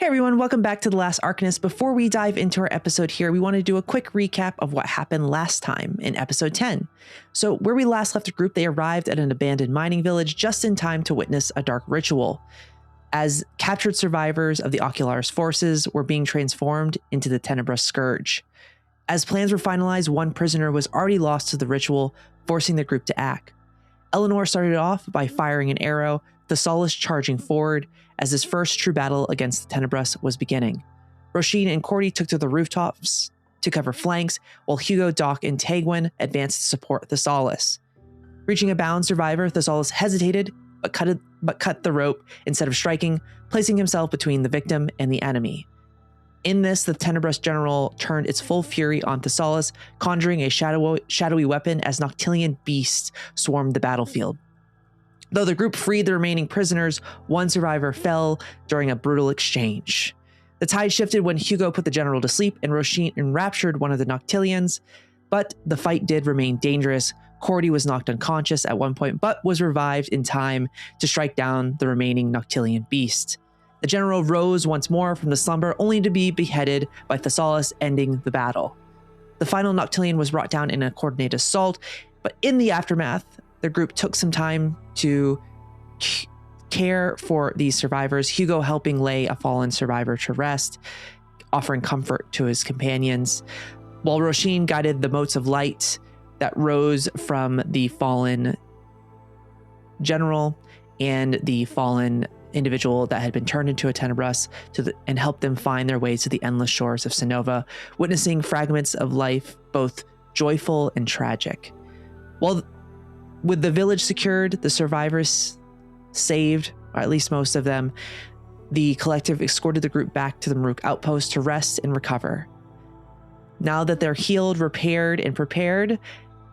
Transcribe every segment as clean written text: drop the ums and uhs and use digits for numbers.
Hey everyone, welcome back to The Last Arcanist. Before we dive into our episode here, we want to do a quick recap of what happened last time in episode 10. So where we last left the group, they arrived at an abandoned mining village just in time to witness a dark ritual, as captured survivors of the Ocularis forces were being transformed into the Tenebrous Scourge. As plans were finalized, one prisoner was already lost to the ritual, forcing the group to act. Elanor started off by firing an arrow, Thessalus charging forward as his first true battle against the Tenebrous was beginning. Róisín and Cordy took to the rooftops to cover flanks, while Hugo, Doc, and Tagwin advanced to support Thessalus. Reaching a bound survivor, Thessalus hesitated, but cut the rope instead of striking, placing himself between the victim and the enemy. In this, the Tenebrous general turned its full fury on Thessalus, conjuring a shadowy weapon as Noctillion beasts swarmed the battlefield. Though the group freed the remaining prisoners, one survivor fell during a brutal exchange. The tide shifted when Hugo put the general to sleep and Róisín enraptured one of the Noctillions, but the fight did remain dangerous. Cordy was knocked unconscious at one point, but was revived in time to strike down the remaining Noctillion beast. The general rose once more from the slumber, only to be beheaded by Thessalus, ending the battle. The final Noctillion was brought down in a coordinated assault, but in the aftermath, the group took some time to care for these survivors, Hugo helping lay a fallen survivor to rest, offering comfort to his companions, while Róisín guided the motes of light that rose from the fallen general and the fallen individual that had been turned into a Tenebrous and helped them find their way to the endless shores of Sonova, witnessing fragments of life both joyful and tragic. With the village secured, the survivors saved, or at least most of them, the collective escorted the group back to the Maruk outpost to rest and recover. Now that they're healed, repaired, and prepared,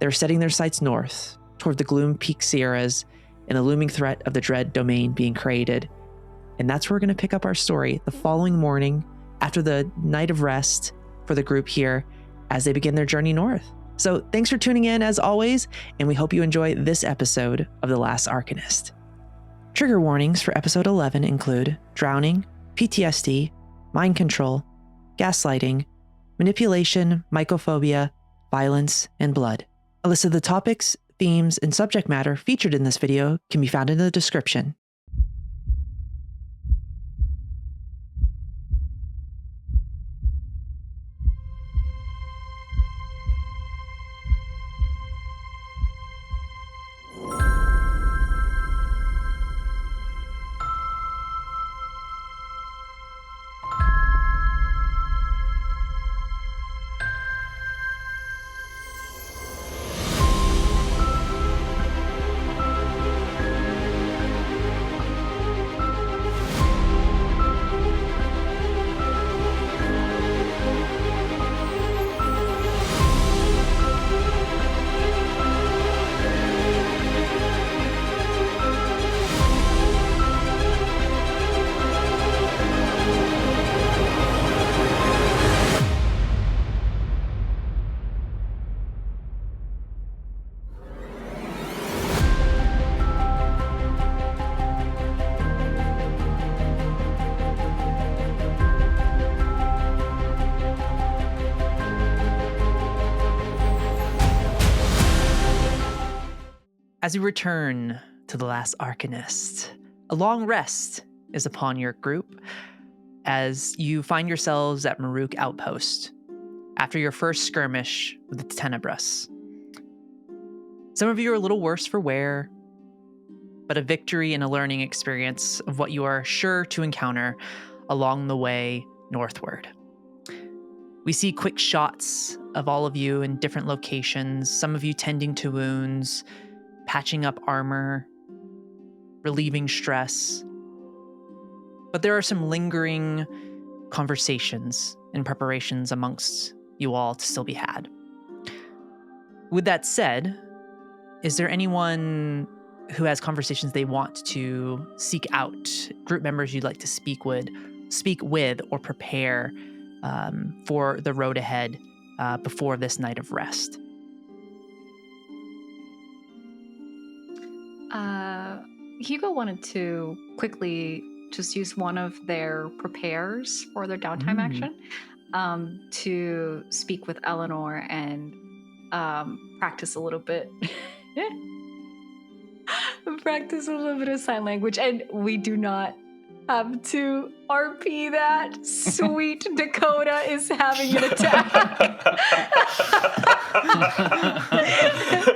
they're setting their sights north toward the Gloompeak Sierras and the looming threat of the dread domain being created. And that's where we're going to pick up our story the following morning after the night of rest for the group here as they begin their journey north. So thanks for tuning in as always, and we hope you enjoy this episode of The Last Arcanist. Trigger warnings for episode 11 include drowning, PTSD, mind control, gaslighting, manipulation, mycophobia, violence, and blood. A list of the topics, themes, and subject matter featured in this video can be found in the description. As you return to the Last Arcanist, a long rest is upon your group as you find yourselves at Maruk Outpost after your first skirmish with the Tenebrous. Some of you are a little worse for wear, but a victory and a learning experience of what you are sure to encounter along the way northward. We see quick shots of all of you in different locations, some of you tending to wounds, patching up armor, relieving stress. But there are some lingering conversations and preparations amongst you all to still be had. With that said, is there anyone who has conversations they want to seek out, group members you'd like to speak with, or prepare for the road ahead before this night of rest? Hugo wanted to quickly just use one of their prepares for their downtime action to speak with Elanor and practice a little bit. Practice a little bit of sign language, and we do not have to RP that. Sweet Dakota is having an attack.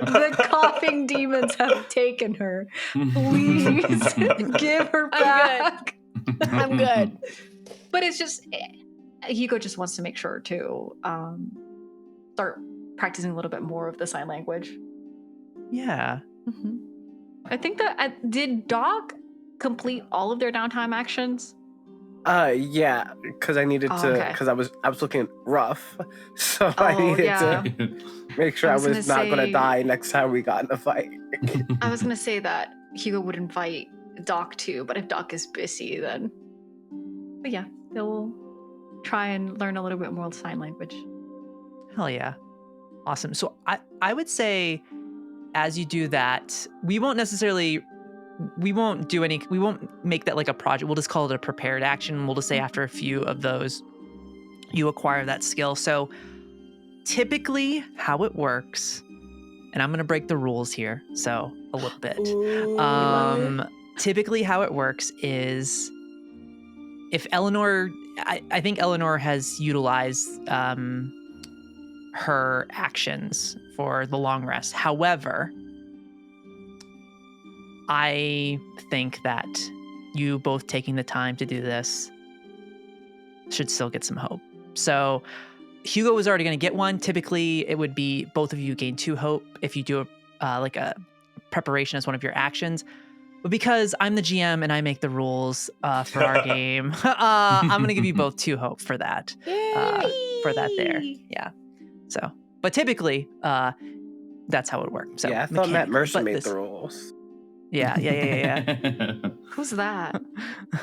The coughing demons have taken her. Please give her back. I'm good. But it's just, Hugo just wants to make sure to start practicing a little bit more of the sign language. Yeah. Mm-hmm. I think that, did Doc complete all of their downtime actions? Yeah, because I needed to, because I was looking rough, so I needed to make sure I was not going to die next time we got in a fight. I was going to say that Hugo would invite Doc too, but if Doc is busy, then... But yeah, they'll try and learn a little bit more sign language. Hell yeah. Awesome. So I would say as you do that, we won't make that like a project. We'll just call it a prepared action. We'll just say after a few of those, you acquire that skill. So typically how it works, and I'm going to break the rules here, so a little bit. Typically how it works is if Elanor, I think Elanor has utilized her actions for the long rest. However, I think that you both taking the time to do this should still get some hope. So Hugo was already going to get one. Typically, it would be both of you gain 2 hope if you do like a preparation as one of your actions. But because I'm the GM and I make the rules for our game, I'm going to give you both 2 hope for that. For that there. Yeah. So, but typically, that's how it works. So, yeah, I thought Matt Mercer made the rules. Yeah. Who's that?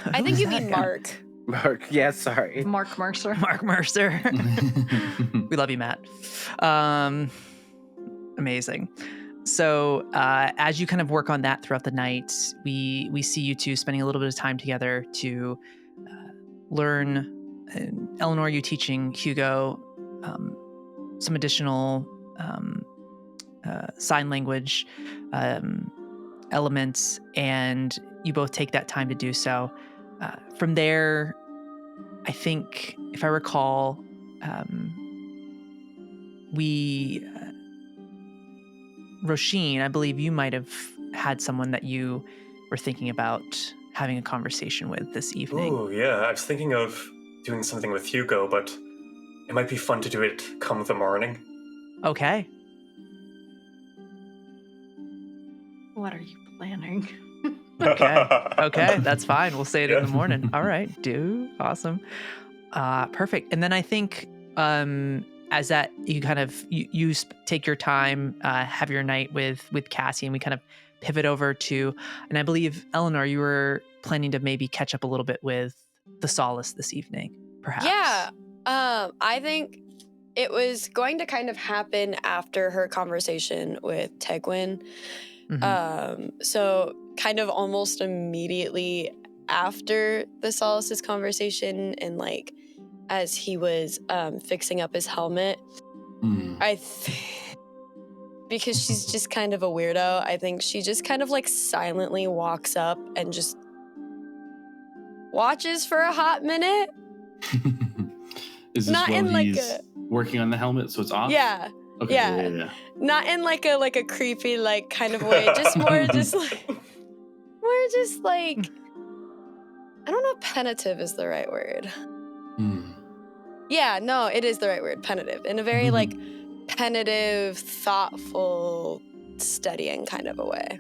I think you mean Mark. Mark, yeah, sorry. Mark Mercer. Mark Mercer. We love you, Matt. Amazing. So as you kind of work on that throughout the night, we see you two spending a little bit of time together to learn. Elanor, you teaching Hugo some additional sign language elements, and you both take that time to do so. From there, I think, if I recall, Róisín, I believe you might have had someone that you were thinking about having a conversation with this evening. Oh, yeah. I was thinking of doing something with Hugo, but it might be fun to do it come the morning. Okay. What are you planning? Okay, that's fine. We'll say it in the morning. All right, dude. Awesome. Perfect. And then I think as that you kind of you take your time, have your night with Cassie, and we kind of pivot over to, and I believe Elanor, you were planning to maybe catch up a little bit with Thessalus this evening, perhaps. Yeah. I think it was going to kind of happen after her conversation with Tegwin. Mm-hmm. So kind of almost immediately after Thessalus' conversation, and like as he was fixing up his helmet, because she's just kind of a weirdo, I think she just kind of like silently walks up and just watches for a hot minute. Is this not while in he's like working on the helmet, so it's off? Yeah. Okay. Yeah. Not in like a creepy like kind of way, just more just like I don't know if penitive is the right word. Yeah, no, it is the right word, penitive. In a very like penitive, thoughtful, studying kind of a way.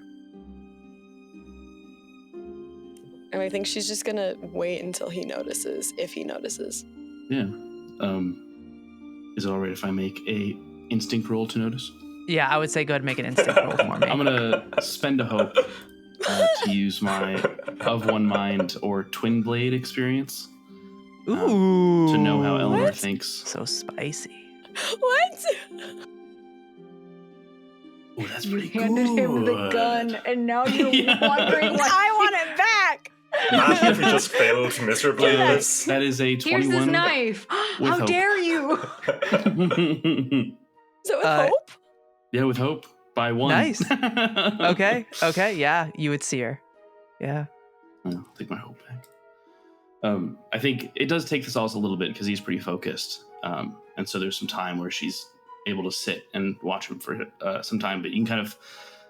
And I think she's just gonna wait until he notices, if he notices. Yeah. Is it all right if I make a instinct roll to notice? Yeah, I would say go ahead and make an instinct roll for me. I'm gonna spend a hope to use my of one mind or twin blade experience. Ooh. To know how Elanor thinks. So spicy. What? Oh, that's You pretty handed him the gun, and now you're wondering what I want it back. Imagine if he just failed miserably at this. That is a 21. Here's his knife. How hope. dare you? So with hope? Yeah, with hope. By 1. Nice. Okay. Yeah, you would see her. Yeah. I'll take my hope back. I think it does take Thessalus a little bit because he's pretty focused. And so there's some time where she's able to sit and watch him for some time, but you can kind of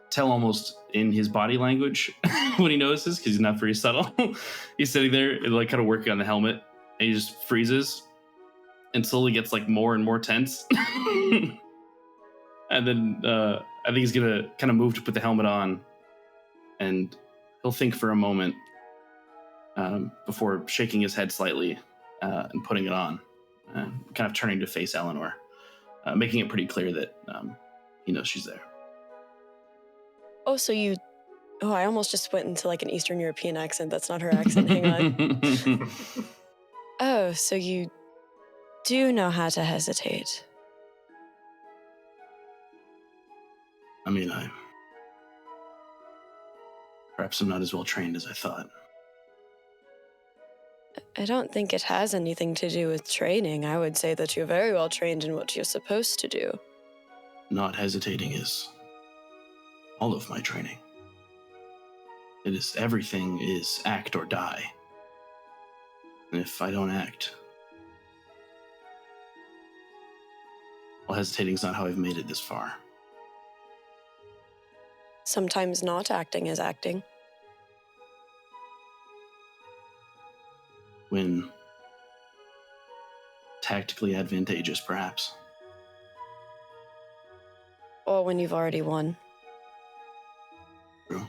tell almost in his body language when he notices, because he's not very subtle. He's sitting there and like kind of working on the helmet, and he just freezes and slowly gets like more and more tense. And then I think he's gonna kind of move to put the helmet on, and he'll think for a moment before shaking his head slightly and putting it on, kind of turning to face Elanor, making it pretty clear that he knows she's there. Oh, so you... Oh, I almost just went into like an Eastern European accent. That's not her accent. Hang on. Oh, so you do know how to hesitate. I mean, perhaps I'm not as well trained as I thought. I don't think it has anything to do with training. I would say that you're very well trained in what you're supposed to do. Not hesitating is all of my training. It is everything is act or die. And if I don't act, well, hesitating's not how I've made it this far. Sometimes not acting is acting. When tactically advantageous, perhaps. Or when you've already won. True.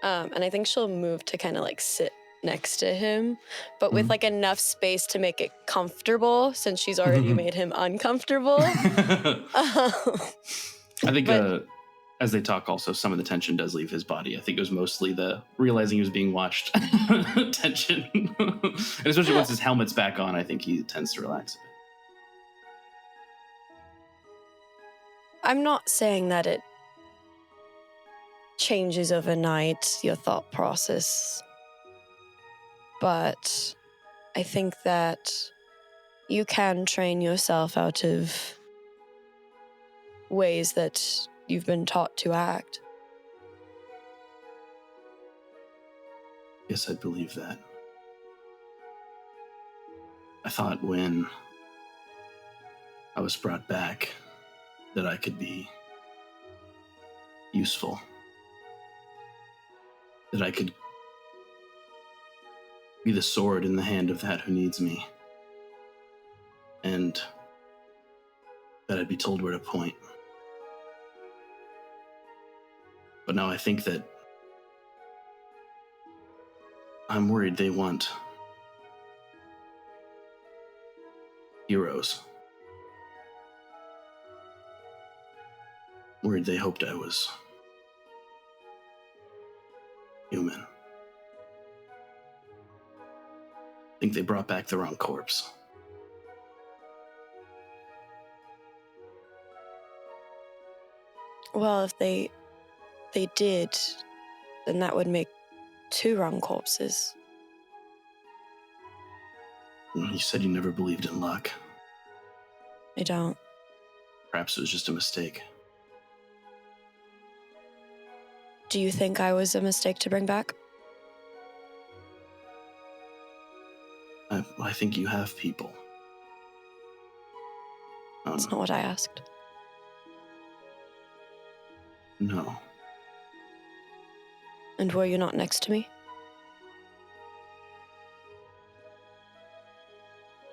And I think she'll move to kind of like sit next to him, but with like enough space to make it comfortable, since she's already made him uncomfortable. I think as they talk, also, some of the tension does leave his body. I think it was mostly the realizing he was being watched tension. And especially once his helmet's back on, I think he tends to relax a bit. I'm not saying that it changes overnight, your thought process, but I think that you can train yourself out of ways that you've been taught to act. Yes, I believe that. I thought when I was brought back that I could be useful, that I could be the sword in the hand of that who needs me, and that I'd be told where to point. But now I think that I'm worried they want heroes. Worried they hoped I was human. I think they brought back the wrong corpse. Well, if they did, then that would make 2 wrong corpses. You said you never believed in luck. I don't. Perhaps it was just a mistake. Do you think I was a mistake to bring back? I think you have people. That's not what I asked. No. And were you not next to me?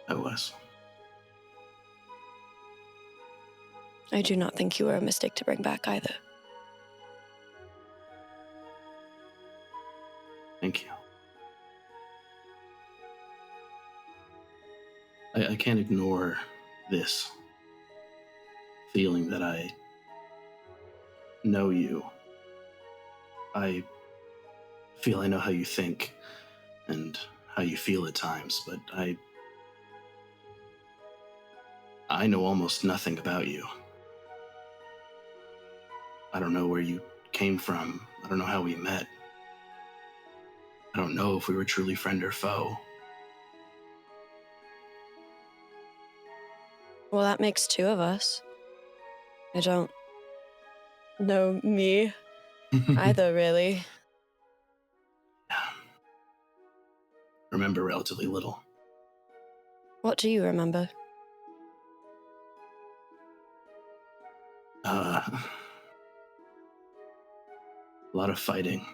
I was. I do not think you were a mistake to bring back either. Thank you. I can't ignore this feeling that I know you. I feel I know how you think and how you feel at times, but I know almost nothing about you. I don't know where you came from. I don't know how we met. I don't know if we were truly friend or foe. Well, that makes two of us. I don't know me either, really. Yeah. Remember relatively little. What do you remember? A lot of fighting.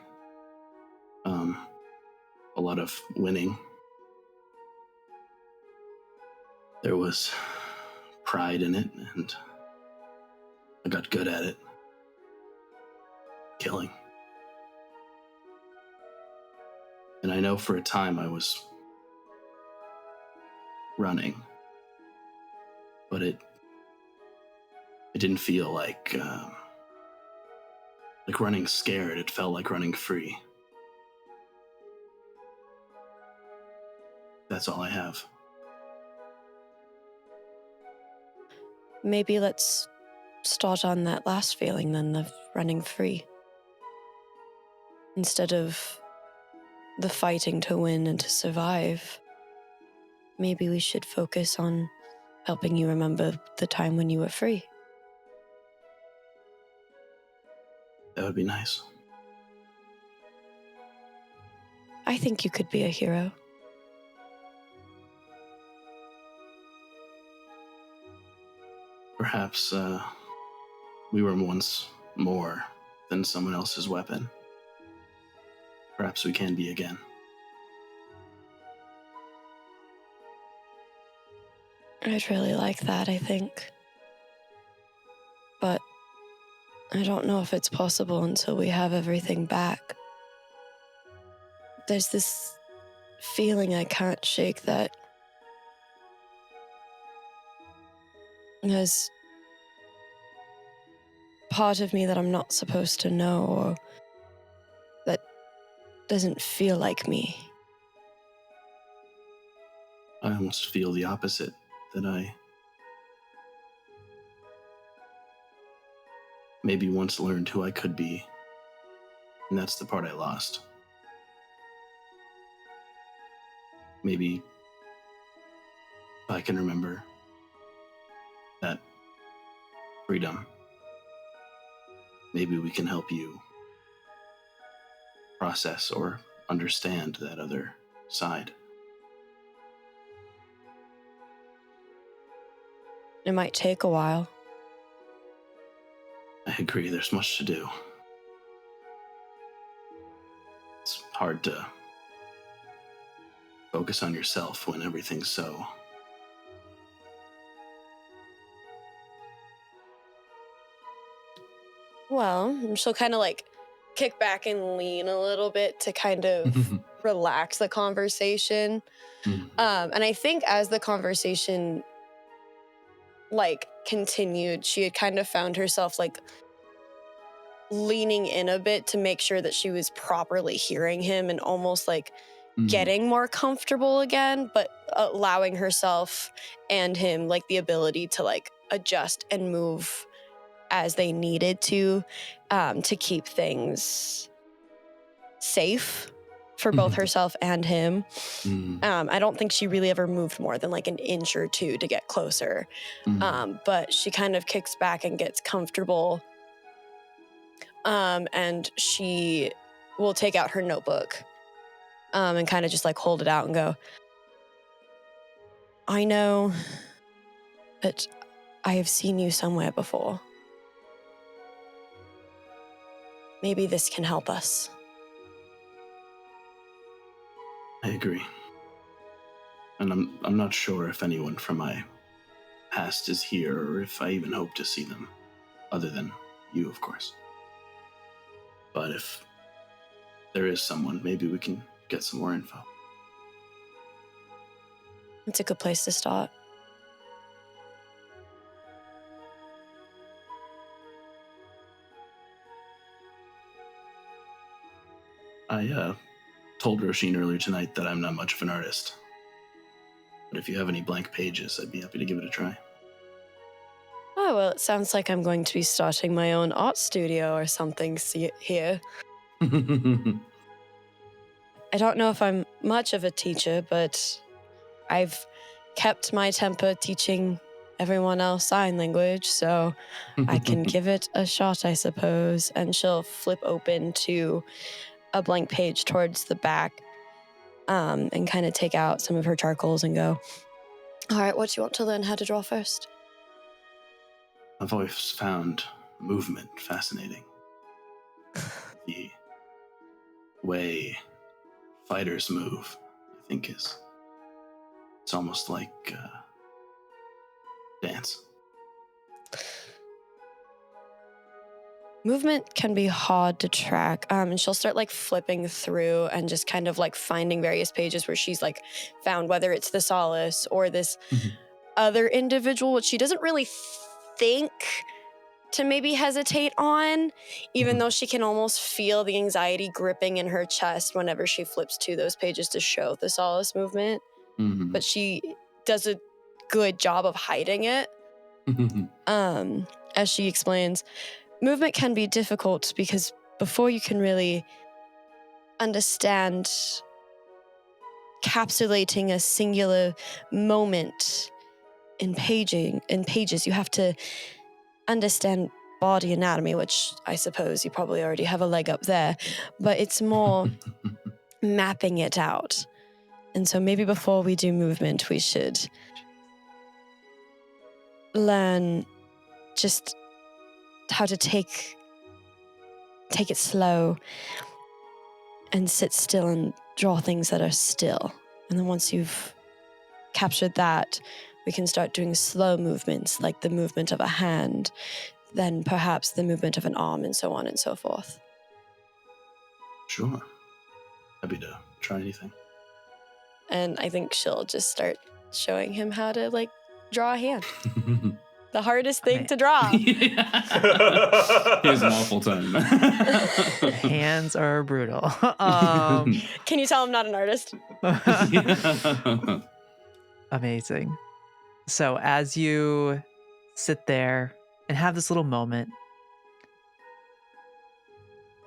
A lot of winning. There was pride in it, and I got good at it. Killing. And I know for a time I was running, but it didn't feel like running scared. It felt like running free. That's all I have. Maybe let's start on that last feeling then, of running free. Instead of the fighting to win and to survive, maybe we should focus on helping you remember the time when you were free. That would be nice. I think you could be a hero. Perhaps we were once more than someone else's weapon. Perhaps we can be again. I'd really like that, I think. But I don't know if it's possible until we have everything back. There's this feeling I can't shake that there's part of me that I'm not supposed to know, or that doesn't feel like me. I almost feel the opposite, that I maybe once learned who I could be, and that's the part I lost. Maybe if I can remember that freedom, maybe we can help you process or understand that other side. It might take a while. I agree, there's much to do. It's hard to focus on yourself when everything's so... Well, she'll kind of like kick back and lean a little bit to kind of relax the conversation. And I think as the conversation like continued, she had kind of found herself like leaning in a bit to make sure that she was properly hearing him and almost like getting more comfortable again, but allowing herself and him like the ability to like adjust and move as they needed to keep things safe for both herself and him. I don't think she really ever moved more than like an inch or two to get closer. But she kind of kicks back and gets comfortable. And she will take out her notebook and kind of just like hold it out and go, I know that I have seen you somewhere before. Maybe this can help us. I agree. And I'm not sure if anyone from my past is here or if I even hope to see them, other than you, of course. But if there is someone, maybe we can get some more info. It's a good place to start. I told Róisín earlier tonight that I'm not much of an artist. But if you have any blank pages, I'd be happy to give it a try. Oh, well, it sounds like I'm going to be starting my own art studio or something here. I don't know if I'm much of a teacher, but I've kept my temper teaching everyone else sign language, so I can give it a shot, I suppose. And she'll flip open to a blank page towards the back and kind of take out some of her charcoals and go, all right, what do you want to learn how to draw first? I've always found movement fascinating. The way fighters move, I think, it's almost like dance. Movement can be hard to track. And she'll start like flipping through and just kind of like finding various pages where she's like found whether it's Thessalus or this other individual, which she doesn't really think to maybe hesitate on, even though she can almost feel the anxiety gripping in her chest whenever she flips to those pages to show Thessalus movement. But she does a good job of hiding it. As she explains, movement can be difficult because before you can really understand capsulating a singular moment in pages, you have to understand body anatomy, which I suppose you probably already have a leg up there, but it's more mapping it out. And so maybe before we do movement, we should learn just how to take it slow and sit still and draw things that are still. And then once you've captured that, we can start doing slow movements, like the movement of a hand, then perhaps the movement of an arm, and so on and so forth. Sure. Happy to try anything. And I think she'll just start showing him how to, like, draw a hand. The hardest thing to draw. He has an awful time. Hands are brutal. Can you tell I'm not an artist? Amazing. So as you sit there and have this little moment,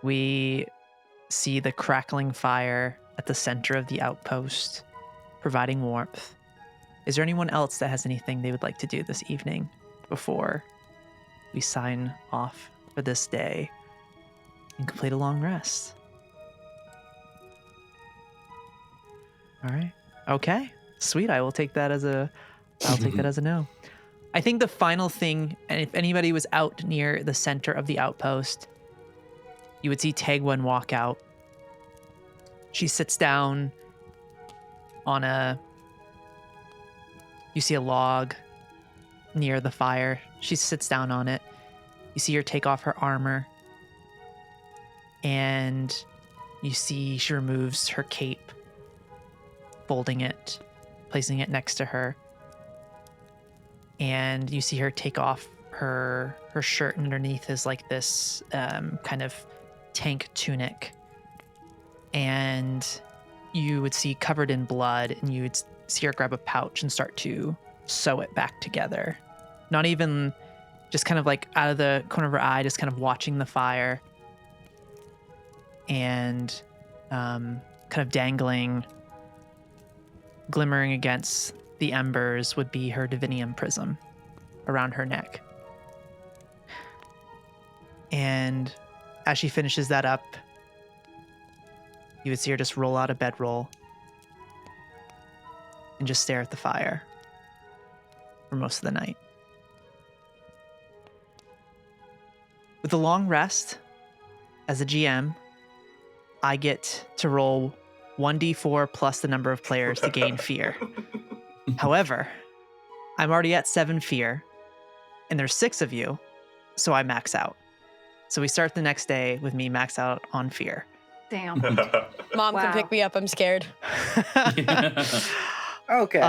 we see the crackling fire at the center of the outpost, providing warmth. Is there anyone else that has anything they would like to do this evening before we sign off for this day and complete a long rest? All right. Okay. Sweet. I will take that as a no. I think the final thing, and if anybody was out near the center of the outpost, you would see Tegwin walk out. She sits down on you see a log near the fire. She sits down on it. You see her take off her armor. And you see she removes her cape, folding it, placing it next to her. And you see her take off her shirt, and underneath is like this kind of tank tunic. And you would see covered in blood, and you would see her grab a pouch and start to sew it back together. Not even just kind of like out of the corner of her eye, just kind of watching the fire. And kind of dangling, glimmering against the embers would be her divinium prism around her neck. And as she finishes that up, you would see her just roll out a bedroll and just stare at the fire for most of the night. With a long rest, as a GM, I get to roll 1d4 plus the number of players to gain fear. However, I'm already at 7 fear, and there's 6 of you, so I max out. So we start the next day with me max out on fear. Damn. Mom can pick me up. I'm scared. Okay.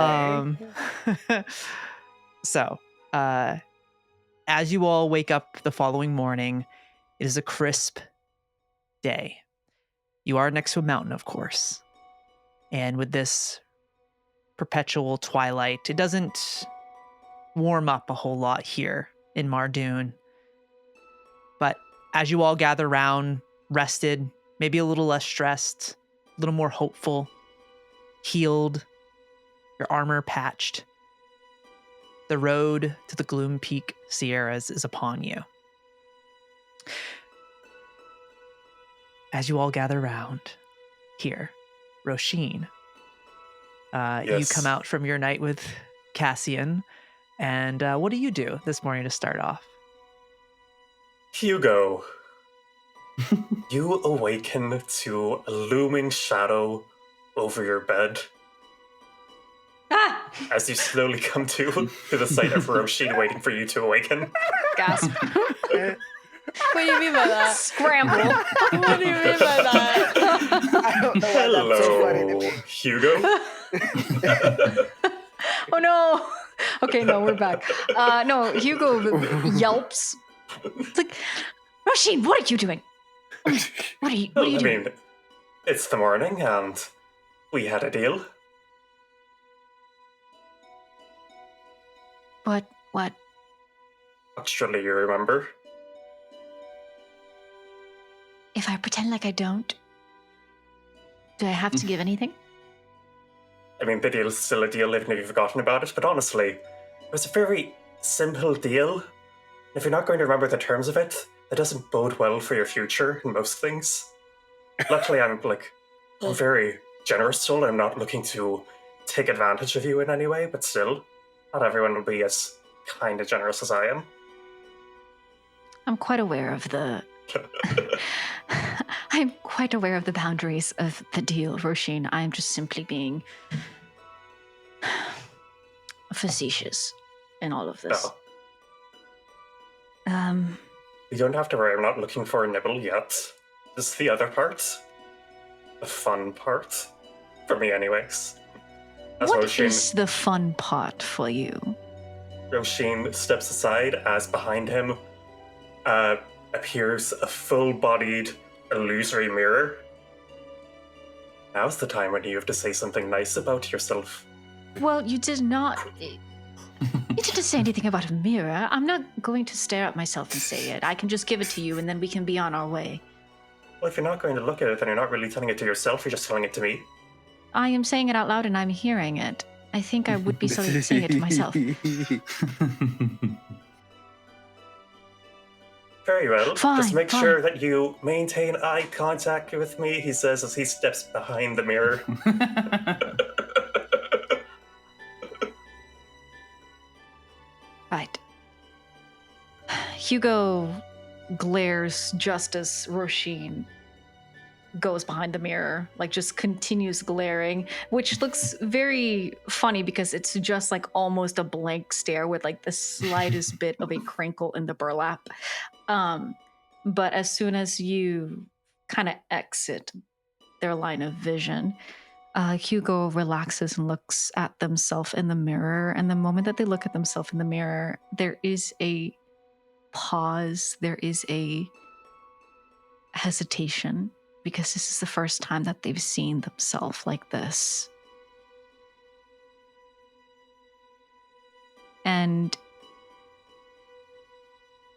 So, as you all wake up the following morning, it is a crisp day. You are next to a mountain, of course. And with this perpetual twilight, it doesn't warm up a whole lot here in Mardoon. But as you all gather around, rested, maybe a little less stressed, a little more hopeful, healed, your armor patched. The road to the Gloompeak Sierras is upon you. As you all gather round here, Róisín, Yes. you come out from your night with Cassian, and what do you do this morning to start off? Hugo, you awaken to a looming shadow over your bed. Ah! As you slowly come to the sight of Róisín waiting for you to awaken. Gasp. What do you mean by that? Scramble. What do you mean by that? I don't know why that's so funny to Hello, me. Hugo. Oh no. Okay, no, we're back. No, Hugo yelps. It's like, Róisín, what are you doing? What are you I doing? mean, it's the morning and we had a deal. What? Surely you remember. If I pretend like I don't, do I have to give anything? I mean, the deal's still a deal even if you've forgotten about it, but honestly, it was a very simple deal. If you're not going to remember the terms of it, that doesn't bode well for your future in most things. Luckily, I'm very generous still, and I'm not looking to take advantage of you in any way, but still, not everyone will be as kind of generous as I am. I'm quite aware of the... I'm quite aware of the boundaries of the deal, Róisín. I'm just simply being facetious in all of this. No. You don't have to worry, I'm not looking for a nibble yet. This is the other part. The fun part. For me, anyways. As What Róisín, is the fun part for you? Róisín steps aside as behind him appears a full-bodied, illusory mirror. Now's the time when you have to say something nice about yourself. Well, you did not... You didn't say anything about a mirror. I'm not going to stare at myself and say it. I can just give it to you and then we can be on our way. Well, if you're not going to look at it, then you're not really telling it to yourself, you're just telling it to me. I am saying it out loud and I'm hearing it. I think I would be saying it to myself. Very well. Fine, just make fine. sure that you maintain eye contact with me, he says as he steps behind the mirror. Right. Hugo glares just as Róisín goes behind the mirror, like just continues glaring, which looks very funny because it's just like almost a blank stare with like the slightest bit of a crinkle in the burlap. But as soon as you kind of exit their line of vision, Hugo relaxes and looks at themselves in the mirror. And the moment that they look at themselves in the mirror, there is a pause. There is a hesitation because this is the first time that they've seen themselves like this. And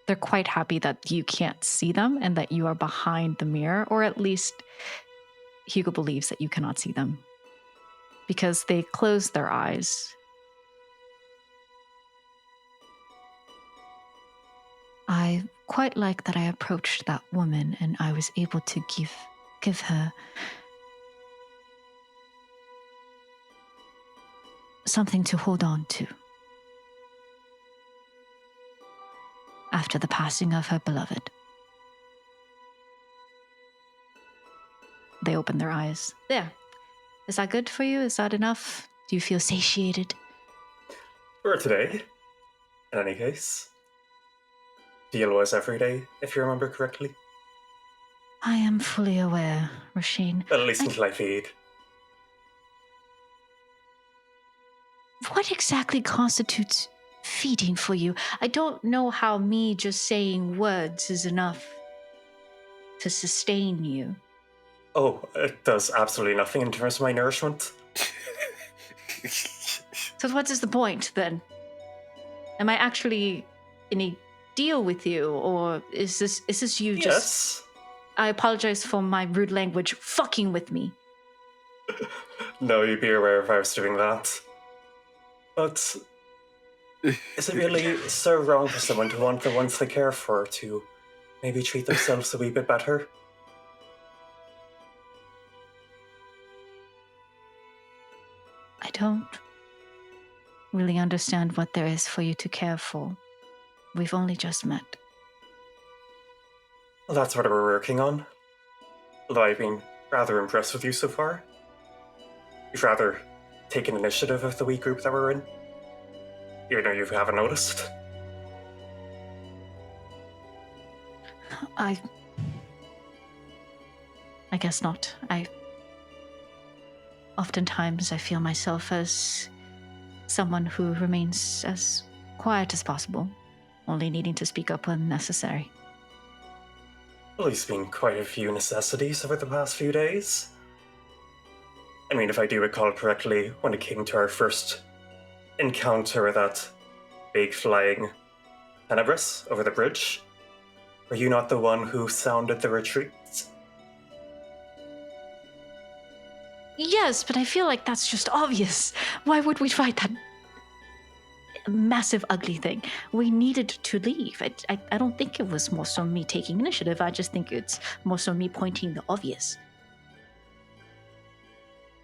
they're quite happy that you can't see them and that you are behind the mirror, or at least Hugo believes that you cannot see them because they close their eyes. I quite like that I approached that woman and I was able to give her something to hold on to after the passing of her beloved. They open their eyes. There. Is that good for you? Is that enough? Do you feel satiated? For today, in any case. Deal was every day, if you remember correctly. I am fully aware, Róisín. Well, at least until I feed. What exactly constitutes feeding for you? I don't know how me just saying words is enough to sustain you. Oh, it does absolutely nothing in terms of my nourishment. So what is the point, then? Am I actually in a deal with you, or is this you just... Yes. I apologize for my rude language, fucking with me. know you'd be aware if I was doing that. But is it really so wrong for someone to want the ones they care for to maybe treat themselves a wee bit better? I don't really understand what there is for you to care for. We've only just met. Well, that's what we're working on. Although I've been rather impressed with you so far. You've rather taken initiative of the wee group that we're in. You know, you haven't noticed. I guess not. Oftentimes I feel myself as someone who remains as quiet as possible, only needing to speak up when necessary. Well, there's been quite a few necessities over the past few days. I mean, if I do recall correctly, when it came to our first encounter with that big flying Tenebris over the bridge, were you not the one who sounded the retreat? Yes, but I feel like that's just obvious. Why would we fight that massive, ugly thing? We needed to leave. I don't think it was more so me taking initiative. I just think it's more so me pointing the obvious.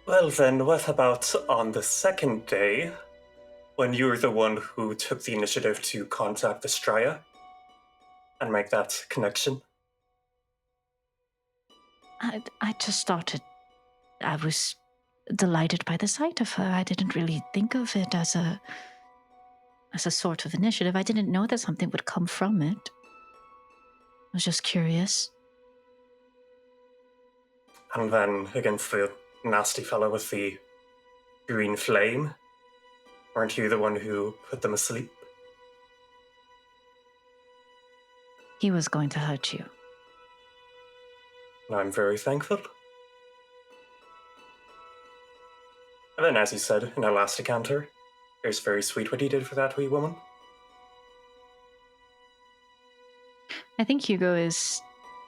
Well then, what about on the second day, when you were the one who took the initiative to contact the Straya and make that connection? I just thought I was delighted by the sight of her. I didn't really think of it as a sort of initiative. I didn't know that something would come from it. I was just curious. And then against the nasty fellow with the green flame, weren't you the one who put them asleep? He was going to hurt you. I'm very thankful. And then, as you said in our last encounter, it was very sweet what he did for that wee woman. I think Hugo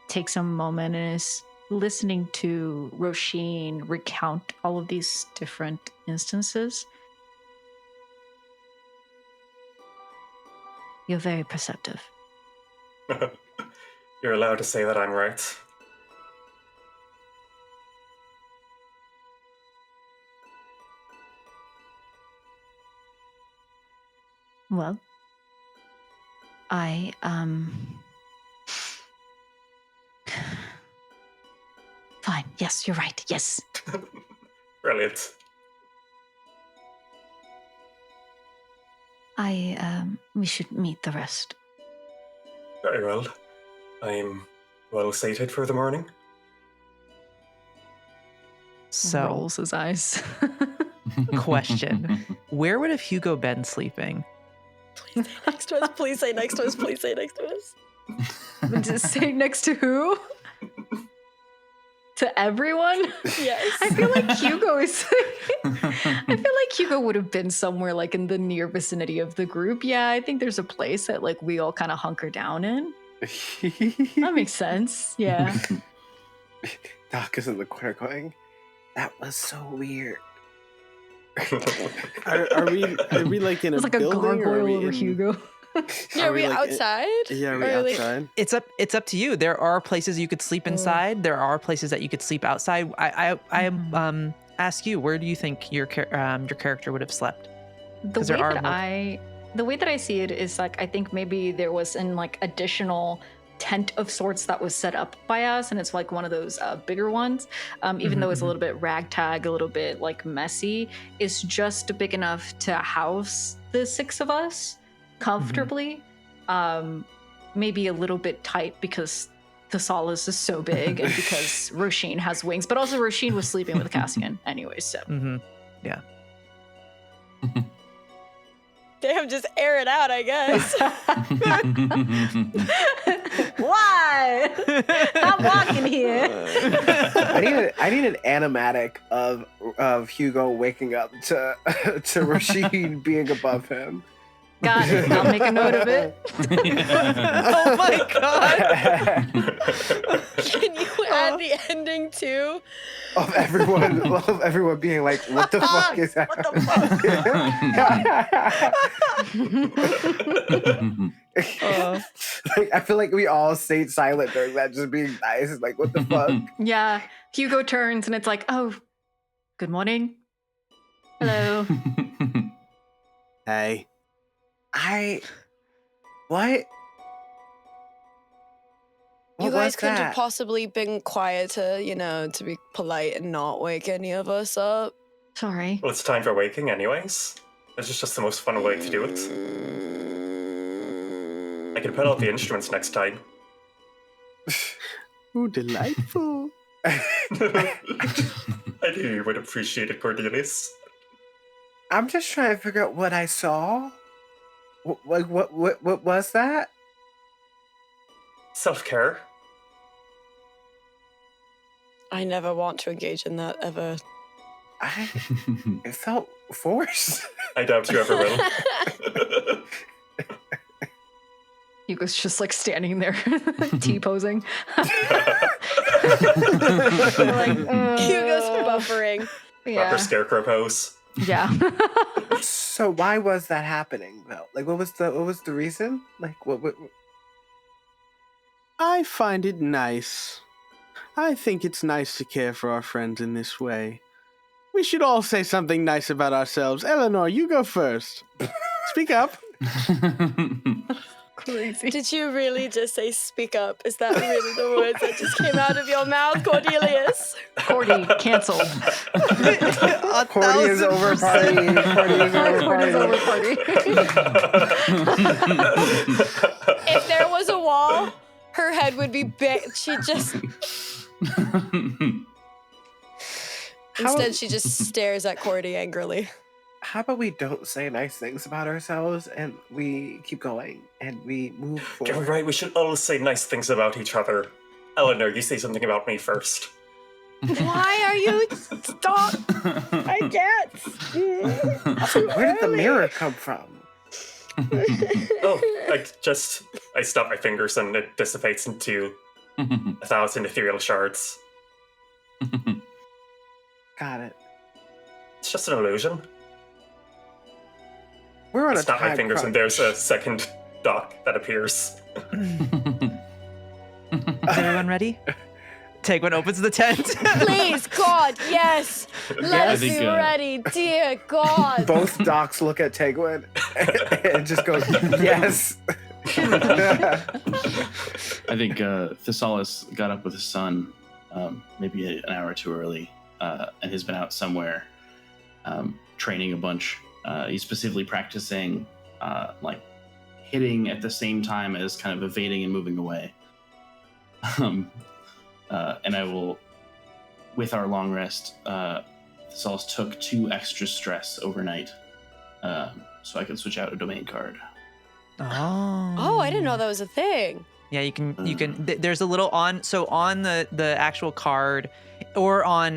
takes a moment and is listening to Róisín recount all of these different instances. You're very perceptive. You're allowed to say that I'm right. Well, Fine. Yes, you're right. Yes. Brilliant. We should meet the rest. Very well. I'm well sated for the morning. So, rolls his eyes. Question. Where would have Hugo been sleeping? Please say next to us. Please say next to us. Please say next to us. Just say next to who? To everyone? Yes. I feel like Hugo would have been somewhere like in the near vicinity of the group. Yeah, I think there's a place that like we all kind of hunker down in. That makes sense. Yeah. Doc is in the corner going, that was so weird. Are we like in a It's like a building, gargoyle over Hugo. Yeah, are we outside? Yeah, are we outside? It's up to you. There are places you could sleep inside. There are places that you could sleep outside. I ask you, where do you think your character would have slept? The way that I see it is like I think maybe there was an like additional tent of sorts that was set up by us, and it's like one of those bigger ones. Even though it's a little bit ragtag, a little bit like messy, it's just big enough to house the six of us comfortably. Maybe a little bit tight because Thessalus is so big and because Róisín has wings, but also Róisín was sleeping with Cassian anyway, so. Yeah. Damn, just air it out, I guess. Why? Stop walking here. I need an animatic of Hugo waking up to Róisín being above him. Got it. I'll make a note of it. Oh my god! Can you add the ending too? Of everyone being like, what the fuck is that? What the fuck? Like, I feel like we all stayed silent during that, just being nice. It's like, what the fuck? Yeah. Hugo turns and it's like, oh, good morning. Hello. Hey. What? You guys couldn't that? have possibly been quieter, to be polite and not wake any of us up. Sorry. Well, it's time for waking anyways. This is just the most fun way to do it. I can put out the instruments next time. Ooh, delightful. I knew you would appreciate it, Cornelius. I'm just trying to figure out what I saw. What was that? Self-care. I never want to engage in that ever. It felt forced. I doubt you ever will. Hugo's just like standing there, T-posing. Hugo's buffering. Yeah. Proper scarecrow pose. Yeah. So why was that happening though? Like, what was the reason? Like, what? I find it nice. I think it's nice to care for our friends in this way. We should all say something nice about ourselves. Elanor, you go first. Speak up. Crazy. Did you really just say speak up? Is that really the words that just came out of your mouth, Cornelius? Cordy, canceled. Cordy is over party. Cordy's over party. If there was a wall, her head would be big. She just... Instead, she just stares at Cordy angrily. How about we don't say nice things about ourselves and we keep going and we move forward? You're right, we should all say nice things about each other. Elanor, you say something about me first. Why are you... Stop! I can't. Also, where did the mirror come from? Oh, I snap my fingers and it dissipates into 1,000 ethereal shards. Got it. It's just an illusion. We're on I a snap my time fingers crunch. and there's a second dock that appears. Is everyone ready? Tegwin opens the tent. Please, God, yes! Let us think, be ready, dear God! Both docs look at Tegwin and just go, yes. I think Thessalus got up with his son maybe an hour or two early and has been out somewhere training a bunch. He's specifically practicing like hitting at the same time as kind of evading and moving away. And I will, with our long rest, Thessalus took 2 extra stress overnight so I could switch out a domain card. Oh, I didn't know that was a thing. Yeah, you can. There's a little on the actual card, or on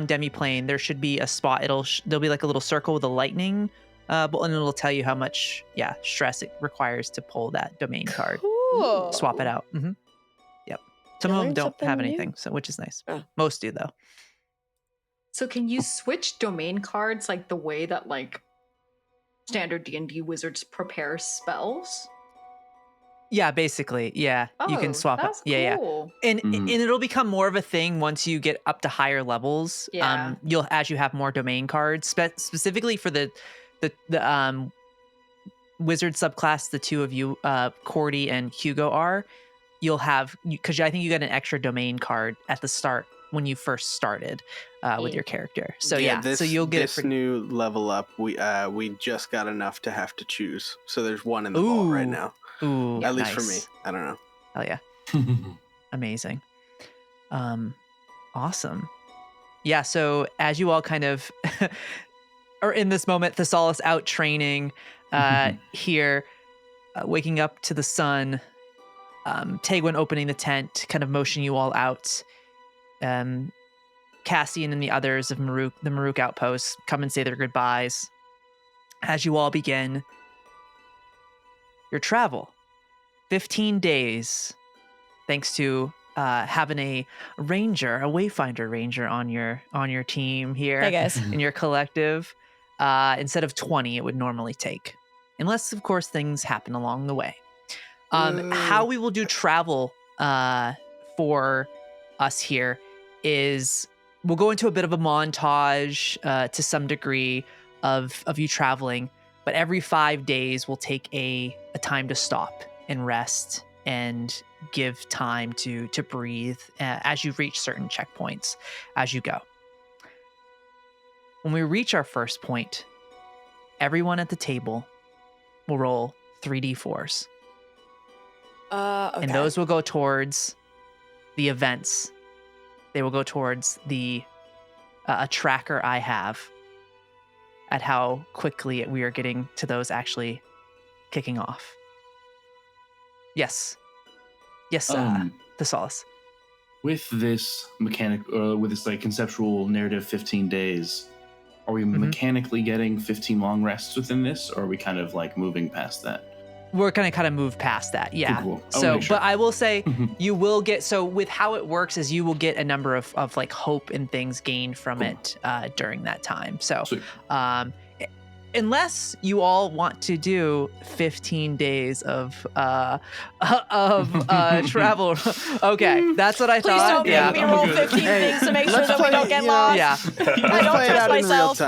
Demiplane. There should be a spot. There'll be like a little circle with a lightning, and it'll tell you how much stress it requires to pull that domain card. Cool. Swap it out. Mm-hmm. Yep. Some of them don't have anything, so which is nice. Oh. Most do though. So can you switch domain cards like the way that like standard D&D wizards prepare spells? Yeah, basically. Yeah, you can swap it. That's cool. And it'll become more of a thing once you get up to higher levels. Yeah. As you have more domain cards, specifically for the wizard subclass. The two of you, Cordy and Hugo, you'll have, because I think you got an extra domain card at the start when you first started with your character. So so you'll get this new level up. We just got enough to have to choose. So there's one in the vault right now. Ooh, at least nice. for me. I don't know. Hell yeah. Amazing. Awesome. Yeah, so as you all kind of are in this moment, Thessalus out training here, waking up to the sun, Tegwin opening the tent, kind of motion you all out. Cassian and the others of the Maruk outpost come and say their goodbyes. As you all begin your travel. 15 days, thanks to having a ranger, a wayfinder ranger on your team here. Hey guys. In your collective. Instead of 20, it would normally take. Unless, of course, things happen along the way. How we will do travel for us here is we'll go into a bit of a montage to some degree of you traveling, but every 5 days we'll take a time to stop and rest and give time to breathe as you reach certain checkpoints as you go. When we reach our first point, everyone at the table will roll 3d4s. Okay. And those will go towards the events. They will go towards the a tracker I have at how quickly we are getting to those actually kicking off. Yes, Thessalus. With this with this like conceptual narrative 15 days, are we mechanically getting 15 long rests within this, or are we kind of like moving past that? We're going to kind of move past that, yeah. Cool. So, but I will say you will get, so with how it works is you will get a number of like hope and things gained from it during that time. So, unless you all want to do 15 days of travel. Okay, that's what I Please thought. don't make me roll 15 things to make sure that we don't get lost. Yeah. I don't trust myself.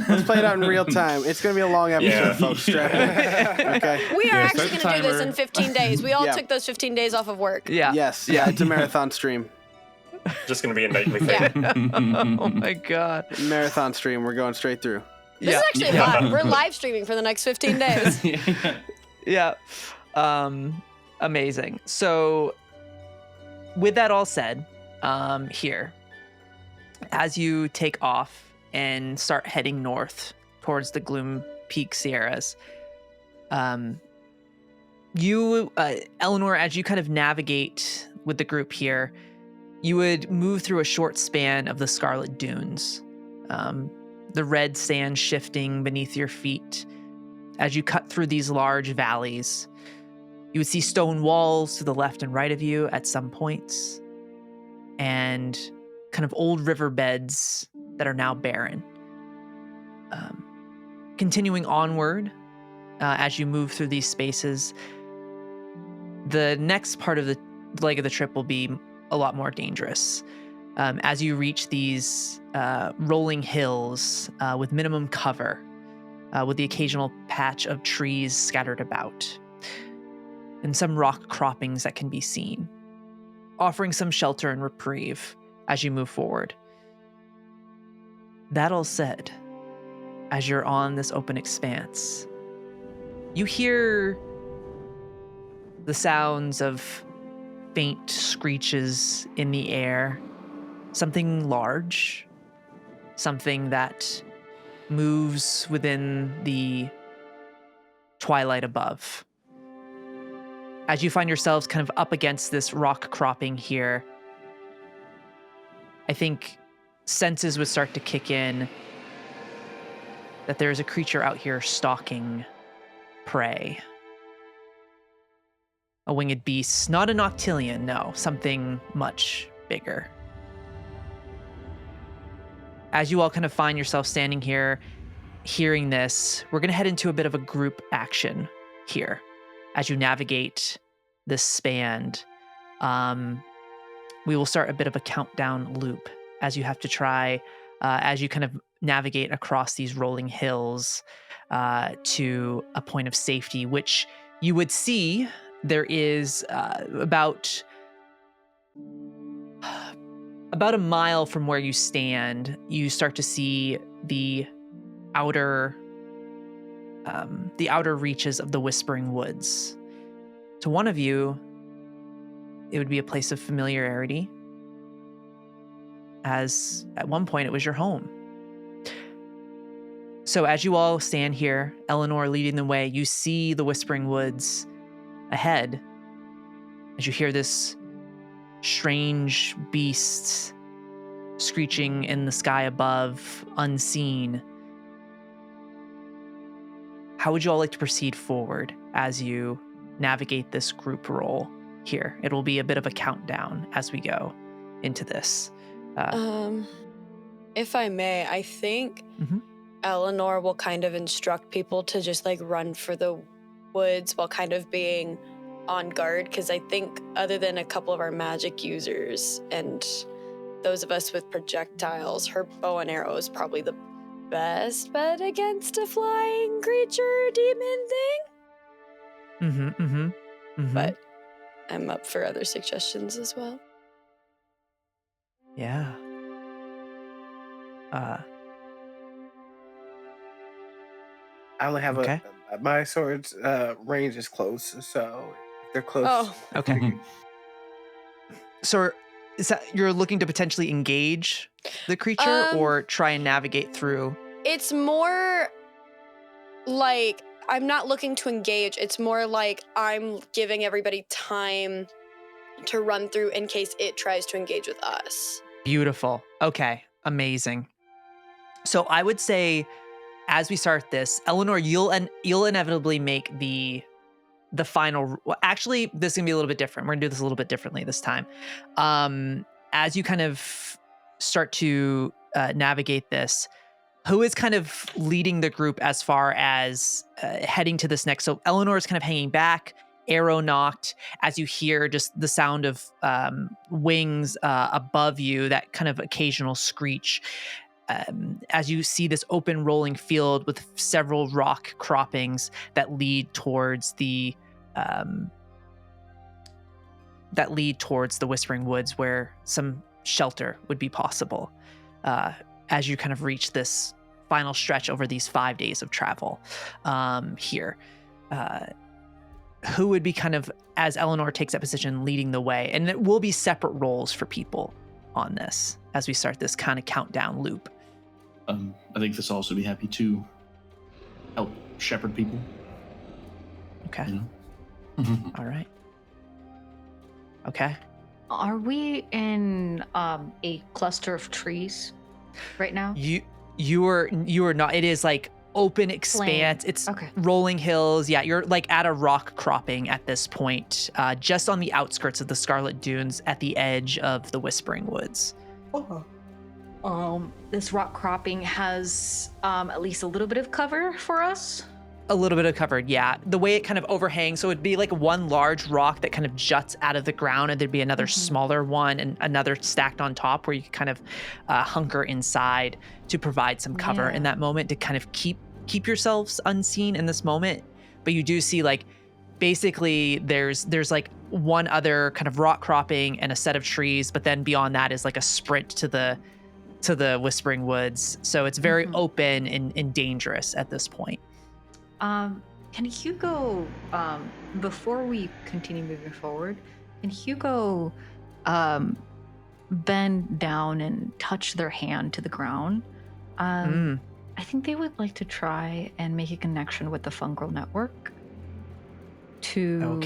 Let's play it out in real time. It's going to be a long episode, folks. Okay. We are actually going to do this in 15 days. We all took those 15 days off of work. Yeah. Yes. Yeah, it's a marathon stream. Just going to be a nightly thing. Oh my God. Marathon stream. We're going straight through. This is actually live. We're live streaming for the next 15 days. Yeah. Amazing. So with that all said, here, as you take off and start heading north towards the Gloompeak Sierras, you, Elanor, as you kind of navigate with the group here, you would move through a short span of the Scarlet Dunes. The red sand shifting beneath your feet. As you cut through these large valleys, you would see stone walls to the left and right of you at some points, and kind of old riverbeds that are now barren. Continuing onward, as you move through these spaces, the next part of the leg of the trip will be a lot more dangerous. As you reach these rolling hills with minimum cover, with the occasional patch of trees scattered about, and some rock croppings that can be seen, offering some shelter and reprieve as you move forward. That all said, as you're on this open expanse, you hear the sounds of faint screeches in the air. Something large, something that moves within the twilight above. As you find yourselves kind of up against this rock cropping here, I think senses would start to kick in that there is a creature out here stalking prey. A winged beast, not a Noctillion, no, something much bigger. As you all kind of find yourself standing here, hearing this, we're going to head into a bit of a group action here as you navigate this span. We will start a bit of a countdown loop as you have to try, as you kind of navigate across these rolling hills to a point of safety, which you would see there is about a mile from where you stand, you start to see the outer reaches of the Whispering Woods. To one of you, it would be a place of familiarity, as at one point it was your home. So as you all stand here, Elanor leading the way, you see the Whispering Woods ahead as you hear this strange beast screeching in the sky above, unseen. How would you all like to proceed forward as you navigate this group roll here. It'll be a bit of a countdown as we go into this. If I may, I think Elanor will kind of instruct people to just like run for the woods while kind of being on guard, because I think other than a couple of our magic users and those of us with projectiles, her bow and arrow is probably the best bet against a flying creature demon thing. But I'm up for other suggestions as well. Yeah. I only have my sword's range is close, so if they're close. Oh, okay. So is that you're looking to potentially engage the creature or try and navigate through? It's more like I'm not looking to engage. It's more like I'm giving everybody time to run through in case it tries to engage with us. Beautiful. Okay. Amazing. So I would say, as we start this, Elanor, you'll inevitably make the final. Well, actually, this is gonna be a little bit different. We're gonna do this a little bit differently this time. As you kind of start to navigate this, who is kind of leading the group as far as heading to this next? So Elanor is kind of hanging back, arrow knocked, as you hear just the sound of wings above you, that kind of occasional screech. As you see this open rolling field with several rock croppings that lead towards the Whispering Woods, where some shelter would be possible. As you kind of reach this final stretch over these 5 days of travel here. Who would be kind of, as Elanor takes that position, leading the way? And it will be separate roles for people on this as we start this kind of countdown loop. I think Thessalus would be happy to help shepherd people. Okay. You know? All right. Okay. Are we in a cluster of trees right now? You are not. It is like open expanse. Plain. It's rolling hills. Yeah, you're like at a rock cropping at this point, just on the outskirts of the Scarlet Dunes at the edge of the Whispering Woods. This rock cropping has at least a little bit of cover for us. A little bit of cover, yeah. The way it kind of overhangs, so it'd be like one large rock that kind of juts out of the ground, and there'd be another smaller one and another stacked on top, where you kind of hunker inside to provide some cover in that moment to kind of keep yourselves unseen in this moment. But you do see like basically there's like one other kind of rock cropping and a set of trees, but then beyond that is like a sprint to the Whispering Woods. So it's very open and dangerous at this point. Can Hugo, before we continue moving forward, can Hugo bend down and touch their hand to the ground? I think they would like to try and make a connection with the fungal network to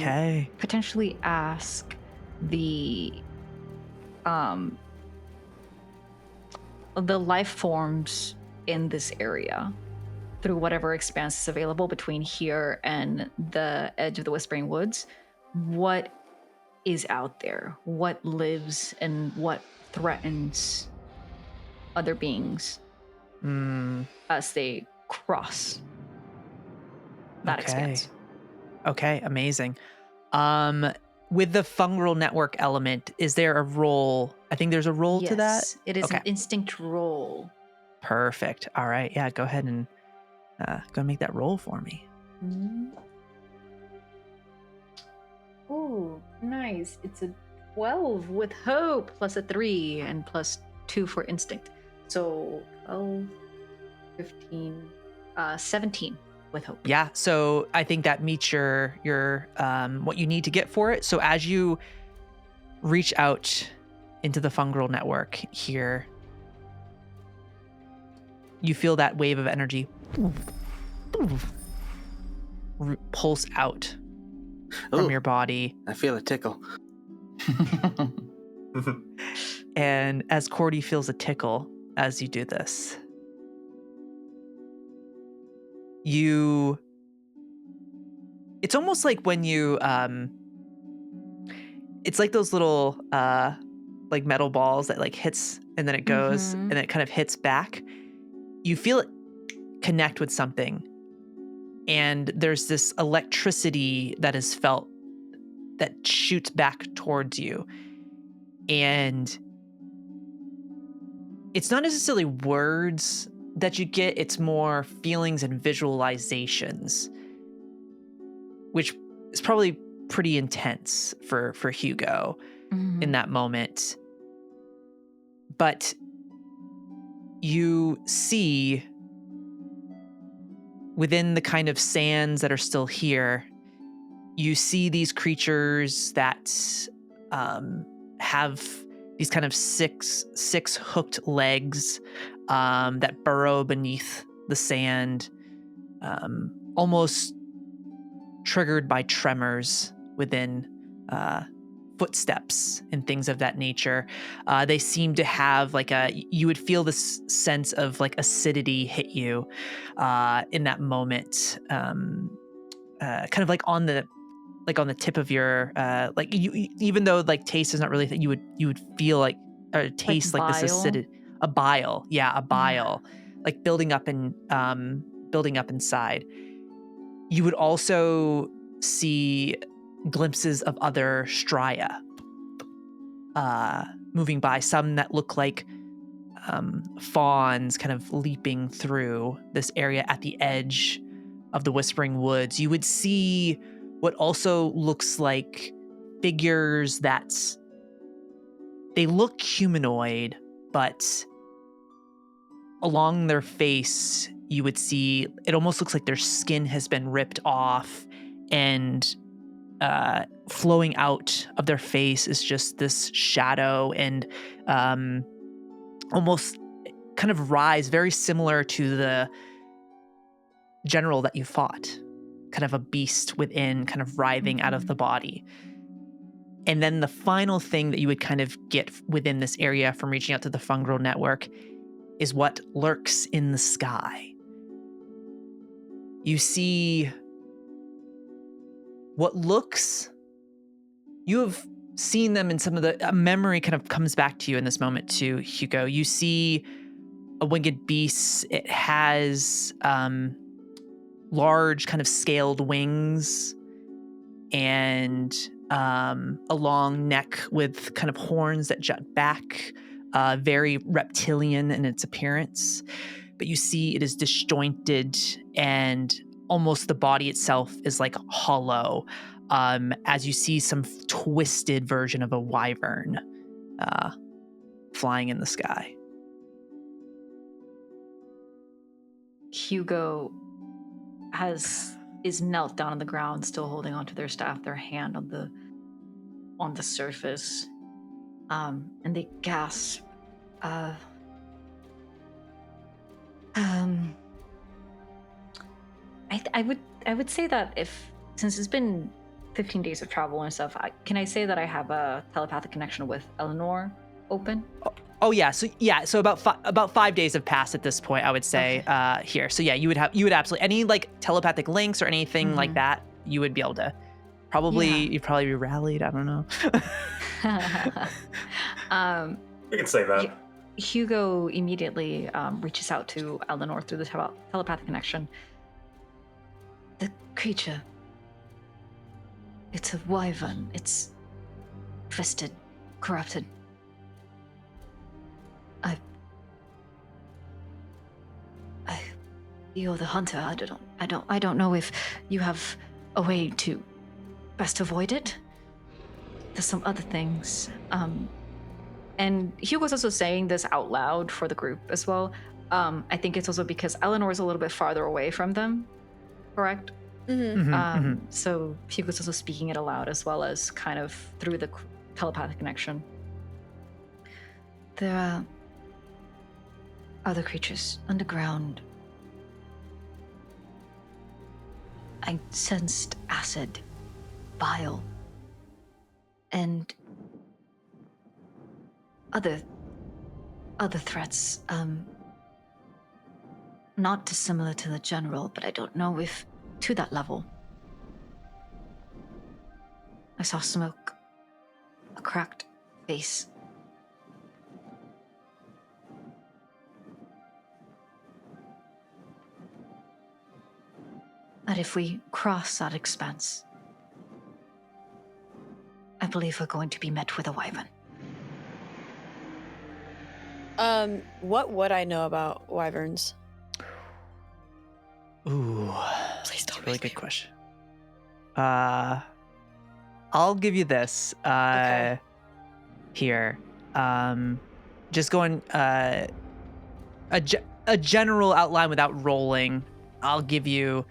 potentially ask the life forms in this area, through whatever expanse is available between here and the edge of the Whispering Woods, what is out there, what lives and what threatens other beings as they cross that expanse. Okay, amazing. With the fungal network element, is there a roll? I think there's a roll to that. Yes, it is an instinct roll. Perfect. All right, yeah, go ahead and go make that roll for me. Oh, nice. It's a 12 with hope, plus a 3, and plus 2 for instinct. So 12, 15, 17 with hope. Yeah, so I think that meets your what you need to get for it. So as you reach out into the fungal network here, you feel that wave of energy pulse out from your body. I feel a tickle. And as Cordy feels a tickle as you do this, you it's almost like when you it's like those little like metal balls that like hits and then it goes and it kind of hits back. You feel it connect with something, and there's this electricity that is felt that shoots back towards you, and it's not necessarily words that you get, it's more feelings and visualizations, which is probably pretty intense for Hugo in that moment. But you see within the kind of sands that are still here, you see these creatures that have these kind of six hooked legs that burrow beneath the sand, almost triggered by tremors within footsteps and things of that nature. They seem to have like you would feel this sense of like acidity hit you in that moment, kind of like on the tip of your like even though like taste is not really that you would feel like or taste like this acidity, a bile, like building up inside. You would also see glimpses of other stria moving by, some that look like fawns kind of leaping through this area at the edge of the Whispering Woods. You would see what also looks like figures that they look humanoid, but along their face, you would see it almost looks like their skin has been ripped off, and flowing out of their face is just this shadow and almost kind of rise, very similar to the general that you fought, kind of a beast within, kind of writhing out of the body. And then the final thing that you would kind of get within this area from reaching out to the fungal network is what lurks in the sky. You see what looks, you have seen them in some of the memory kind of comes back to you in this moment too, Hugo. You see a winged beast. It has large kind of scaled wings and a long neck with kind of horns that jut back, very reptilian in its appearance. But you see it is disjointed, and almost the body itself is like hollow, as you see some twisted version of a wyvern flying in the sky. Hugo is knelt down on the ground, still holding onto their staff, their hand on the surface, and they gasp. I would say that since it's been 15 days of travel and stuff, can I say that I have a telepathic connection with Elanor open? Oh yeah, so about 5 days have passed at this point, I would say, here. So yeah, you would absolutely any like telepathic links or anything like that, you would be able to you'd probably be rallied. I don't know. We can say that. Hugo immediately reaches out to Elanor through the telepathic connection. The creature. It's a wyvern. It's twisted, corrupted. You're the hunter. I don't know if you have a way to best avoid it. There's some other things. And Hugo's also saying this out loud for the group as well. I think it's also because Eleanor's a little bit farther away from them, correct? So Hugo's also speaking it aloud as well as kind of through the telepathic connection. There are other creatures underground. I sensed acid, bile, and other threats. Not dissimilar to the general, but I don't know if to that level. I saw smoke. A cracked face. That if we cross that expanse, I believe we're going to be met with a wyvern. What would I know about wyverns? Ooh, Please don't. That's a really good question. I'll give you this. Okay. Here. Just going a general outline without rolling. I'll give you.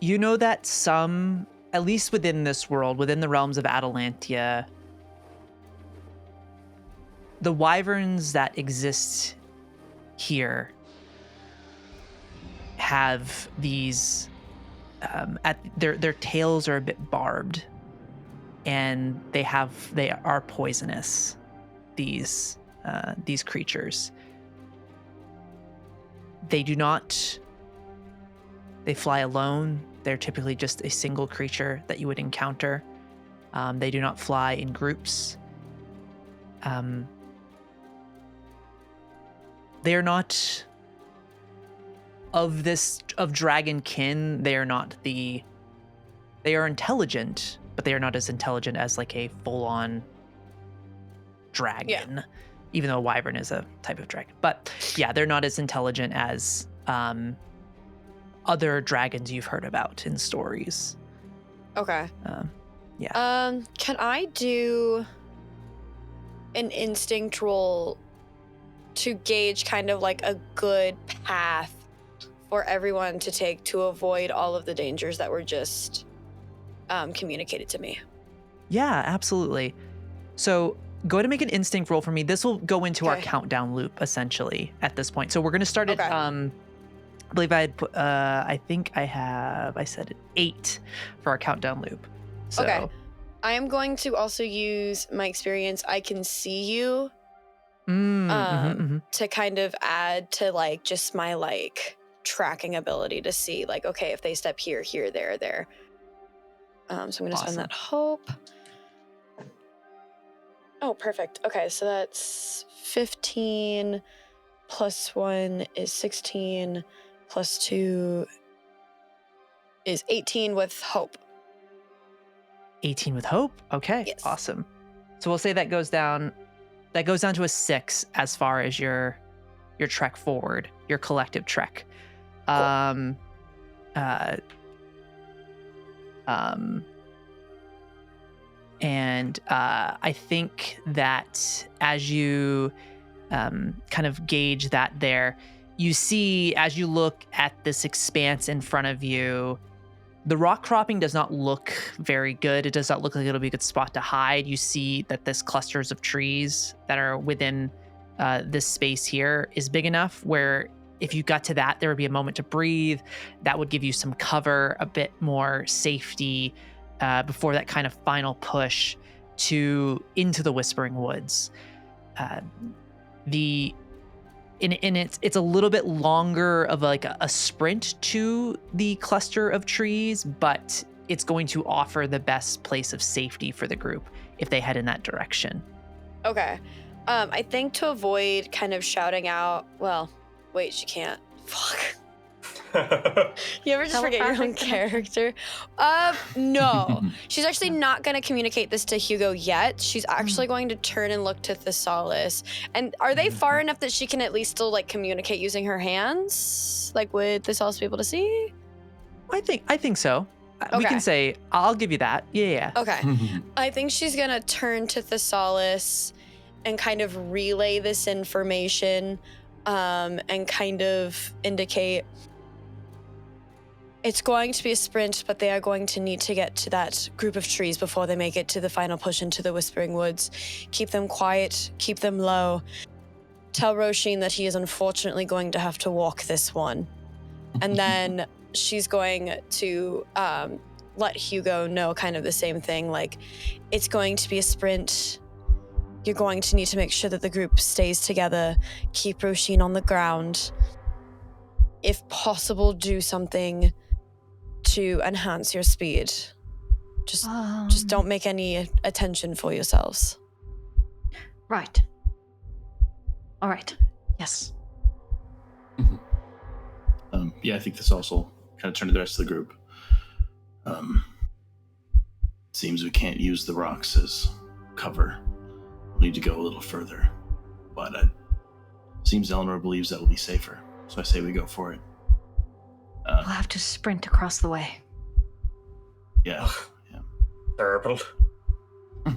You know that some, at least within this world, within the realms of Atalantia, the wyverns that exist here have these their tails are a bit barbed, and they are poisonous, these creatures. They fly alone. They're typically just a single creature that you would encounter. They do not fly in groups. They're not of dragon kin. They are intelligent, but they are not as intelligent as like a full-on dragon. Yeah. Even though a wyvern is a type of dragon. But yeah, they're not as intelligent as other dragons you've heard about in stories. Okay. Yeah. Can I do an instinct roll to gauge kind of like a good path for everyone to take to avoid all of the dangers that were just communicated to me? Yeah, absolutely. So go ahead and make an instinct roll for me. This will go into our countdown loop essentially at this point. So we're going to start at, I believe I had put, I said 8 for our countdown loop. So. Okay. I am going to also use my experience. I can see you to kind of add to like just my like tracking ability to see like, okay, if they step here, there. So I'm going to spend that hope. Oh, perfect. Okay, so that's 15 plus 1 is 16 plus 2 is 18 with hope. 18 with hope? Okay, yes. Awesome. So we'll say that goes down to a 6 as far as your trek forward, your collective trek. Cool. And I think that as you kind of gauge that there, you see as you look at this expanse in front of you, the rock cropping does not look very good. It does not look like it'll be a good spot to hide. You see that this clusters of trees that are within this space here is big enough where if you got to that, there would be a moment to breathe. That would give you some cover, a bit more safety before that kind of final push into the Whispering Woods. It's a little bit longer of like a sprint to the cluster of trees, but it's going to offer the best place of safety for the group if they head in that direction. Okay. I think to avoid kind of shouting out, well, wait, she can't. Fuck. You ever just forget your own character? No. She's actually not going to communicate this to Hugo yet. She's actually going to turn and look to Thessalus. And are they far enough that she can at least still like communicate using her hands? Like would Thessalus be able to see? I think so. Okay. We can say, I'll give you that. Yeah. Okay. I think she's going to turn to Thessalus and kind of relay this information and kind of indicate it's going to be a sprint, but they are going to need to get to that group of trees before they make it to the final push into the Whispering Woods. Keep them quiet, keep them low. Tell Róisín that he is unfortunately going to have to walk this one. And then she's going to let Hugo know kind of the same thing, like it's going to be a sprint. You're going to need to make sure that the group stays together. Keep Róisín on the ground. If possible, do something to enhance your speed. Just don't make any attention for yourselves. Right. All right. Yes. Yeah, I think this also kind of turned to the rest of the group. Seems we can't use the rocks as cover. We'll need to go a little further. But seems Elanor believes that'll be safer. So I say we go for it. We'll have to sprint across the way. Yeah. Terrible. I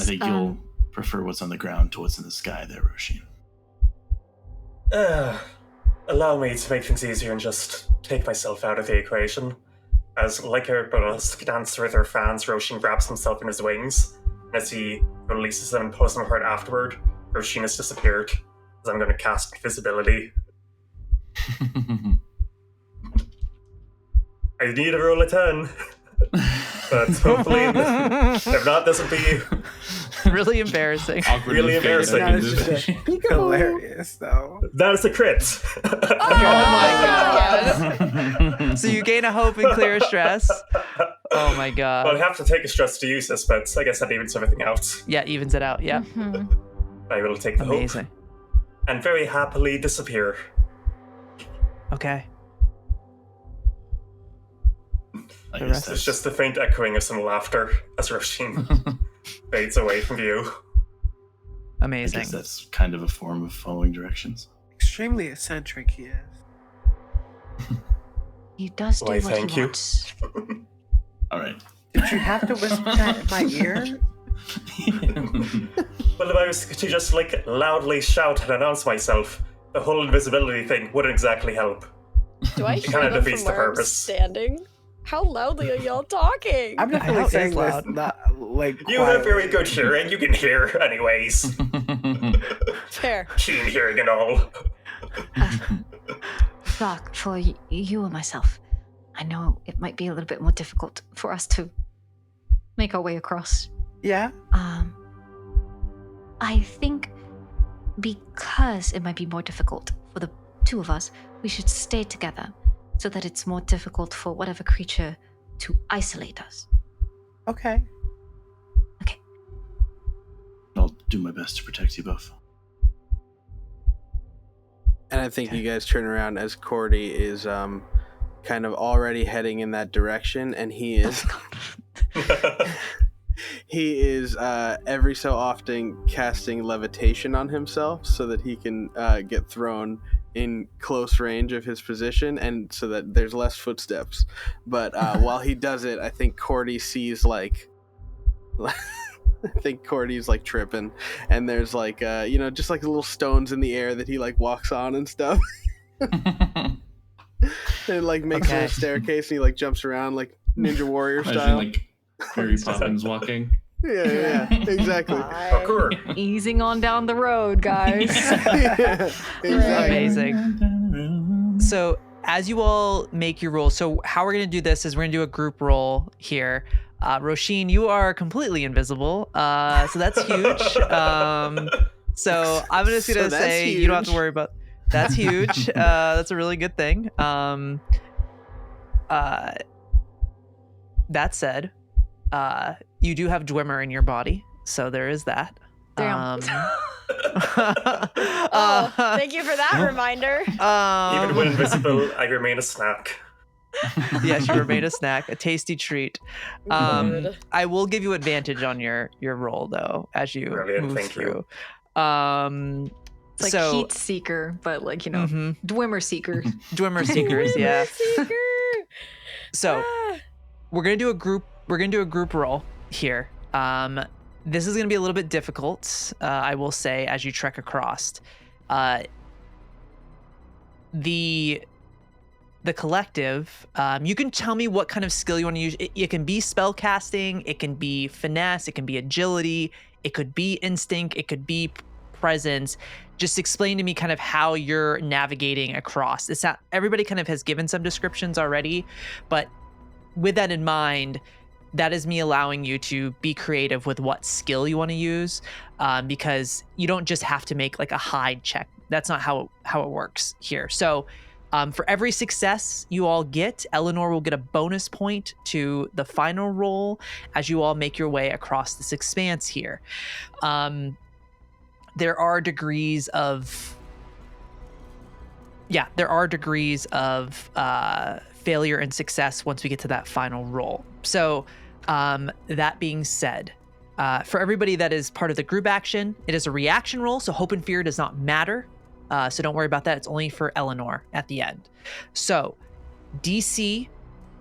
think you'll prefer what's on the ground to what's in the sky there, Róisín. Allow me to make things easier and just take myself out of the equation. As like everybody else dance with her fans, Róisín grabs himself in his wings. And as he releases them and pulls them apart afterward, Róisín has disappeared. As I'm going to cast Visibility. I need a roll of 10. But hopefully, if not, this will be really embarrassing. Really embarrassing. That is just hilarious, though. That is a crit. Oh my god. So you gain a hope and clear a stress. Oh my god. Well, I have to take a stress to use this, but I guess that evens everything out. Yeah, evens it out, yeah. Mm-hmm. I will take the Amazing. hope and very happily disappear. Okay. It's just the faint echoing of some laughter as Róisín fades away from view. Amazing. I guess that's kind of a form of following directions. Extremely eccentric he is. He does do Why, what thank he you. wants. All right. Did you have to whisper that in my ear? Well, if I was to just loudly shout and announce myself, the whole invisibility thing wouldn't exactly help. Do I hear kinda them defeats from the where I'm purpose. standing? How loudly are y'all talking? I'm definitely saying this not You have very good hearing. You can hear, anyways. Fair. Keen hearing and all. Fuck, for you and myself, I know it might be a little bit more difficult for us to make our way across. Yeah? I think because it might be more difficult for the two of us, we should stay together so that it's more difficult for whatever creature to isolate us. Okay. Okay. I'll do my best to protect you both. And I think you guys turn around as Cordy is kind of already heading in that direction, and he is he is every so often casting levitation on himself so that he can get thrown in close range of his position, and so that there's less footsteps. But while he does it, I think Cordy sees I think Cordy's tripping, and there's just little stones in the air that he walks on and stuff. And it makes a little staircase, and he jumps around Ninja Warrior style. Imagine Mary Poppins walking. Yeah, exactly. Easing on down the road, guys. Yeah, exactly. Amazing. So as you all make your roll, so how we're going to do this is we're going to do a group roll here. Róisín, you are completely invisible, so that's huge. So I'm just going to say you don't have to worry about. That's huge. That's a really good thing. That said, you do have Dwemer in your body, so there is that. Damn. Thank you for that reminder. Even when invisible, I remain a snack. Yes, you remain a snack, a tasty treat. I will give you advantage on your roll though as you move through. It's like Heat Seeker, but Dwemer Seekers. Dwemer Seekers, yeah. So we're gonna do a group roll here. This is gonna be a little bit difficult, I will say, as you trek across. The collective, you can tell me what kind of skill you want to use. It can be spell casting, it can be finesse, it can be agility, it could be instinct, it could be presence. Just explain to me kind of how you're navigating across. It's not, everybody kind of has given some descriptions already, but with that in mind, that is me allowing you to be creative with what skill you want to use, because you don't just have to make a hide check. That's not how it works here. So For every success you all get, Elanor will get a bonus point to the final roll as you all make your way across this expanse here. There are degrees of failure and success once we get to that final roll. So that being said, for everybody that is part of the group action, it is a reaction roll, so hope and fear does not matter. So don't worry about that. It's only for Elanor at the end. So DC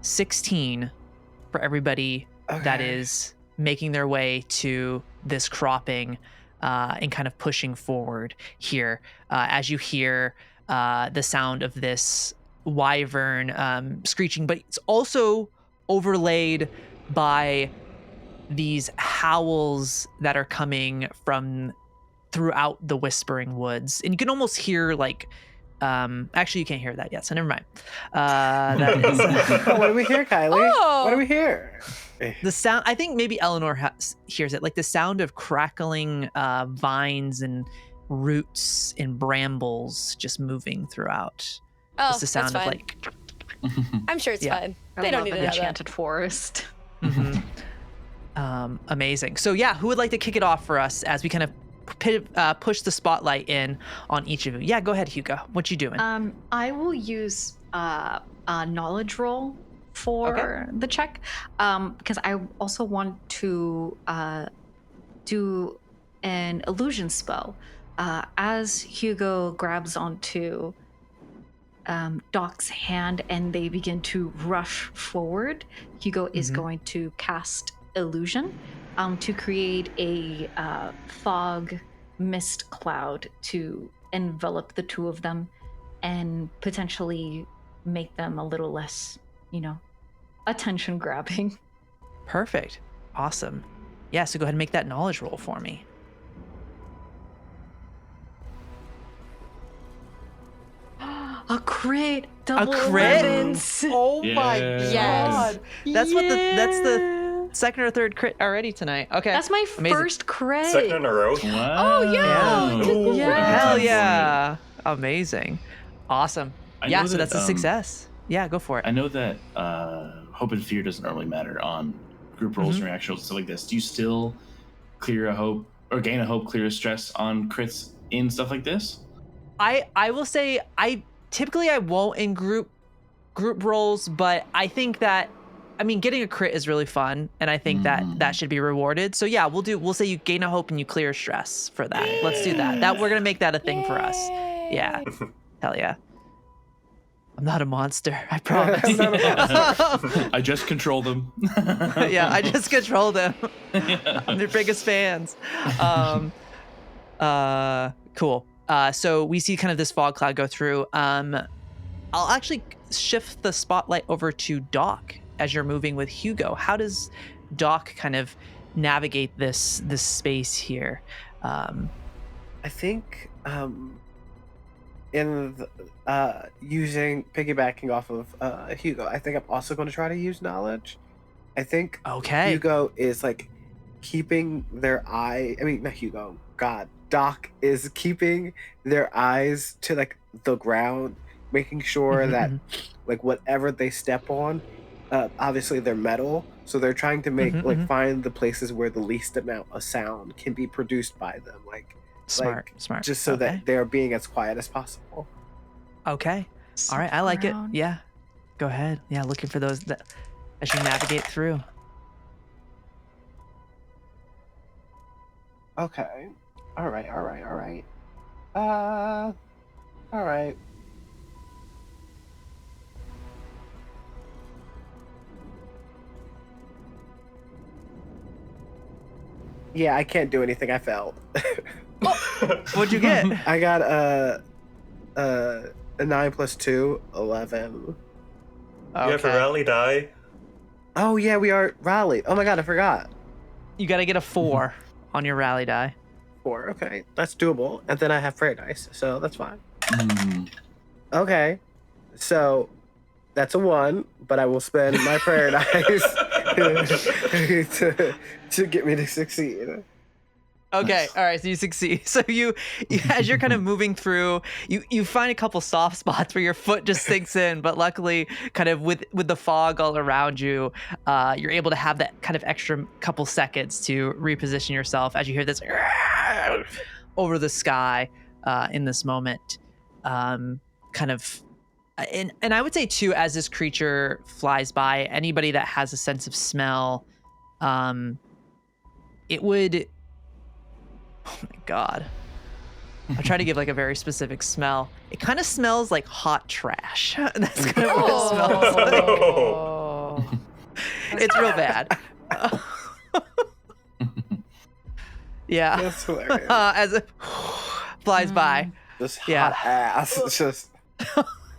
16 for everybody that is making their way to this cropping and kind of pushing forward here as you hear the sound of this wyvern screeching, but it's also overlaid by these howls that are coming from throughout the Whispering Woods. And you can almost hear like, actually you can't hear that yet, so never mind. That is, what do we hear, Kylie? Oh. What do we hear? The sound, I think maybe Elanor hears it, like the sound of crackling vines and roots and brambles just moving throughout. Oh, It's the sound that's of fine. like, I'm sure it's fine. They don't need to an know that. enchanted forest. amazing. So yeah, who would like to kick it off for us as we kind of push the spotlight in on each of you? Yeah, go ahead, Hugo. What you doing? I will use a knowledge roll for the check because I also want to do an illusion spell. As Hugo grabs onto Doc's hand and they begin to rush forward, Hugo is going to cast illusion to create a fog mist cloud to envelop the two of them and potentially make them a little less, attention grabbing. Perfect. Awesome. Yeah, so go ahead and make that knowledge roll for me. A crit, double A crit? 11s. Oh my Yes. god. That's that's the second or third crit already tonight. Okay. That's my Amazing. first crit. Second in a row. Wow. Oh, yeah. Ooh. Yeah. Hell yeah. Amazing. Awesome. I Yeah, know so that, that's a success. Yeah, go for it. I know that hope and fear doesn't normally matter on group rolls and reaction rolls and stuff like this. Do you still clear a hope or gain a hope, clear a stress on crits in stuff like this? I will say I won't in group rolls, but I think that getting a crit is really fun, and I think that should be rewarded. So yeah, we'll say you gain a hope and you clear stress for that. Let's do that. We're gonna make that a thing for us. Yeah. Hell yeah. I'm not a monster, I promise. I just control them. Yeah, I just control them. I'm their biggest fans. Cool. So we see kind of this fog cloud go through. I'll actually shift the spotlight over to Doc as you're moving with Hugo. How does Doc kind of navigate this space here? I think in using piggybacking off of Hugo, I think I'm also going to try to use knowledge. I think Hugo is like keeping their eye. Not Hugo. God, Doc is keeping their eyes to like the ground, making sure that like whatever they step on, obviously they're metal, so they're trying to make find the places where the least amount of sound can be produced by them. Smart. Just so that they're being as quiet as possible. Okay. All right. I like it. Yeah. Go ahead. Yeah. Looking for those as you navigate through. Okay. All right. All right. Yeah, I can't do anything. I failed. What'd you get? I got a 9 plus 2, 11. You have a rally die. Oh yeah, we are rally. Oh my god, I forgot. You got to get a 4 on your rally die. 4. Okay, that's doable. And then I have prayer dice, so that's fine. Okay, so that's a 1, but I will spend my prayer dice to get me to succeed. Okay, all right, so you succeed. So you as you're kind of moving through, you find a couple soft spots where your foot just sinks in, but luckily, kind of with the fog all around you, you're able to have that kind of extra couple seconds to reposition yourself as you hear this over the sky in this moment. Kind of, and I would say too, as this creature flies by, anybody that has a sense of smell, it would. Oh my God. I'm trying to give like a very specific smell. It kind of smells like hot trash. That's kind of what it smells like. Oh. It's real bad. Yeah. That's hilarious. As it flies by. This hot Yeah. ass. It's just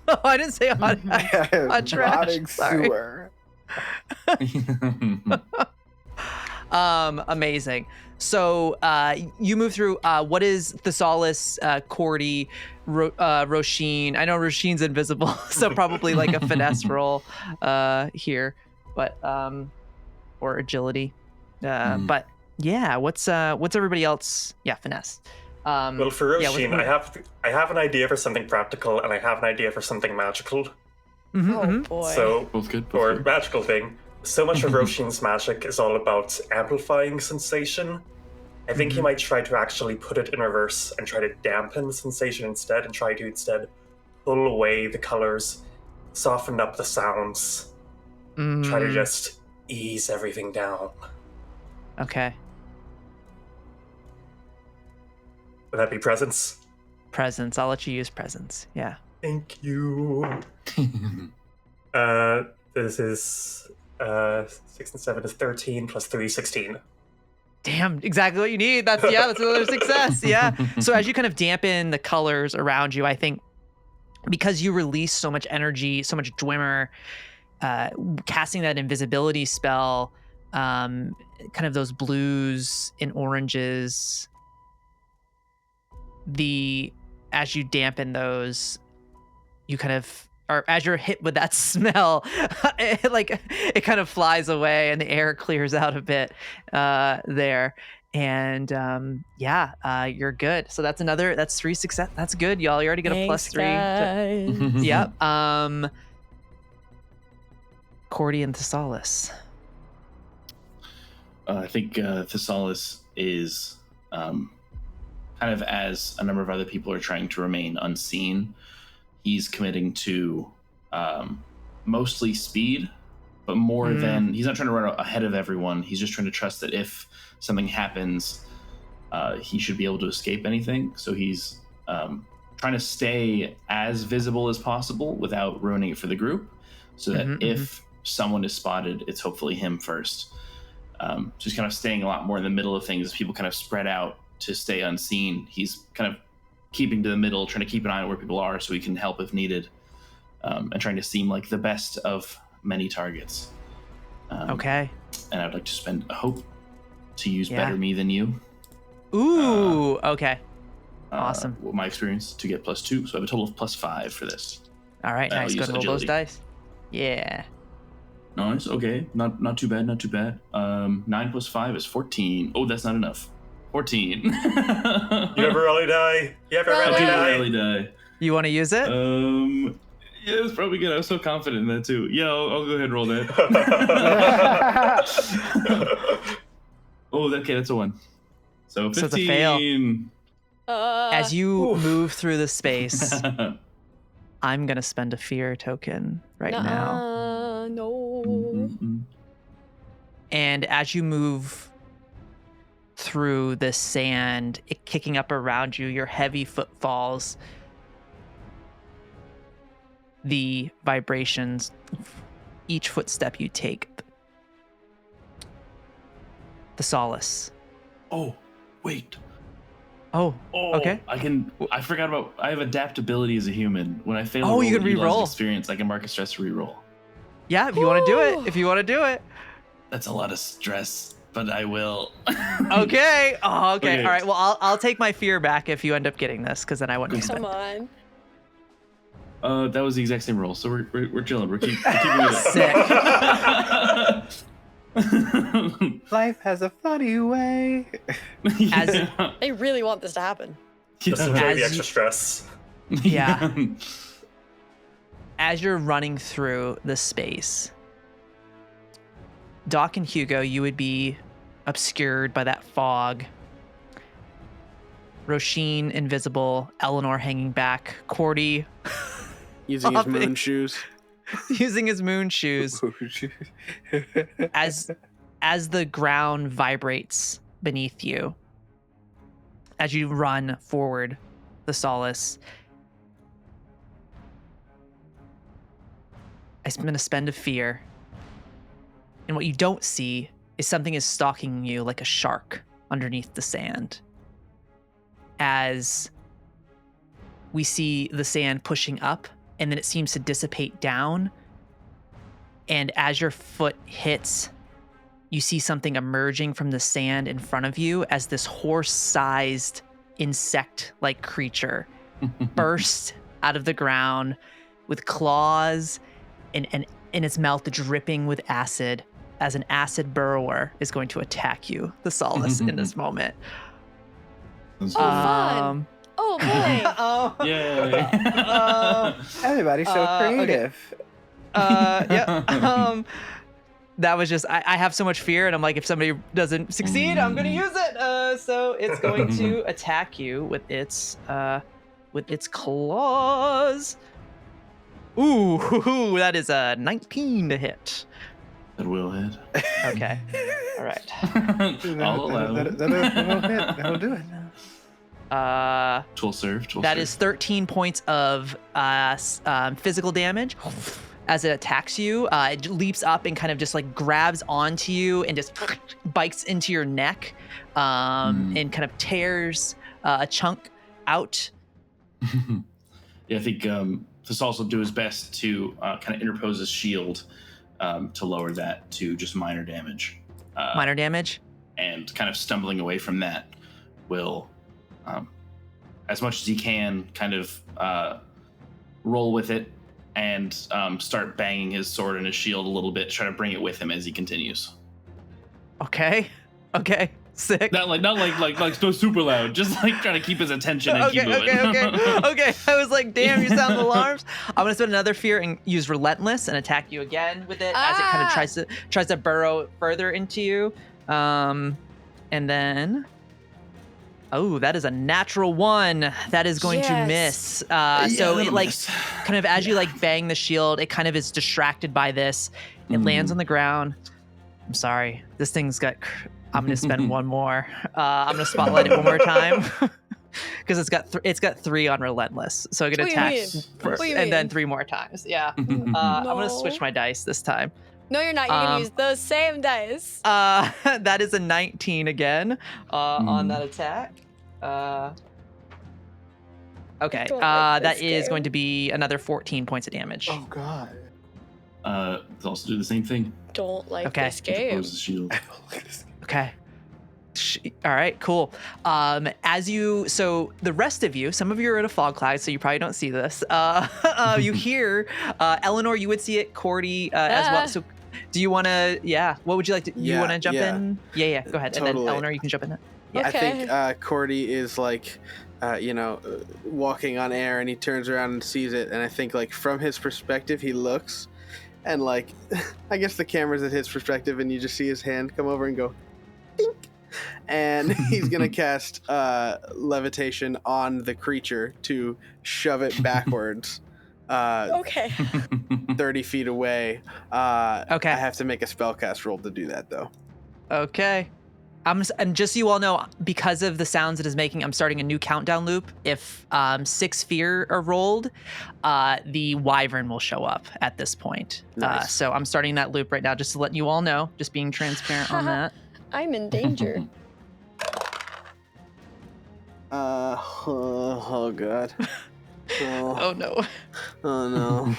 Oh, I didn't say hot hot trash. rotting Sorry. sewer. Amazing. So you move through. What is Thessalus, Cordy, Róisín? I know Róisín's invisible, so probably like a finesse roll here, but or agility. But yeah, what's everybody else? Yeah, finesse. Well, for Róisín, yeah, I have an idea for something practical, and I have an idea for something magical. Boy. So, Both good. for a magical thing, so much of Róisín's magic is all about amplifying sensation. I think he might try to actually put it in reverse and try to dampen sensation instead, and try to instead pull away the colors, soften up the sounds, try to just ease everything down. Okay. Would that be presence? Presence. I'll let you use presence. Yeah. Thank you. This is 6 and 7 is 13 plus 3 is 16. Damn, exactly what you need. That's another success. Yeah. So as you kind of dampen the colors around you, I think because you release so much energy, so much Dwemer, casting that invisibility spell, kind of those blues and oranges, as you dampen those, you kind of, or as you're hit with that smell, it kind of flies away and the air clears out a bit there. And you're good. So that's 3 success. That's good, y'all. You already get a plus 3. Yep. Cordy and Thessalus. I think Thessalus is kind of, as a number of other people are trying to remain unseen, he's committing to mostly speed, but more than, he's not trying to run ahead of everyone. He's just trying to trust that if something happens, he should be able to escape anything. So he's trying to stay as visible as possible without ruining it for the group, so that if someone is spotted, it's hopefully him first. Just kind of staying a lot more in the middle of things as people kind of spread out to stay unseen. He's kind of keeping to the middle, trying to keep an eye on where people are so he can help if needed, and trying to seem like the best of many targets. Okay. And I'd like to spend a hope to use Better Me Than You. Ooh, okay. Awesome. My experience to get +2, so I have a total of +5 for this. All right, nice. Go use to roll those agility. dice. Yeah. Nice, okay. Not too bad, not too bad. 9 plus 5 is 14. Oh, that's not enough. 14. You ever really die? You ever I really do die? really die. You want to use it? Yeah, it's probably good. I was so confident in that too. Yeah, I'll go ahead and roll that. Oh, okay, that's a 1. So 15. So it's a fail. As you move through the space, I'm going to spend a fear token right now. No. Mm-mm. And as you move through the sand, it kicking up around you, your heavy footfalls, the vibrations, each footstep you take. Thessalus. Oh, wait. Oh, okay. I forgot about, I have adaptability as a human. When I fail Oh, a you roll can and utilize re-roll. experience, I can mark a stress to re-roll. Yeah, if you want to do it. If you want to do it. That's a lot of stress, but I will. Okay. Oh, okay. Okay. All right. Well, I'll take my fear back if you end up getting this, because then I wouldn't Come spend. on. That was the exact same roll, so we're chilling. We're keeping it. Sick. Life has a funny way. They really want this to happen. Just enjoy the extra stress. Yeah. As you're running through the space, Doc and Hugo, you would be obscured by that fog. Róisín invisible, Elanor hanging back, Cordy using his moon shoes. Using his moon shoes. As the ground vibrates beneath you, as you run forward, Thessalus, I'm going to spend a fear. And what you don't see is something is stalking you like a shark underneath the sand. As we see the sand pushing up, and then it seems to dissipate down. And as your foot hits, you see something emerging from the sand in front of you as this horse-sized insect-like creature bursts out of the ground with claws and its mouth dripping with acid, as an acid burrower is going to attack you, Thessalus, in this moment. Fun. Oh boy. Yay. Everybody's so creative. Yeah. That was just, I have so much fear, and I'm like, if somebody doesn't succeed, I'm going to use it. So it's going to attack you with its claws. Ooh, that is a 19 to hit. That will hit. Okay. All right. I'll allow it. That'll do it. Tool serve. That is 13 points of physical damage. As it attacks you, it leaps up and kind of just like grabs onto you and just bites into your neck, and kind of tears a chunk out. Yeah, I think Thessalus will do his best to kind of interpose his shield to lower that to just minor damage. Minor damage? And kind of stumbling away from that will, as much as he can, kind of roll with it and start banging his sword and his shield a little bit, try to bring it with him as he continues. Okay. Sick. Not like so super loud, just like trying to keep his attention and keep moving. Okay. I was like, damn, you sound alarms. I'm gonna spend another fear and use Relentless and attack you again with it as it kind of tries to burrow further into you. And then, that is a natural 1. That is going to miss. So it like kind of as you like bang the shield, it kind of is distracted by this. It lands on the ground. I'm sorry, this thing's got. I'm gonna spend one more. I'm gonna spotlight it one more time because it's got 3 on Relentless, so I'm gonna attack first and then 3 more times. Yeah, I'm gonna switch my dice this time. No, you're not. You're gonna use those same dice. That is a 19 again on that attack. Okay, that is going to be another 14 points of damage. Oh god. Let's also do the same thing. Don't like this game. Interpose the shield. Okay. All right, cool. So the rest of you, some of you are in a fog cloud, so you probably don't see this. You hear Elanor, you would see it, Cordy as well. So do you want to, what would you like to, you want to jump in? Yeah, go ahead. Totally. And then Elanor, you can jump in. Yeah. Okay. I think Cordy is like, walking on air, and he turns around and sees it, and I think like from his perspective, he looks, and like, I guess the camera's at his perspective, and you just see his hand come over and go, dink. And he's gonna cast levitation on the creature to shove it backwards. 30 feet away. Okay. I have to make a spellcast roll to do that, though. Okay. And just so you all know, because of the sounds it is making, I'm starting a new countdown loop. If 6 fear are rolled, the wyvern will show up at this point. Nice. So I'm starting that loop right now, just to let you all know, just being transparent on that. I'm in danger. Oh god. Oh no. Oh no.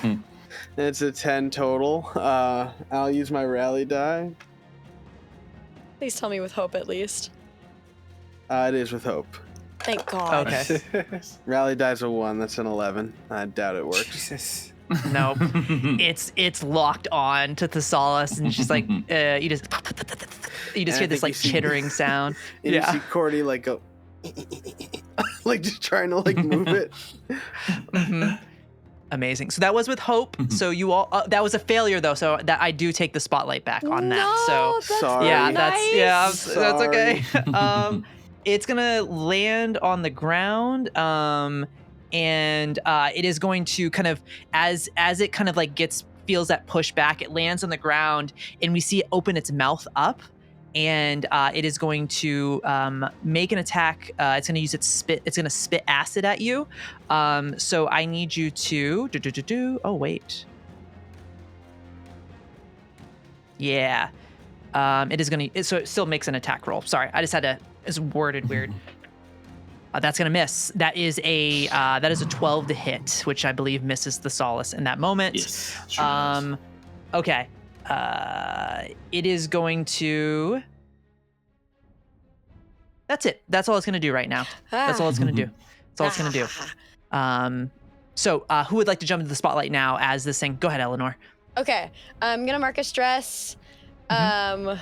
It's a 10 total. I'll use my rally die. Please tell me with hope at least. It is with hope. Thank God. Okay. Rally die's a 1. That's an 11. I doubt it works. Jesus. Nope. It's locked on to Thessalus, and she's like, you just hear this like chittering sound. And you see Cordy like go, like just trying to like move it. Mm-hmm. Amazing. So that was with Hope. So you all that was a failure though. So that I do take the spotlight back on that. So sorry. yeah, nice. that's okay. It's gonna land on the ground. And it is going to kind of as it kind of like feels that push back, it lands on the ground, and we see it open its mouth up, and it is going to make an attack. It's going to use its spit. It's going to spit acid at you. So I need you to Oh wait. Yeah. It is going to. So it still makes an attack roll. Sorry, I just had to. It's worded weird. That's gonna miss. That is a 12 to hit, which I believe misses Thessalus in that moment. Yes. Sure okay. It is going to. That's it. That's all it's gonna do right now. That's all it's gonna do. That's all it's gonna do. So who would like to jump into the spotlight now as this thing? Go ahead, Elanor. Okay, I'm gonna mark a stress. To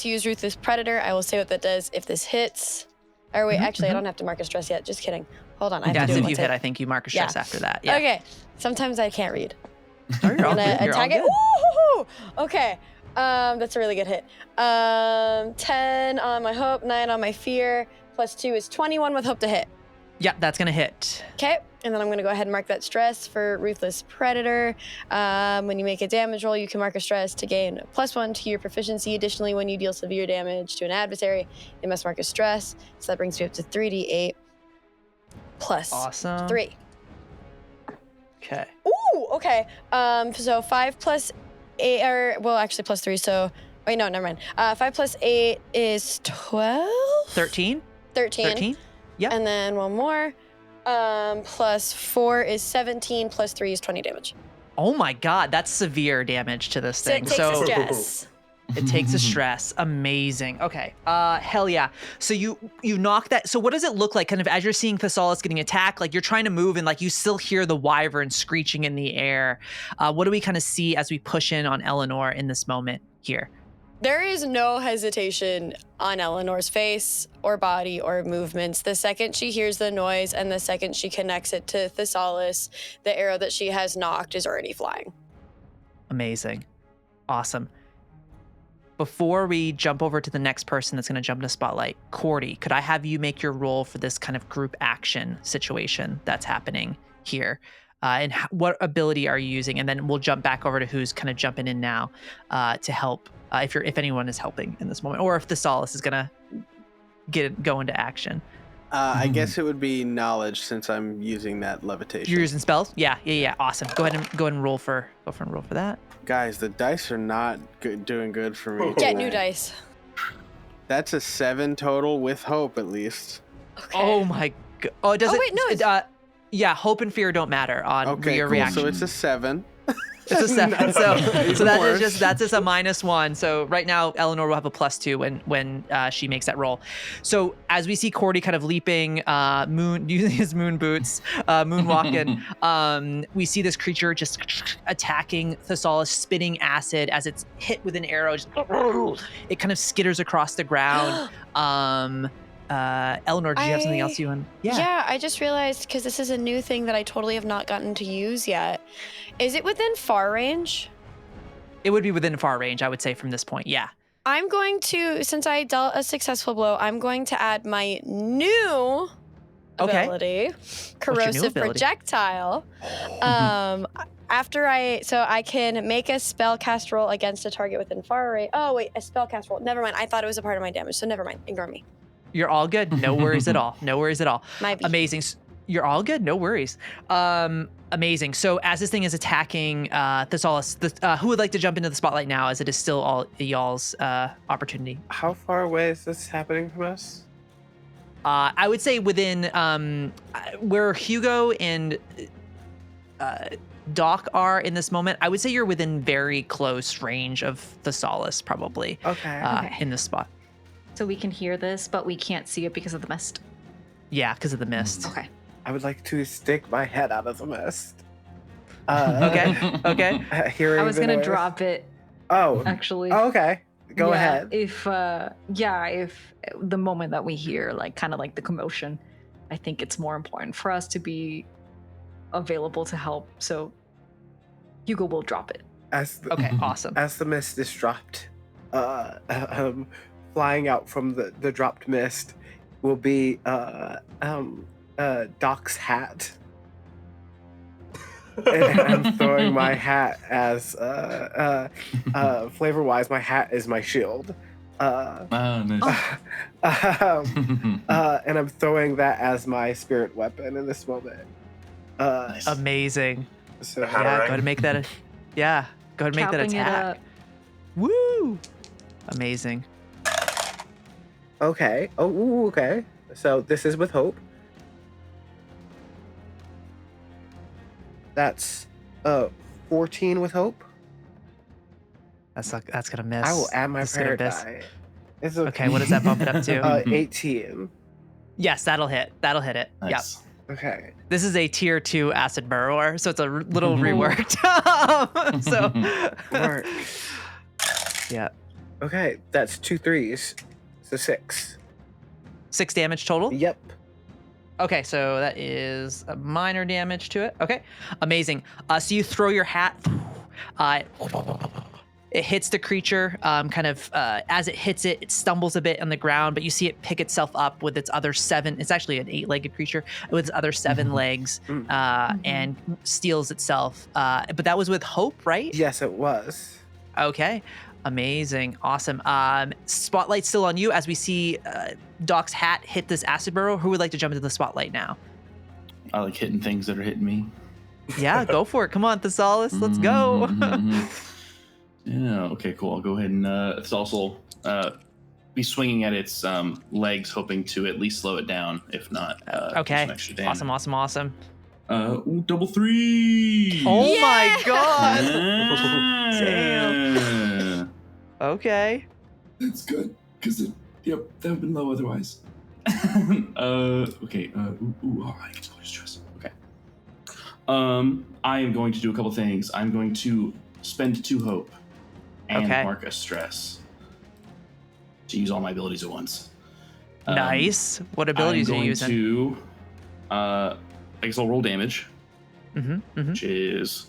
use Ruthless Predator, I will say what that does if this hits. Or wait, actually, I don't have to mark a stress yet. Just kidding. Hold on. I have to do it if you hit, I think you mark a stress after that. Yeah. Okay. Sometimes I can't read. You're all good. Attack it. Woo-hoo-hoo! Okay. That's a really good hit. 10 on my hope, 9 on my fear, plus 2 is 21 with hope to hit. Yeah, that's gonna hit. Okay. And then I'm gonna go ahead and mark that stress for Ruthless Predator. When you make a damage roll, you can mark a stress to gain +1 to your proficiency. Additionally, when you deal severe damage to an adversary, you must mark a stress. So that brings me up to 3d8 plus awesome. 3. Okay. Ooh, okay. So 5 plus 8, or well, actually plus 3. So wait, no, never mind. 5 plus 8 is 12. 13. 13. Yep. And then one more. Plus 4 is 17, plus 3 is 20 damage. Oh my god, that's severe damage to this thing. So it takes a stress. It takes a stress. Amazing. Okay. Hell yeah. So you knock that. So what does it look like kind of as you're seeing Thessalus getting attacked? Like you're trying to move and like you still hear the wyvern screeching in the air. What do we kind of see as we push in on Elanor in this moment here? There is no hesitation on Eleanor's face or body or movements. The second she hears the noise and the second she connects it to Thessalus, the arrow that she has knocked is already flying. Amazing. Awesome. Before we jump over to the next person that's going to jump into Spotlight, Cordy, could I have you make your roll for this kind of group action situation that's happening here? And what ability are you using? And then we'll jump back over to who's kind of jumping in now to help. If anyone is helping in this moment, or if Thessalus is gonna go into action. I guess it would be knowledge since I'm using that levitation. You're using spells? Yeah. Awesome. Go ahead and roll for that. Guys, the dice are not doing good for me. Get new dice. That's a 7 total with hope at least. Okay. Oh my god. Oh, does it? Wait, no. Yeah, hope and fear don't matter on your reaction. So it's a 7. It's a 7. So that's just a -1. So right now, Elanor will have a +2 when she makes that roll. So as we see Cordy kind of leaping, using his moon boots, moonwalking, we see this creature just attacking Thessalus, spitting acid as it's hit with an arrow. It kind of skitters across the ground. Elanor, did you have something else you want? Yeah, I just realized, because this is a new thing that I totally have not gotten to use yet. Is it within far range? It would be within far range, I would say, from this point, yeah. I'm going to, since I dealt a successful blow, I'm going to add my new ability, Corrosive Projectile. So I can make a spell cast roll against a target within far range. Oh, wait, a spell cast roll. Never mind. I thought it was a part of my damage, so never mind. Ignore me. You're all good. No worries at all. No worries at all. Amazing. You're all good. No worries. Amazing. So as this thing is attacking Thessalus, who would like to jump into the spotlight now, as it is still all y'all's opportunity? How far away is this happening from us? I would say within where Hugo and Doc are in this moment. I would say you're within very close range of Thessalus, probably. Okay. In this spot. So we can hear this, but we can't see it because of the mist. Yeah, because of the mist. Okay. I would like to stick my head out of the mist. Okay. Hearing I was the gonna noise. drop it. Oh. Actually. Oh, okay. Go ahead. If the moment that we hear like kind of like the commotion, I think it's more important for us to be available to help. So Hugo will drop it. Okay, awesome. As the mist is dropped, flying out from the dropped mist will be Doc's hat. And I'm throwing my hat as flavor-wise, my hat is my shield. Nice. And I'm throwing that as my spirit weapon in this moment. Nice. Amazing. So Yeah, go ahead and make that go ahead and make that Chopping it attack. up. Woo! Amazing. Okay. Oh, ooh, okay. So this is with hope. That's 14 with hope. That's gonna miss. I will add my That's gonna prayer miss. die. It's Okay, what does that bump it up to? 18. Yes, that'll hit. That'll hit it. Yep. Nice. Okay. This is a tier 2 acid burrower, so it's a little reworked. So Work. yeah. Okay, that's 2 3s. So 6. 6 damage total. Yep. Okay, so that is a minor damage to it. Okay, amazing. So you throw your hat. It hits the creature. As it hits it, it stumbles a bit on the ground, but you see it pick itself up with its other 7. It's actually an 8-legged creature with its other 7 legs, and steals itself. But that was with hope, right? Yes, it was. Okay. Amazing. Awesome. Spotlight still on you as we see Doc's hat hit this acid burrow. Who would like to jump into the spotlight now? I like hitting things that are hitting me. Yeah, go for it. Come on, Thessalus. Let's go. Yeah, okay, cool. I'll go ahead and Thessalus will be swinging at its legs, hoping to at least slow it down, if not Okay. some extra damage. Awesome. Double 3! Oh my god. Damn. Okay. That's good, because that would have been low otherwise. Okay. I get to stress. Okay. I am going to do a couple things. I'm going to spend 2 hope and mark a stress to use all my abilities at once. Nice. What abilities are you using? To, I guess I'll roll damage, which is,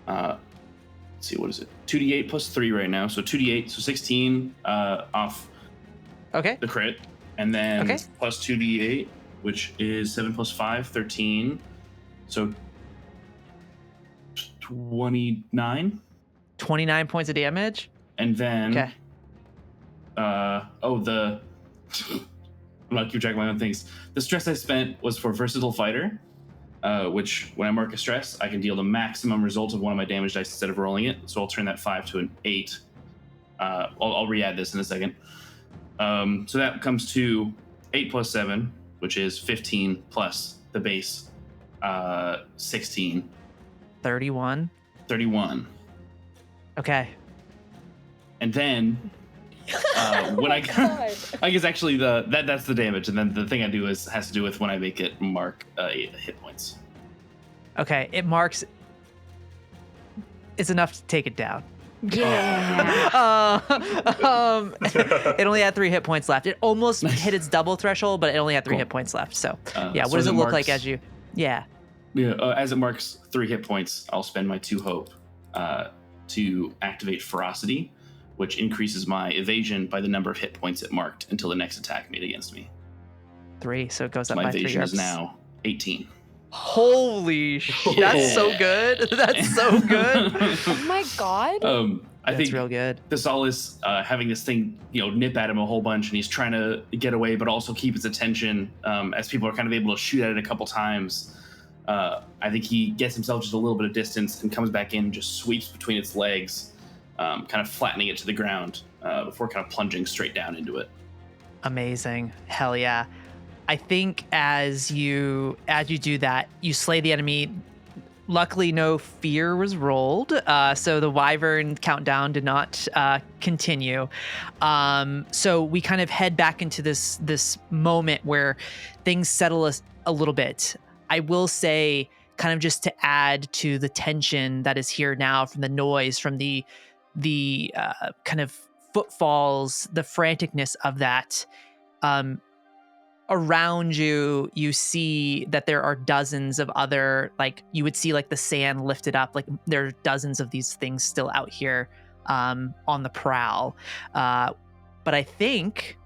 let's see, what is it? 2d8 plus 3 right now, so 2d8, so 16 off the crit, and then plus 2d8, which is 7 plus 5, 13, so 29. 29 points of damage. And then, I'm not keep track of my own things. The stress I spent was for Versatile Fighter, which when I mark a stress, I can deal the maximum result of one of my damage dice instead of rolling it. So I'll turn that 5 to an 8. I'll re-add this in a second. So that comes to 8 plus 7, which is 15 plus the base 16. 31. Okay. And then when I guess actually that's the damage, and then the thing I do has to do with when I make it mark 8 hit points. Okay, it marks. It's enough to take it down. Yeah. It only had 3 hit points left. It almost hit its double threshold, but it only had 3 hit points left. So yeah, what does it look like as you? Yeah. As it marks 3 hit points, I'll spend my 2 hope to activate Ferocity, which increases my evasion by the number of hit points it marked until the next attack made against me. 3, so it goes up my by 3. evasion is now 18. Holy shit! That's so good. That's so good. Oh my god. I think real good. Thessalus having this thing, nip at him a whole bunch, and he's trying to get away, but also keep his attention as people are kind of able to shoot at it a couple times. I think he gets himself just a little bit of distance and comes back in and just sweeps between its legs, kind of flattening it to the ground before kind of plunging straight down into it. Amazing. Hell yeah. I think as you do that, you slay the enemy. Luckily, no fear was rolled, so the Wyvern countdown did not continue. So we kind of head back into this moment where things settle us a little bit. I will say kind of just to add to the tension that is here now from the noise, from the kind of footfalls, the franticness of that. Around you, you see that there are dozens of other, like you would see like the sand lifted up, like there are dozens of these things still out here on the prowl. But I think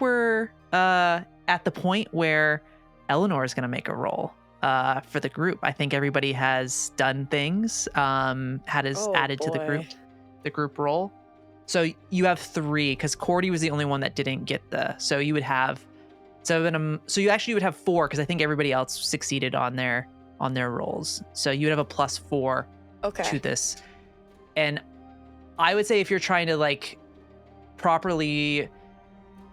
we're at the point where Elanor is going to make a roll for the group. I think everybody has done things, added to the group roll. So you have 3, because Cordy was the only one that didn't get so you would have, so you actually would have 4, because I think everybody else succeeded on their rolls. So you would have a +4 to this. And I would say if you're trying to like properly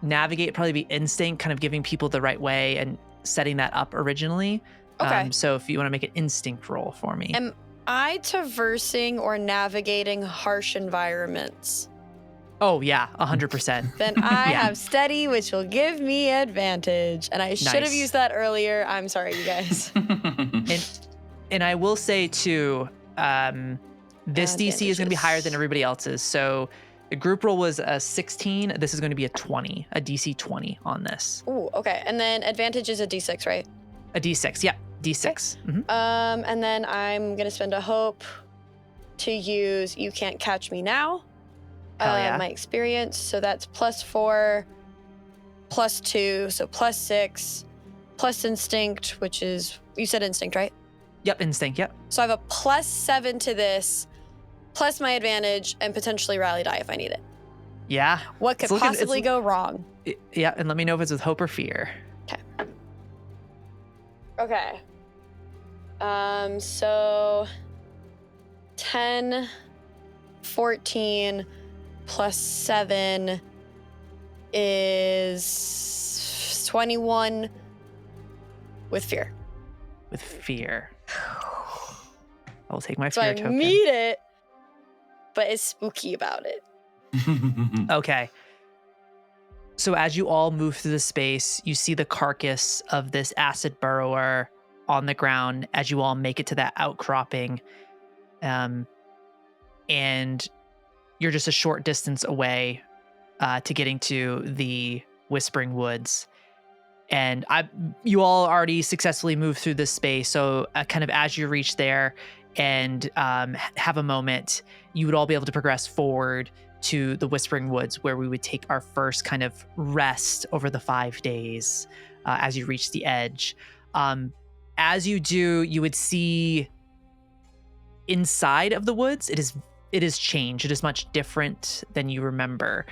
navigate, probably be instinct, kind of giving people the right way and setting that up originally. Okay. So if you want to make an instinct roll for me. Am I traversing or navigating harsh environments? Oh yeah, 100%. Then I have steady, which will give me advantage. And I should have used that earlier. I'm sorry, you guys. and I will say too, this DC is going to be higher than everybody else's. So the group roll was a 16. This is going to be a 20, a DC 20 on this. Ooh, okay. And then advantage is a D6, right? A D6, yeah, D6. Okay. Mm-hmm. And then I'm going to spend a hope to use You Can't Catch Me Now. My experience. So that's +4, +2, so +6, plus instinct, which is, you said instinct, right? Yep, instinct, yep. So I have a +7 to this, plus my advantage, and potentially rally die if I need it. Yeah. What could possibly go wrong? Yeah, and let me know if it's with hope or fear. Okay. So 10, 14 plus 7 is 21 with fear. With fear. I'll take my so fear I token. meet it, but it's spooky about it. Okay. So as you all move through the space, you see the carcass of this acid burrower on the ground as you all make it to that outcropping. And you're just a short distance away to getting to the Whispering Woods. And you all already successfully moved through this space. So kind of as you reach there and have a moment, you would all be able to progress forward to the Whispering Woods, where we would take our first kind of rest over the 5 days as you reach the edge. As you do, you would see inside of the woods, it is changed. It is much different than you remember.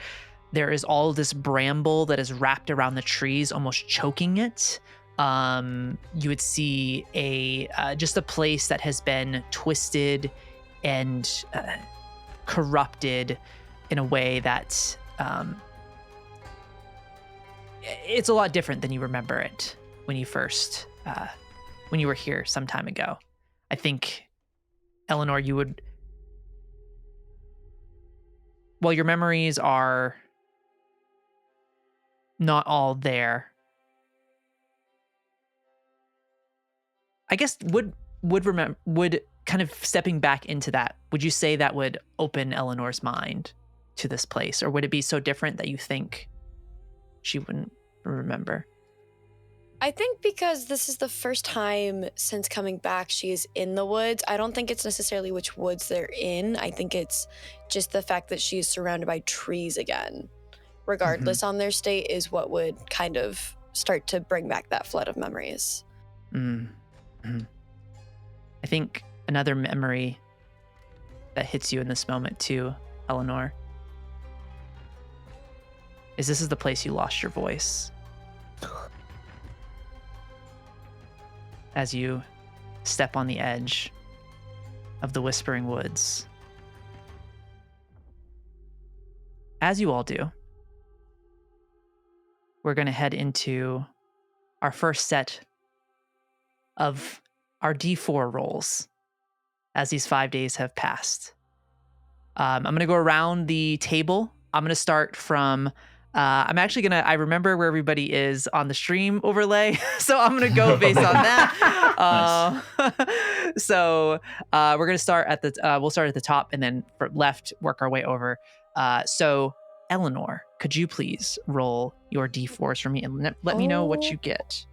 There is all this bramble that is wrapped around the trees, almost choking it. You would see just a place that has been twisted and corrupted in a way that it's a lot different than you remember it when you first when you were here some time ago. I think, Elanor, you would, well, your memories are not all there. I guess would kind of stepping back into that, would you say that would open Eleanor's mind to this place, or would it be so different that you think she wouldn't remember? I think because this is the first time since coming back she is in the woods. I don't think it's necessarily which woods they're in. I think it's just the fact that she is surrounded by trees again, regardless on their state, is what would kind of start to bring back that flood of memories. I think another memory that hits you in this moment too, Elanor, is this is the place you lost your voice. As you step on the edge of the Whispering Woods. As you all do, we're going to head into our first set of our D4 rolls as these 5 days have passed. I'm going to go around the table. I'm going to start from I'm actually I remember where everybody is on the stream overlay, so I'm gonna go based on that. So we're gonna start at we'll start at the top and then from left work our way over. So Elanor, could you please roll your d4s for me and let me know what you get?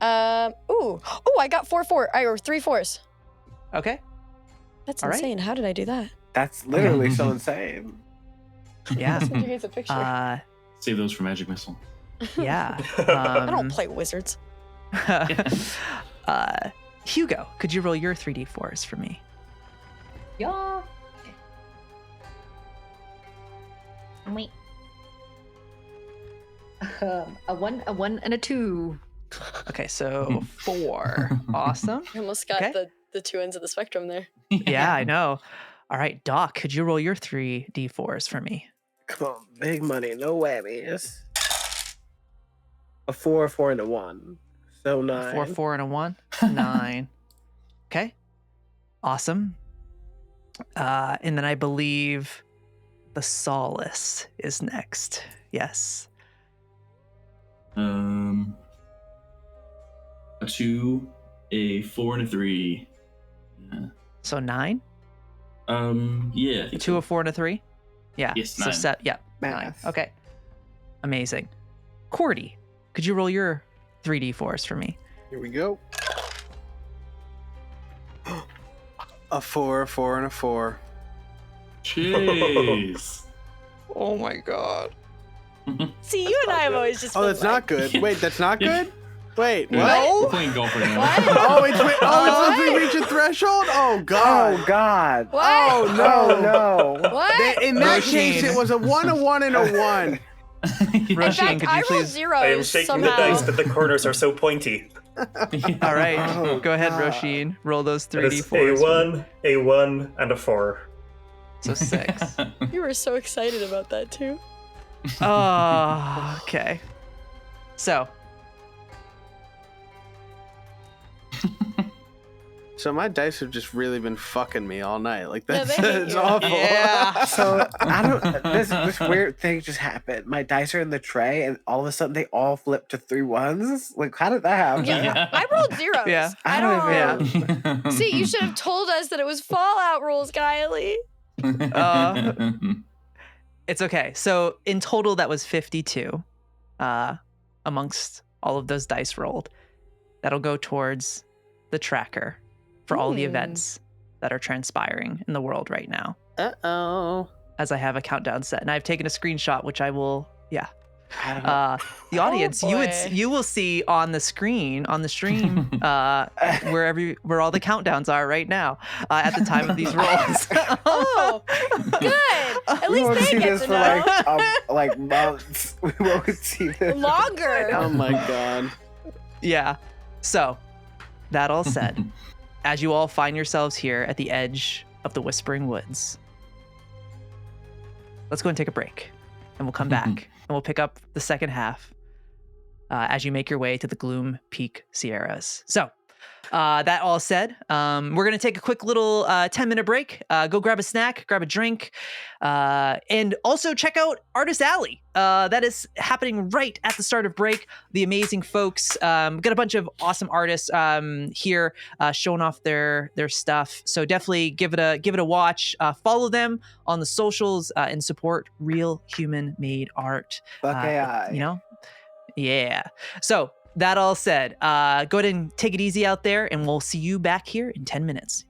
I got 4 or 3 4s. Okay. That's All insane. right. How did I do that? That's literally so insane. Yeah. I'll send you guys a picture. Save those for Magic Missile. Yeah. I don't play wizards. Hugo, could you roll your 3d4s for me? Yeah. Wait. A 1, and a 2. Okay, so 4. Awesome. I almost got Okay. the 2 ends of the spectrum there. Yeah, I know. All right, Doc, could you roll your 3d4s for me? Come on, big money, no whammies. A 4, 4, and a 1. So 9. 4, 4, and a 1. 9. Okay. Awesome. And then I believe the Solace is next. Yes. A 2, a 4, and a 3. So 9? Yeah. I A think 2, so. a 4, and a 3? Yeah. Yes, So 9. yeah, 9. Math. Okay. Amazing. Cordy, could you roll your 3d4s for me? Here we go. A 4, a 4, and a 4. Jeez. Oh my god. See, you and I have always just. Oh, been that's not good. Wait, that's not Yeah. good? Wait, We're what? playing golf right now. What? It's once we reach a threshold? Oh, God. Oh God. What? Oh, No, no. no. What? In that Róisín. case, it was a 1, a 1, and a 1. In Róisín, fact, could I you rolled please? zeros I am shaking somehow. the dice, but the corners are so pointy. All right, Oh, go ahead, God. Róisín. Roll those It is 3d4s. a 1, and a 4. So 6. You were so excited about that too. Oh, okay. So, So my dice have just really been fucking me all night. Like, Yeah, that's they hate it's you. awful. Yeah. So I don't. This weird thing just happened. My dice are in the tray, and all of a sudden they all flip to 3 1s. Like, how did that happen? Yeah, I rolled zeros. Yeah. I don't don't. even- See, you should have told us that it was Fallout rules, Kylie. it's okay. So, in total, that was 52 amongst all of those dice rolled. That'll go towards the tracker for all the events that are transpiring in the world right now. Uh-oh. As I have a countdown set, and I've taken a screenshot, which I will, I don't know. the audience, boy. you will see on the screen on the stream where all the countdowns are right now at the time of these rolls. Oh, good. At We least won't they see get this to for know. like months. We won't see this. Longer. Oh, my God. Yeah. So, that all said, as you all find yourselves here at the edge of the Whispering Woods, let's go and take a break, and we'll come back and we'll pick up the second half as you make your way to the Gloompeak Sierras. So, that all said, we're going to take a quick little 10-minute break. Go grab a snack, grab a drink, and also check out Artist Alley. That is happening right at the start of break. The amazing folks got a bunch of awesome artists here showing off their stuff. So definitely give it a watch. Follow them on the socials and support real human made art. Fuck AI. You know, yeah. So. That all said, go ahead and take it easy out there, and we'll see you back here in 10 minutes.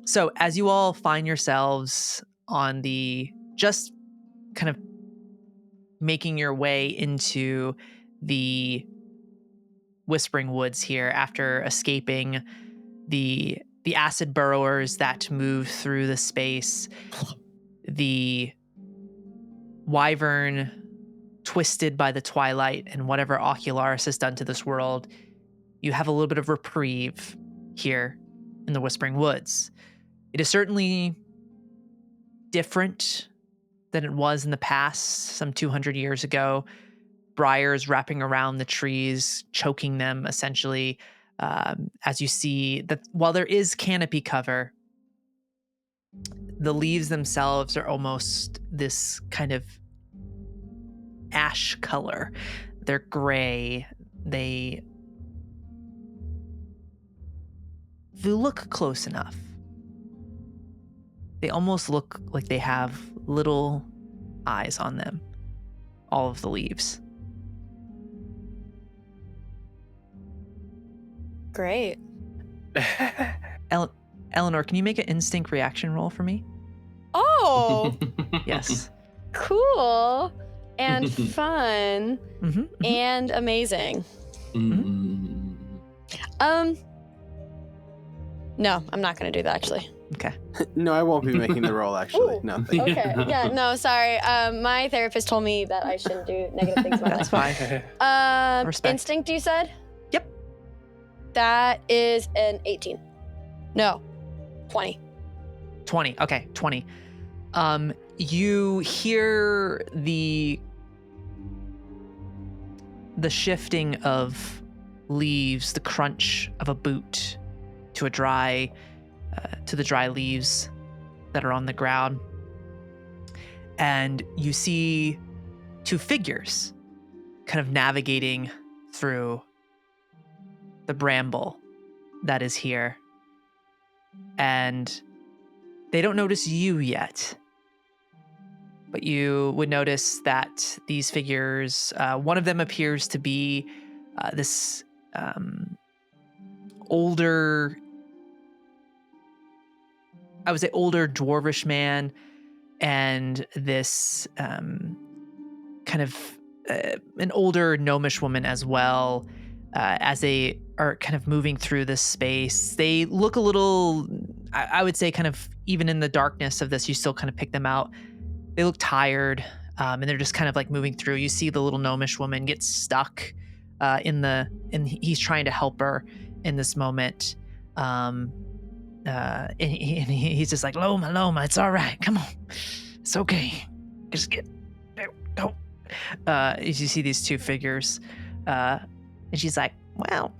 So as you all find yourselves on the just kind of making your way into the Whispering Woods here after escaping the acid burrowers that move through the space, the wyvern twisted by the twilight and whatever Ocularis has done to this world, you have a little bit of reprieve here in the Whispering Woods. It is certainly different than it was in the past, some 200 years ago. Briars wrapping around the trees, choking them essentially, as you see that while there is canopy cover, the leaves themselves are almost this kind of ash color. They're gray. If you look close enough, they almost look like they have little eyes on them, all of the leaves. Great. Elanor, can you make an instinct reaction roll for me? Oh, Yes. cool and fun and amazing. No, I'm not going to do that actually. Okay. No, I won't be making the roll, actually. Ooh. No, thank you. Okay. Yeah, no, sorry. My therapist told me that I shouldn't do negative things in my That's life. fine. Respect. Instinct, you said? Yep. That is an 18. No, 20. 20. Okay, 20. You hear the shifting of leaves, the crunch of a boot to the dry leaves that are on the ground. And you see two figures kind of navigating through the bramble that is here. And they don't notice you yet, but you would notice that these figures, one of them appears to be this older dwarvish man, and this kind of an older gnomish woman as well. As they are kind of moving through this space, they look a little, I would say, kind of even in the darkness of this, you still kind of pick them out. They look tired, and they're just kind of like moving through. You see the little gnomish woman get stuck and he's trying to help her in this moment. And he's just like, Loma, it's all right. Come on. It's okay. Just go. As you see these two figures, and she's like, well,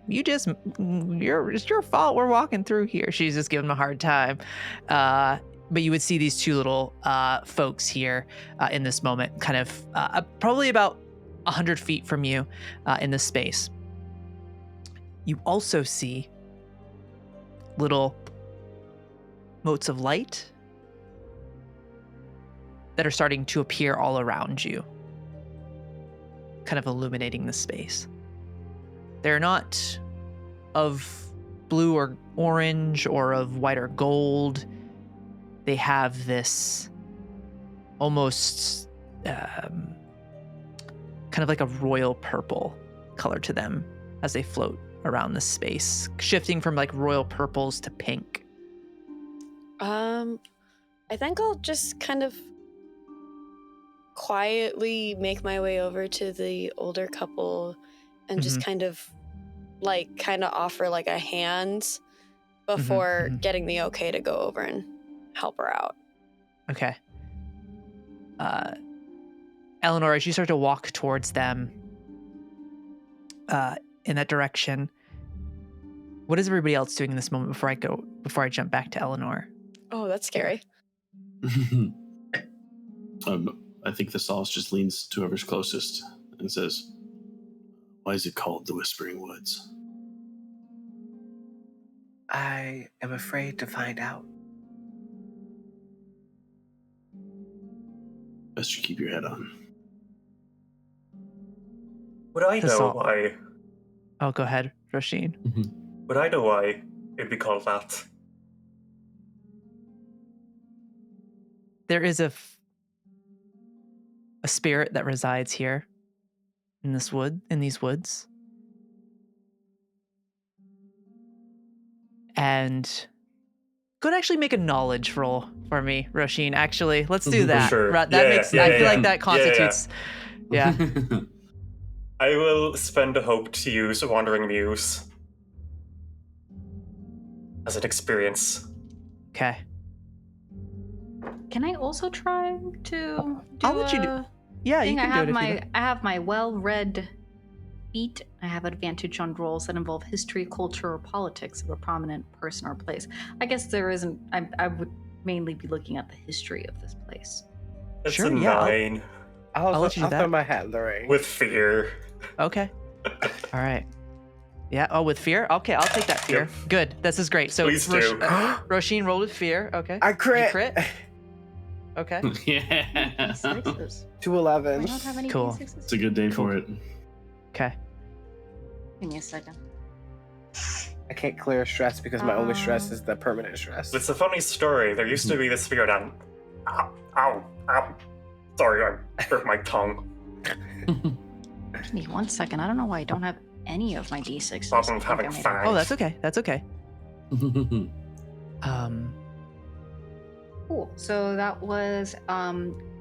it's your fault we're walking through here. She's just giving him a hard time. But you would see these two little folks here in this moment, kind of probably about 100 feet from you in this space. You also see little motes of light that are starting to appear all around you, kind of illuminating the space. They're not of blue or orange or of white or gold. They have this almost kind of like a royal purple color to them as they float around the space, shifting from like royal purples to pink. I think I'll just kind of quietly make my way over to the older couple and just kind of offer like a hand before getting the okay to go over and help her out. Okay. Elanor, as you start to walk towards them in that direction, what is everybody else doing in this moment before I jump back to Elanor? Oh, that's scary. I think Thessalus just leans to whoever's closest and says, why is it called the Whispering Woods? I am afraid to find out. Best you keep your head on. Would I know why? Oh, go ahead, Róisín. Would I know why it'd be called that? there is a spirit that resides here in these woods. And could actually make a knowledge roll for me, Róisín. Actually, let's do that. Sure. That makes. I feel like that constitutes. Yeah. I will spend a hope to use a Wandering Muse as an experience. Okay. Can I also try to do I'll let you do. Yeah, you thing? can do it if you I have my well-read feat. I have advantage on rolls that involve history, culture, or politics of a prominent person or place. I guess there isn't. I would mainly be looking at the history of this place. It's Sure, a yeah, 9 I'll let you do I'll that. throw my hat in the ring. with fear. Okay. All right. Yeah. Oh, with fear. Okay, I'll take that fear. Yep. Good. This is great. So Please do. Róisín rolled with fear. Okay. I crit. You crit. Okay. Yeah. Sixes. 2 I 11s. don't have any Cool. D6s. It's a good day for it. Okay. Give me a second. I can't clear stress because my only stress is the permanent stress. It's a funny story. There used to be this spirit and ow. Sorry, I hurt my tongue. Give me 1 second. I don't know why I don't have any of my D6s. Problem I think having I made fun. Oh, that's okay. That's okay. Cool. So that was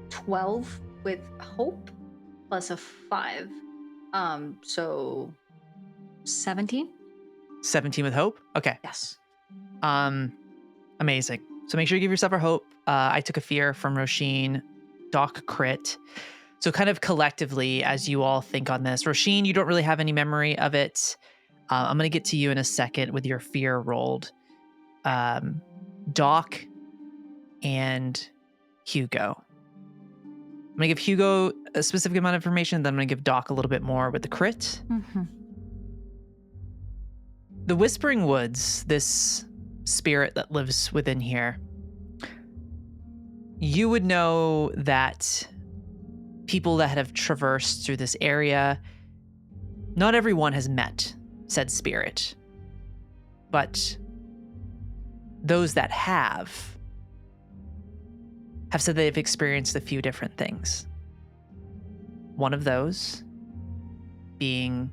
12 with hope plus a 5. So 17? 17 with hope. Okay. Yes. Amazing. So make sure you give yourself a hope. I took a fear from Róisín. Doc crit. So kind of collectively, as you all think on this, Róisín, you don't really have any memory of it. I'm going to get to you in a second with your fear rolled. Doc and Hugo. I'm going to give Hugo a specific amount of information, then I'm going to give Doc a little bit more with the crit. Mm-hmm. The Whispering Woods, this spirit that lives within here, you would know that people that have traversed through this area, not everyone has met said spirit, but those that have said they've experienced a few different things. One of those being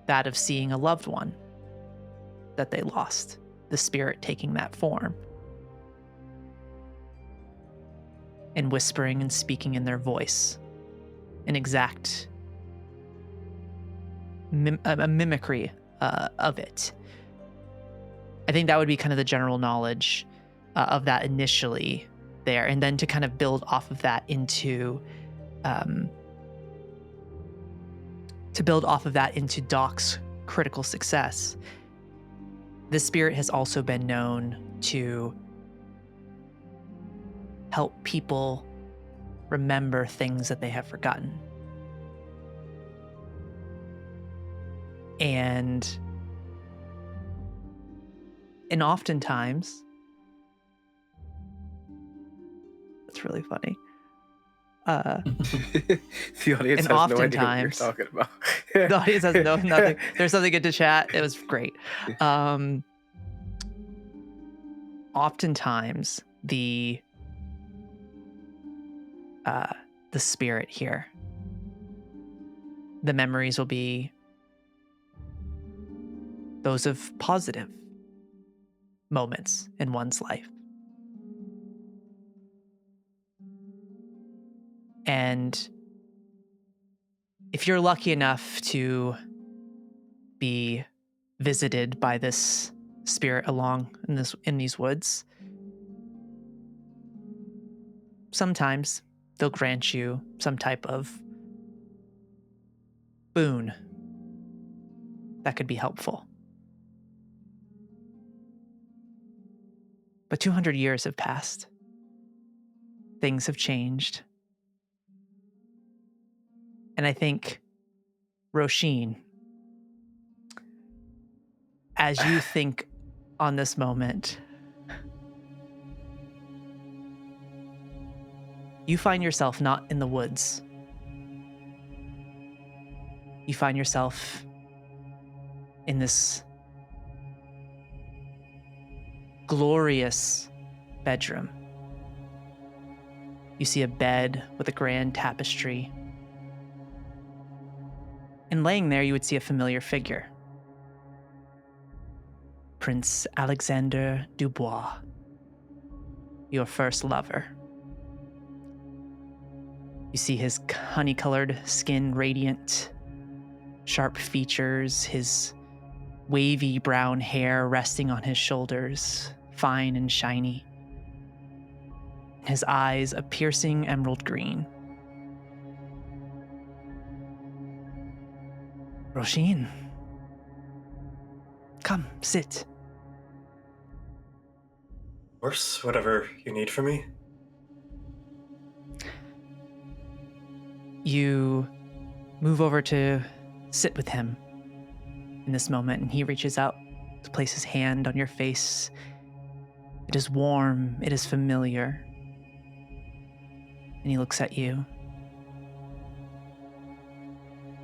that of seeing a loved one that they lost, the spirit taking that form and whispering and speaking in their voice, an exact a mimicry of it. I think that would be kind of the general knowledge of that initially there, and then to kind of build off of that into Doc's critical success. The spirit has also been known to help people remember things that they have forgotten. And oftentimes, that's really funny. The audience and has no idea what you're oftentimes- talking about. The audience has nothing. There's something good to chat. It was great. Oftentimes, the spirit here, the memories will be those of positive moments in one's life. And if you're lucky enough to be visited by this spirit along in these woods, sometimes they'll grant you some type of boon that could be helpful. But 200 years have passed. Things have changed. And I think, Róisín, as you think on this moment, you find yourself not in the woods. You find yourself in this glorious bedroom You see a bed with a grand tapestry. And laying there, you would see a familiar figure. Prince Alexander Dubois, your first lover. You see his honey-colored skin radiant, sharp features, his wavy brown hair resting on his shoulders, fine and shiny. His eyes a piercing emerald green. Róisín, come, sit. Of course, whatever you need from me. You move over to sit with him in this moment, and he reaches out to place his hand on your face. It is warm, it is familiar. And he looks at you.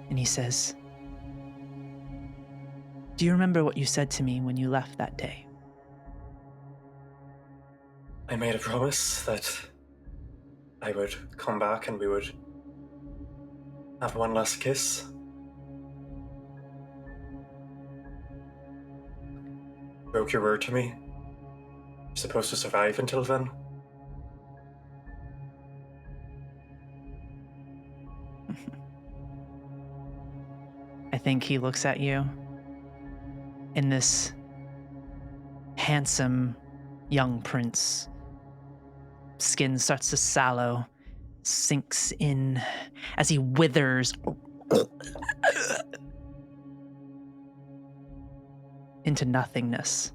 And he says, do you remember what you said to me when you left that day? I made a promise that I would come back and we would have one last kiss. Broke your word to me. You're supposed to survive until then. I think he looks at you in this handsome young prince. Skin starts to sallow, sinks in as he withers into nothingness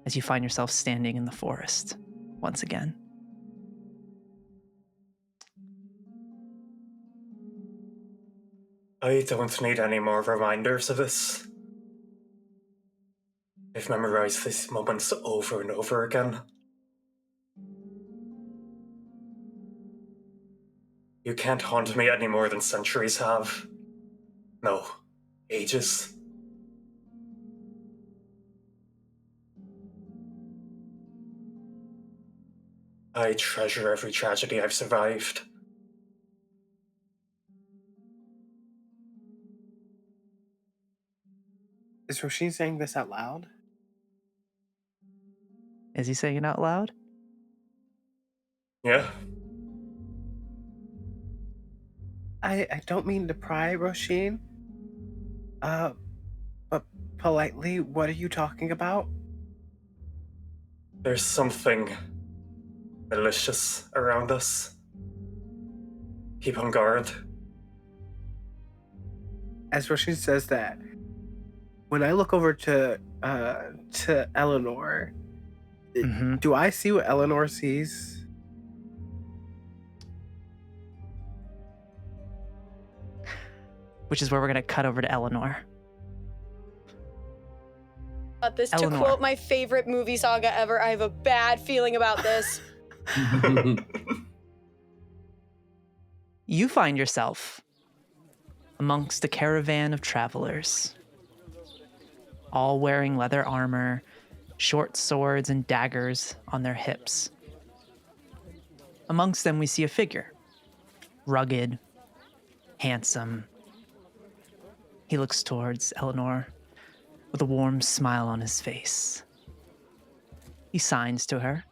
as you find yourself standing in the forest once again. I don't need any more reminders of this. I've memorized these moments over and over again. You can't haunt me any more than centuries have. No, ages. I treasure every tragedy I've survived. Is Róisín saying this out loud? Is he saying it out loud? Yeah. I don't mean to pry, Róisín. But politely, what are you talking about? There's something malicious around us. Keep on guard. As Róisín says that, when I look over to Elanor, do I see what Elanor sees? Which is where we're going to cut over to Elanor. About this, to Elanor. quote my favorite movie saga ever, I have a bad feeling about this. You find yourself amongst a caravan of travelers, all wearing leather armor, short swords and daggers on their hips. Amongst them, we see a figure, rugged, handsome. He looks towards Elanor with a warm smile on his face. He signs to her.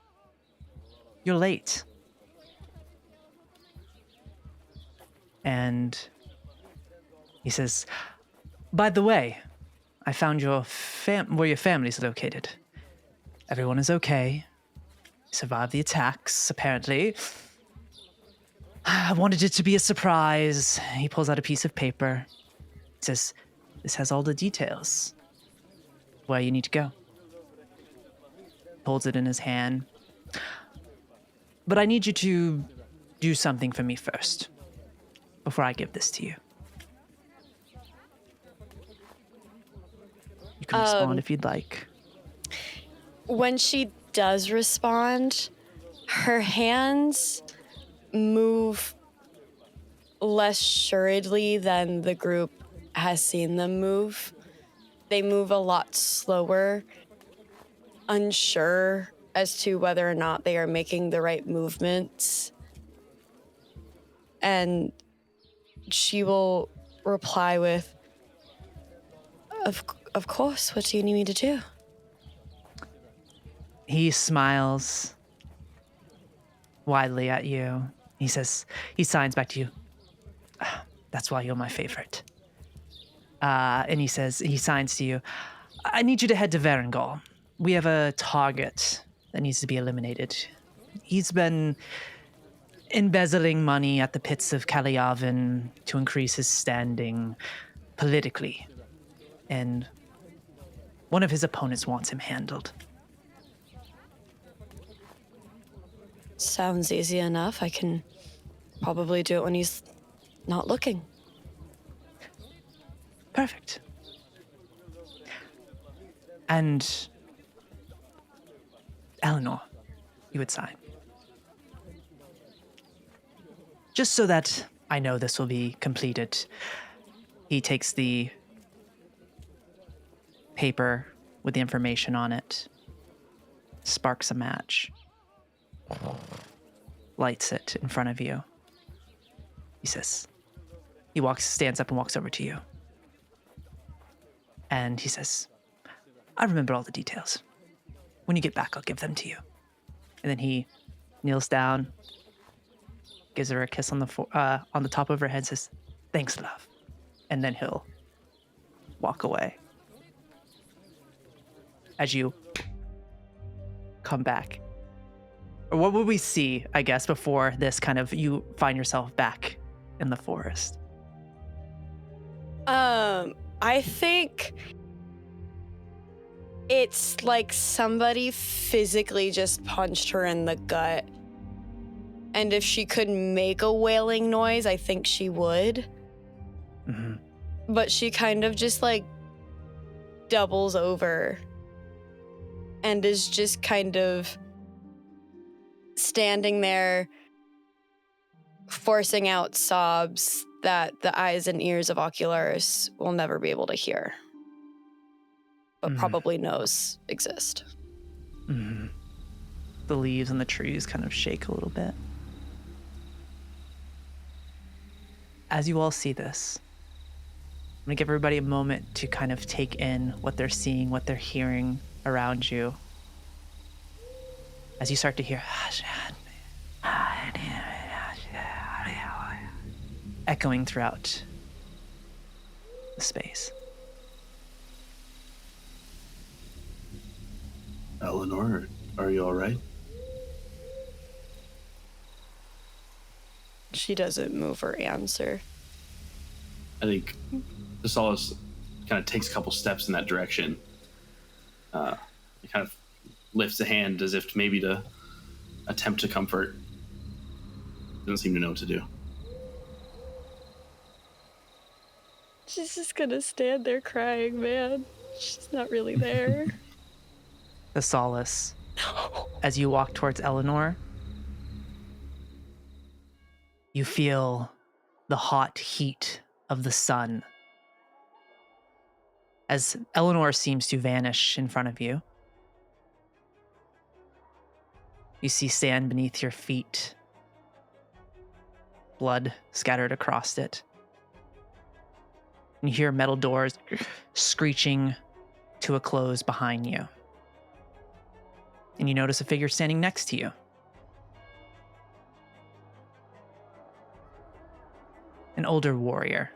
You're late. And he says, by the way, I found where your family's located. Everyone is okay. Survived the attacks, apparently. I wanted it to be a surprise. He pulls out a piece of paper. He says, this has all the details. Where you need to go. Holds it in his hand. But I need you to do something for me first, before I give this to you. You can respond if you'd like. When she does respond, her hands move less assuredly than the group has seen them move. They move a lot slower, unsure as to whether or not they are making the right movements. And she will reply with, Of course, what do you need me to do? He smiles widely at you. He signs back to you. That's why you're my favorite. And he signs to you. I need you to head to Varangol. We have a target that needs to be eliminated. He's been embezzling money at the pits of Kaliavin to increase his standing politically. And one of his opponents wants him handled. Sounds easy enough. I can probably do it when he's not looking. Perfect. And Elanor, you would sign. Just so that I know this will be completed. He takes the paper with the information on it, sparks a match, lights it in front of you. He stands up and walks over to you. And he says, I remember all the details. When you get back, I'll give them to you. And then he kneels down, gives her a kiss on the top of her head, says, thanks, love. And then he'll walk away. As you come back. Or what would we see, I guess, before this kind of, you find yourself back in the forest? I think it's like somebody physically just punched her in the gut. And if she could make a wailing noise, I think she would. Mm-hmm. But she kind of just like doubles over and is just kind of standing there, forcing out sobs that the eyes and ears of Ocularis will never be able to hear, but probably knows exist. Mm-hmm. The leaves on the trees kind of shake a little bit. As you all see this, I'm going to give everybody a moment to kind of take in what they're seeing, what they're hearing around you. As you start to hear echoing throughout the space. Elanor, are you all right? She doesn't move or answer. I think Thessalus kind of takes a couple steps in that direction. He kind of lifts a hand as if maybe to attempt to comfort. Doesn't seem to know what to do. She's just gonna stand there crying, man. She's not really there. Thessalus, as you walk towards Elanor, you feel the hot heat of the sun. As Elanor seems to vanish in front of you, you see sand beneath your feet, blood scattered across it. And you hear metal doors screeching to a close behind you. And you notice a figure standing next to you. An older warrior,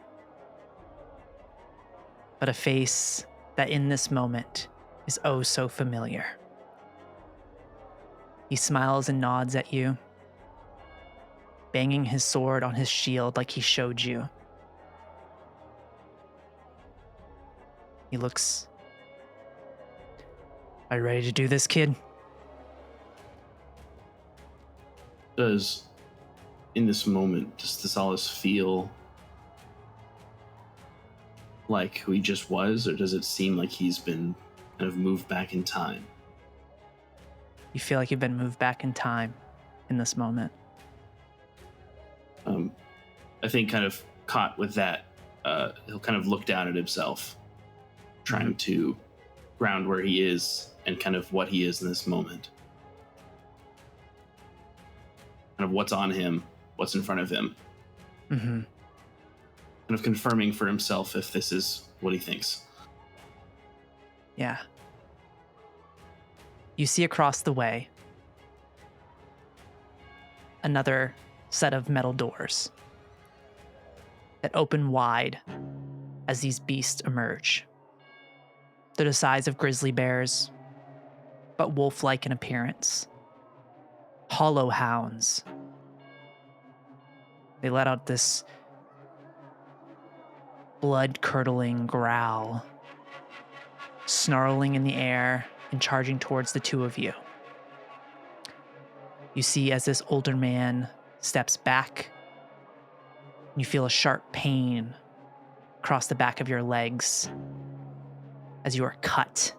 but a face that in this moment is oh so familiar. He smiles and nods at you, banging his sword on his shield like he showed you. He looks, are you ready to do this, kid? In this moment, does Thessalus feel like who he just was, or does it seem like he's been kind of moved back in time? You feel like you've been moved back in time in this moment. I think kind of caught with that, he'll kind of look down at himself, trying to ground where he is and kind of what he is in this moment. kind of what's on him, what's in front of him. Mm-hmm. Kind of confirming for himself if this is what he thinks. Yeah. You see across the way another set of metal doors that open wide as these beasts emerge. They're the size of grizzly bears, but wolf-like in appearance. Hollow hounds. They let out this blood-curdling growl, snarling in the air and charging towards the two of you. You see as this older man steps back, you feel a sharp pain across the back of your legs as you are cut.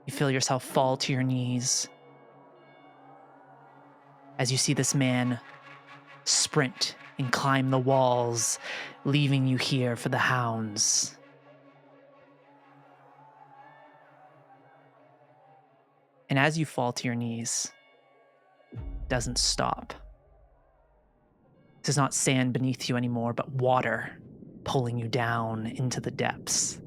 You feel yourself fall to your knees as you see this man sprint and climb the walls, leaving you here for the hounds. And as you fall to your knees, it doesn't stop. This is not sand beneath you anymore, but water pulling you down into the depths.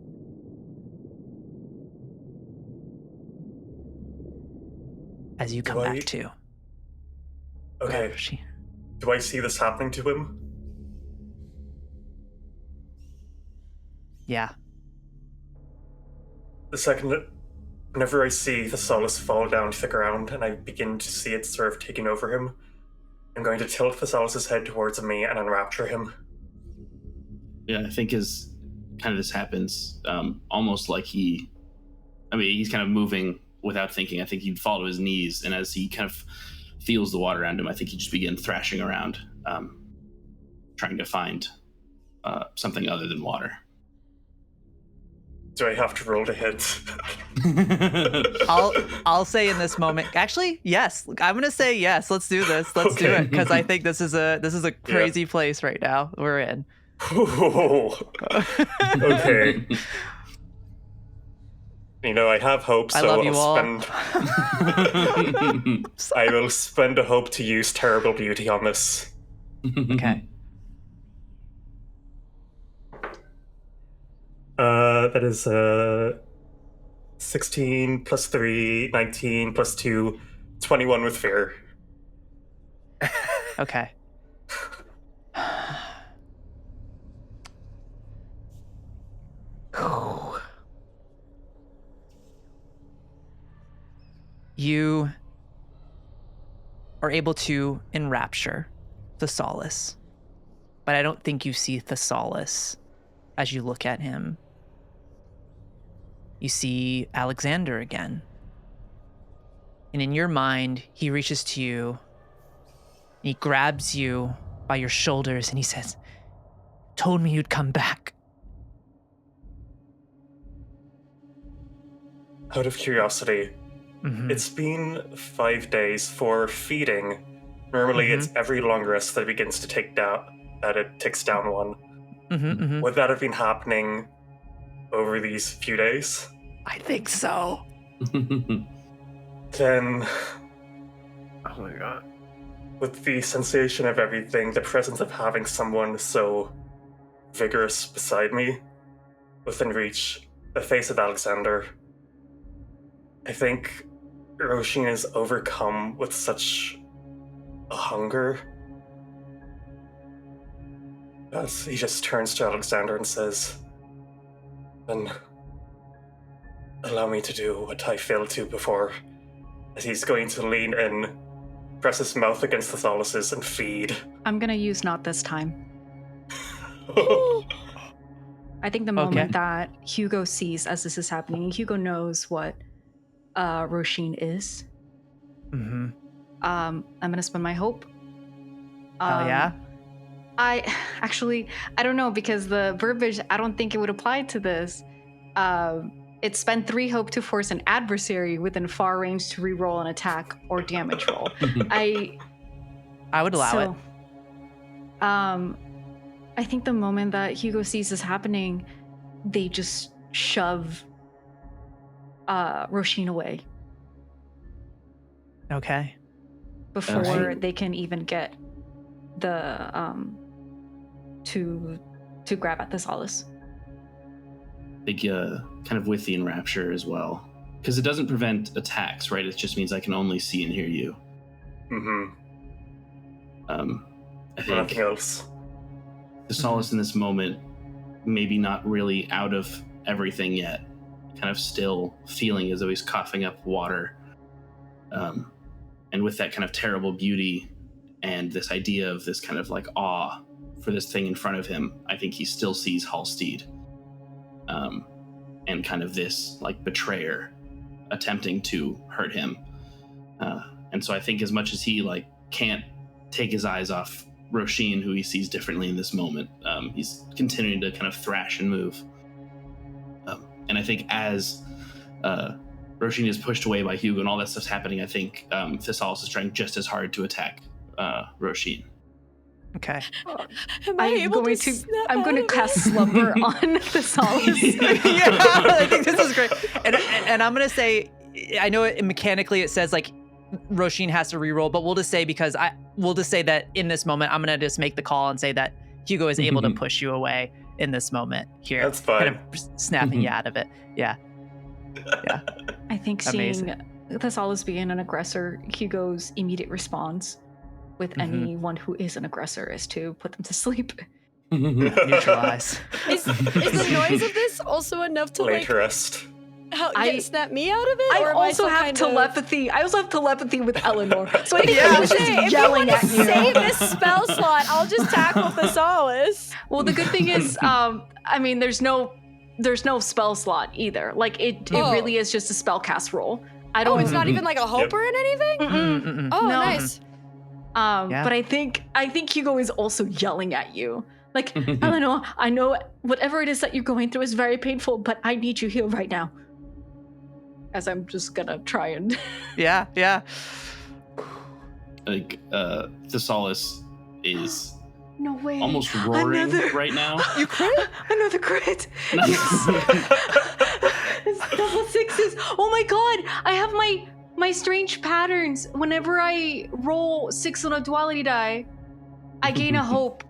As you come back to. Okay. Do I see this happening to him? Yeah. The second, whenever I see Thessalus fall down to the ground and I begin to see it sort of taking over him, I'm going to tilt Thessalus' head towards me and enrapture him. Yeah, I think as kind of this happens, almost like he's kind of moving without thinking. I think he'd fall to his knees, and as he kind of feels the water around him, I think he'd just begin thrashing around, trying to find something other than water. Do I have to roll to hit? I'll say in this moment. Actually, yes. I'm gonna say yes. Let's do this. Let's do it, because I think this is a crazy place right now we're in. Okay. You know, I have hope, so I love you I will spend a hope to use Terrible Beauty on this. Okay. That is 16 plus 3, 19 plus 2, 21 with fear. Okay. You are able to enrapture Thessalus, but I don't think you see Thessalus as you look at him. You see Alexander again. And in your mind, he reaches to you, and he grabs you by your shoulders, and he says, "Told me you'd come back." Out of curiosity, Mm-hmm. it's been 5 days for feeding. Normally it's every long rest that it begins to take down, that it ticks down one. Would that have been happening over these few days? I think so. Then, Oh my god. with the sensation of everything, the presence of having someone so vigorous beside me, within reach, the face of Alexander, I think Róisín is overcome with such a hunger. As he just turns to Alexander and says, "Then allow me to do what I failed to before." As he's going to lean in, press his mouth against Thessalus's and feed. I'm gonna use not this time. I think the moment that Hugo sees as this is happening, Hugo knows what Róisín is. I'm gonna spend my hope. Hell yeah. I don't know, because the verbiage, I don't think it would apply to this. It spend 3 hope to force an adversary within far range to reroll an attack or damage roll. I would allow it. I think the moment that Hugo sees this happening, they just shove Róisín away. Okay. Before they can even get the to grab at Thessalus. Big kind of with the enrapture as well, because it doesn't prevent attacks, right? It just means I can only see and hear you. I think nothing else. Thessalus in this moment, maybe not really out of everything yet, kind of still feeling as though he's coughing up water, and with that kind of terrible beauty and this idea of this kind of like awe for this thing in front of him, I think he still sees Halstead, and kind of this like betrayer attempting to hurt him. And so I think as much as he like can't take his eyes off Róisín, who he sees differently in this moment, he's continuing to kind of thrash and move. And I think as Róisín is pushed away by Hugo and all that stuff's happening, I think Thessalus is trying just as hard to attack Róisín. Okay. I'm going to cast Slumber on Thessalus. Yeah, I think this is great. And I'm going to say, I know mechanically it says like Róisín has to reroll, but we'll just say that in this moment, I'm going to just make the call and say that Hugo is able to push you away in this moment here. That's fine. Kind of snapping you out of it. Yeah. Yeah. I think seeing Thessalus being an aggressor, Hugo's immediate response with anyone who is an aggressor is to put them to sleep. Neutralize. Is the noise of this also enough to like rest. snap me out of it? I also have telepathy. I also have telepathy with Elanor. So I think I I was just yelling at you. Save this spell slot. I'll just tackle Thessalus. Well, the good thing is, I mean, there's no spell slot either. Like it really is just a spell cast roll. I don't. Oh, it's not even like a hope or anything. Oh, no. Nice. But I think Hugo is also yelling at you. Like, Elanor, I know whatever it is that you're going through is very painful, but I need you here right now. As I'm just gonna try and Yeah. Like Thessalus is no way almost roaring right now. You crit? Another crit. Nice. It's double sixes. Oh my god! I have my strange patterns. Whenever I roll 6 on a duality die, I gain a hope.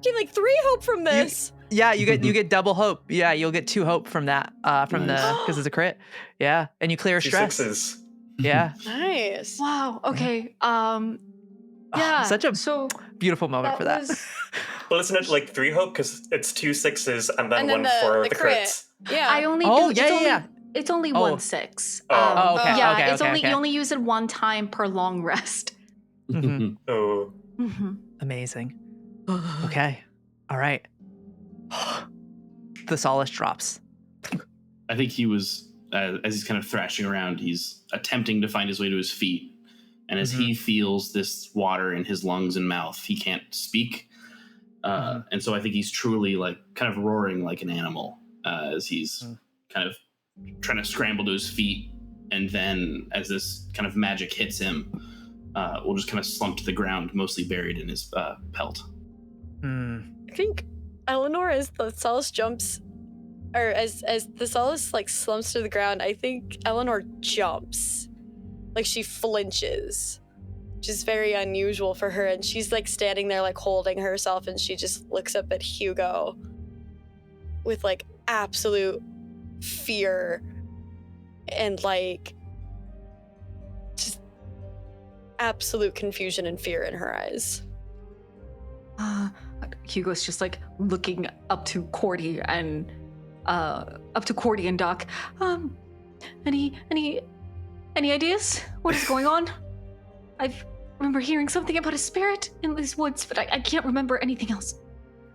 Get like 3 hope from this. Yeah, you get double hope. Yeah, you'll get 2 hope from that. Because it's a crit. Yeah, and you clear stress. 6s. Yeah. Nice. Wow. Okay. Yeah. Such a beautiful moment for that. Well, isn't it like 3 hope because it's 2 6s and then 1 for the crits? Yeah. I only it's only 1 6. Okay. Yeah, okay, it's okay, only okay. you only use it 1 time per long rest. Oh. Amazing. Okay. All right. Thessalus drops. I think he was, as he's kind of thrashing around, he's attempting to find his way to his feet. And as he feels this water in his lungs and mouth, he can't speak. And so I think he's truly like kind of roaring like an animal as he's kind of trying to scramble to his feet. And then as this kind of magic hits him, will just kind of slump to the ground, mostly buried in his pelt. I think Elanor, as Thessalus jumps, or as Thessalus like slumps to the ground, I think Elanor jumps. Like she flinches, which is very unusual for her. And she's like standing there like holding herself, and she just looks up at Hugo with like absolute fear and like just absolute confusion and fear in her eyes. Hugo's just like looking up to Cordy and Doc. Any ideas? What is going on? I remember hearing something about a spirit in these woods, but I can't remember anything else.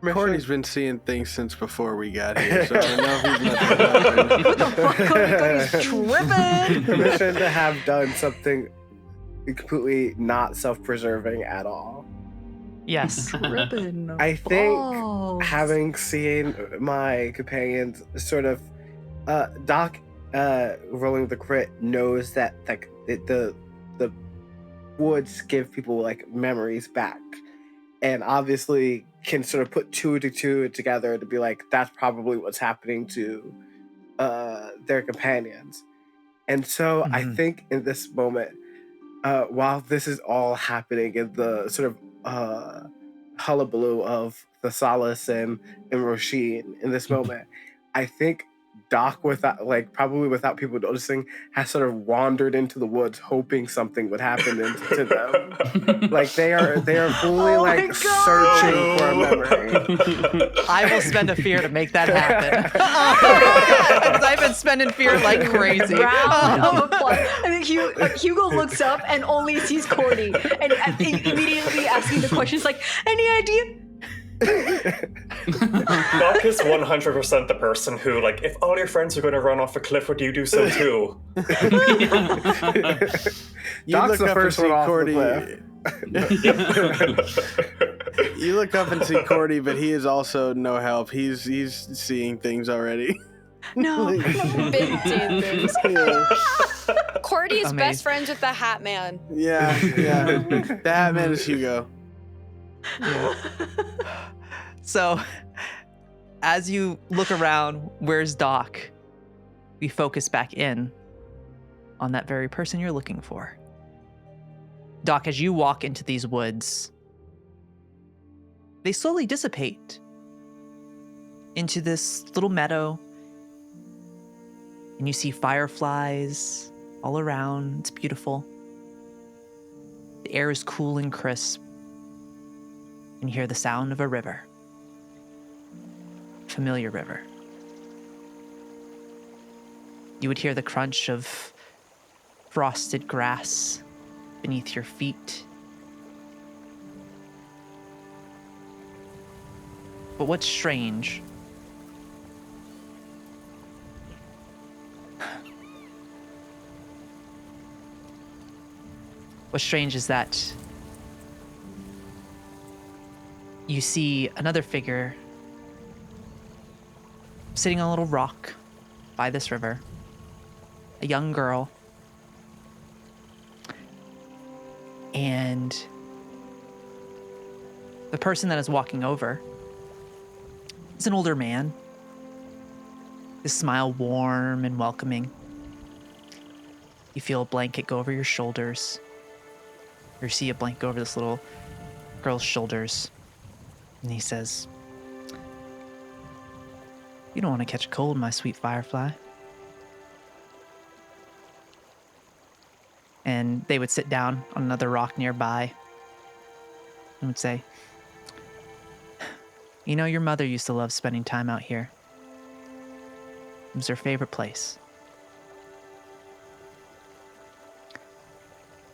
Cordy's been seeing things since before we got here, so I don't know if he's not What the fuck? Cody's tripping. Permission to have done something completely not self-preserving at all. Yes. Tripping. I think balls. having seen my companions sort of Doc rolling the crit knows that like the woods give people like memories back, and obviously can sort of put 2 to 2 together to be like that's probably what's happening to their companions. And so I think in this moment, while this is all happening in the sort of hullabaloo of Thessalus and Róisín in this moment, I think Doc, probably without people noticing, has sort of wandered into the woods hoping something would happen to them. Like they are fully searching for a memory. I will spend a fear to make that happen. Because I've been spending fear like crazy. Round of applause. And then Hugo looks up and only sees Cordy and immediately asking the questions like, any idea? Doc is 100% the person who, like, if all your friends are going to run off a cliff, would you do so too? Doc's the first one off Cordy. The cliff. You look up and see Cordy, but he is also no help. He's seeing things already. No. Big seeing things. Cordy is best friends with the Hat Man. Yeah. The Hat Man is Hugo. So, as you look around, where's Doc? We focus back in on that very person you're looking for. Doc, as you walk into these woods, they slowly dissipate into this little meadow, and you see fireflies all around. It's beautiful. The air is cool and crisp. And you hear the sound of a river. Familiar river. You would hear the crunch of frosted grass beneath your feet. But what's strange is that you see another figure sitting on a little rock by this river, a young girl, and the person that is walking over is an older man, his smile warm and welcoming. You feel a blanket go over your shoulders, or you see a blanket go over this little girl's shoulders. And he says, "You don't want to catch a cold, my sweet firefly." And they would sit down on another rock nearby and would say, "You know, your mother used to love spending time out here. It was her favorite place.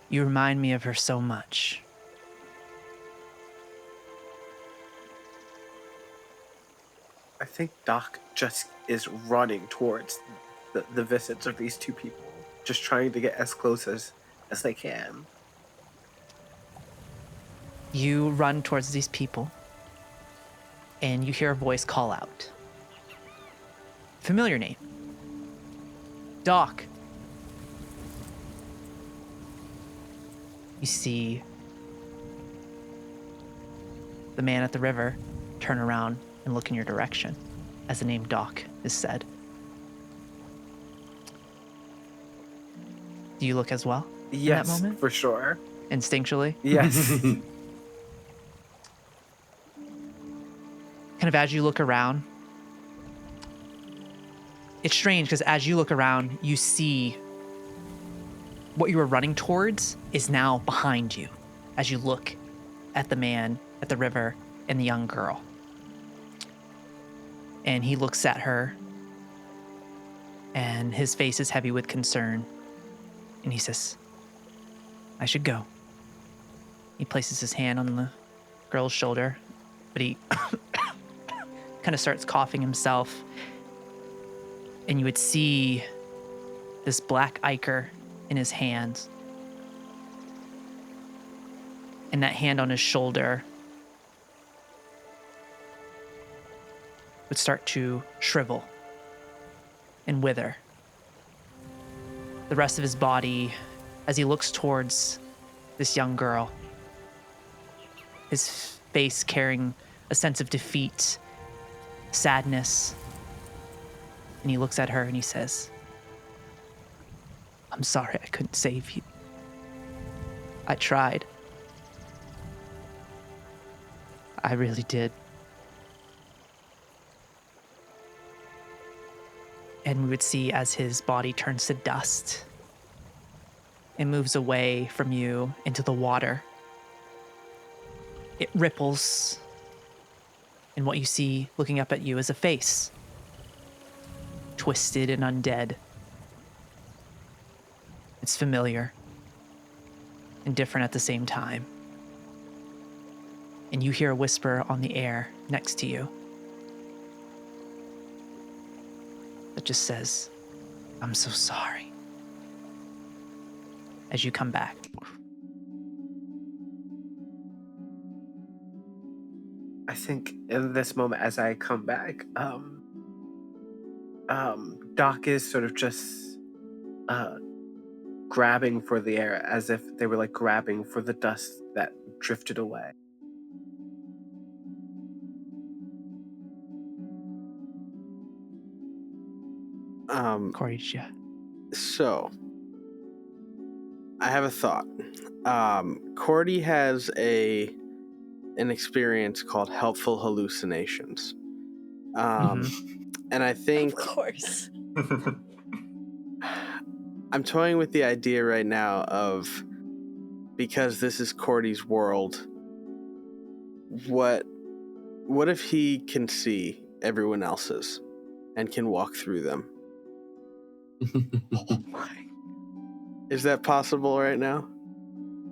You remind me of her so much." I think Doc just is running towards the visits of these two people, just trying to get as close as they can. You run towards these people, and you hear a voice call out. Familiar name. Doc. You see the man at the river turn around and look in your direction as the name Doc is said. Do you look as well in that moment? For sure. Instinctually? Yes. Kind of as you look around, it's strange because as you look around, you see what you were running towards is now behind you as you look at the man at the river and the young girl. And he looks at her, and his face is heavy with concern. And he says, "I should go." He places his hand on the girl's shoulder, but he kind of starts coughing himself. And you would see this black ichor in his hands. And that hand on his shoulder would start to shrivel and wither. The rest of his body, as he looks towards this young girl, his face carrying a sense of defeat, sadness, and he looks at her and he says, I'm sorry I couldn't save you. I tried. I really did. And we would see as his body turns to dust and moves away from you into the water. It ripples, and what you see looking up at you is a face, twisted and undead. It's familiar and different at the same time. And you hear a whisper on the air next to you that just says, "I'm so sorry," as you come back. I think in this moment, as I come back, Doc is sort of just grabbing for the air as if they were like grabbing for the dust that drifted away. Cordy, yeah. So, I have a thought. Cordy has an experience called helpful hallucinations. And I think... Of course. I'm toying with the idea right now of, because this is Cordy's world, what if he can see everyone else's and can walk through them? Oh my. Is that possible right now?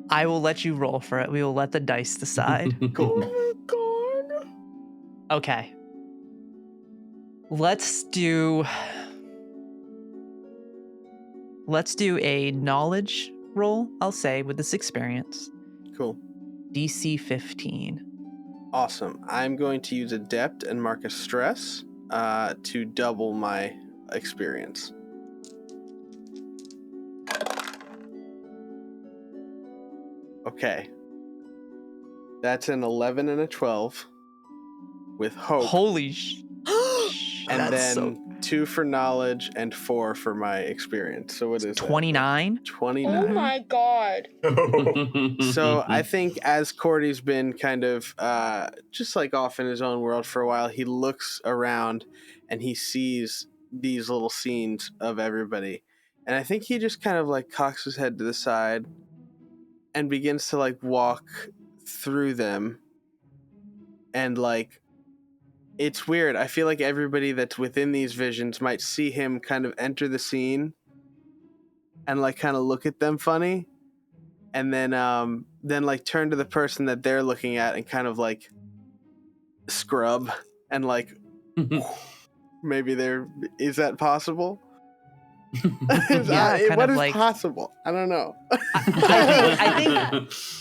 I will let you roll for it. We will let the dice decide. Oh my god. Okay. Let's do a knowledge roll, I'll say, with this experience. Cool. DC 15. Awesome. I'm going to use Adept and mark a stress to double my experience. Okay. That's an 11 and a 12 with hope. Holy and that's then 2 for knowledge and 4 for my experience. So what is 29? that? 29. Oh my god. So I think as Cordy's been kind of just like off in his own world for a while, he looks around and he sees these little scenes of everybody. And I think he just kind of like cocks his head to the side and begins to like walk through them. And like, it's weird. I feel like everybody that's within these visions might see him kind of enter the scene and like kind of look at them funny. And then like turn to the person that they're looking at and kind of like scrub and like maybe is that possible? Yeah, what is like, possible? I don't know.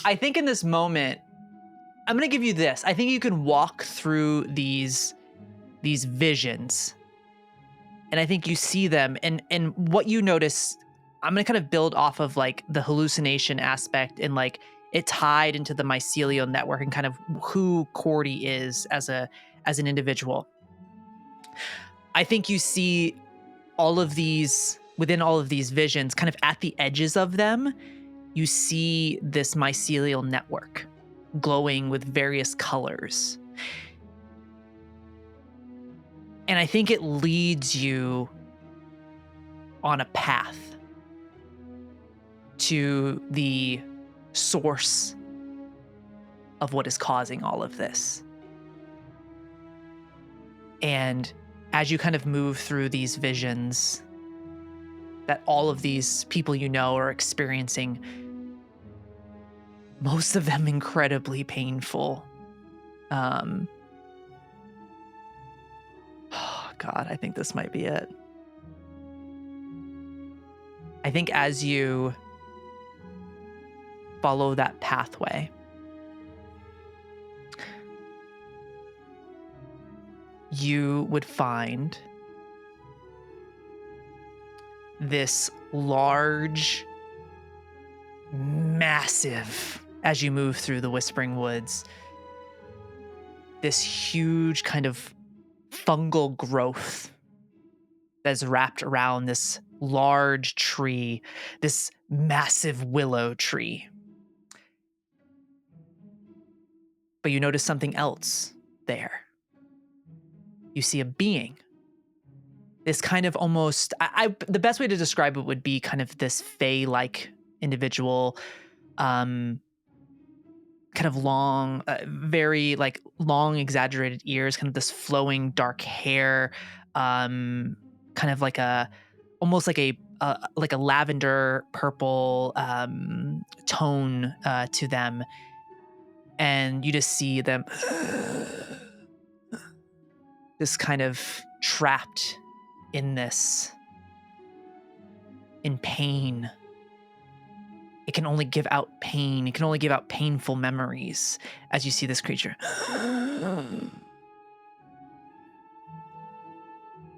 I think in this moment, I'm gonna give you this. I think you can walk through these visions, and I think you see them, and what you notice. I'm gonna kind of build off of like the hallucination aspect and like it tied into the mycelial network and kind of who Cordy is as an individual. I think you see within all of these visions, kind of at the edges of them, you see this mycelial network glowing with various colors. And I think it leads you on a path to the source of what is causing all of this. And as you kind of move through these visions that all of these people you know are experiencing, most of them incredibly painful. Oh God, I think this might be it. I think as you follow that pathway, you would find this large, massive, as you move through the Whispering Woods, this huge kind of fungal growth that's wrapped around this large tree, this massive willow tree. But you notice something else there. You see a being. This kind of almost, the best way to describe it would be kind of this fae-like individual, kind of long, very like long exaggerated ears, kind of this flowing dark hair, kind of like almost like a lavender purple tone to them, and you just see them this kind of trapped in pain. It can only give out pain. It can only give out painful memories as you see this creature.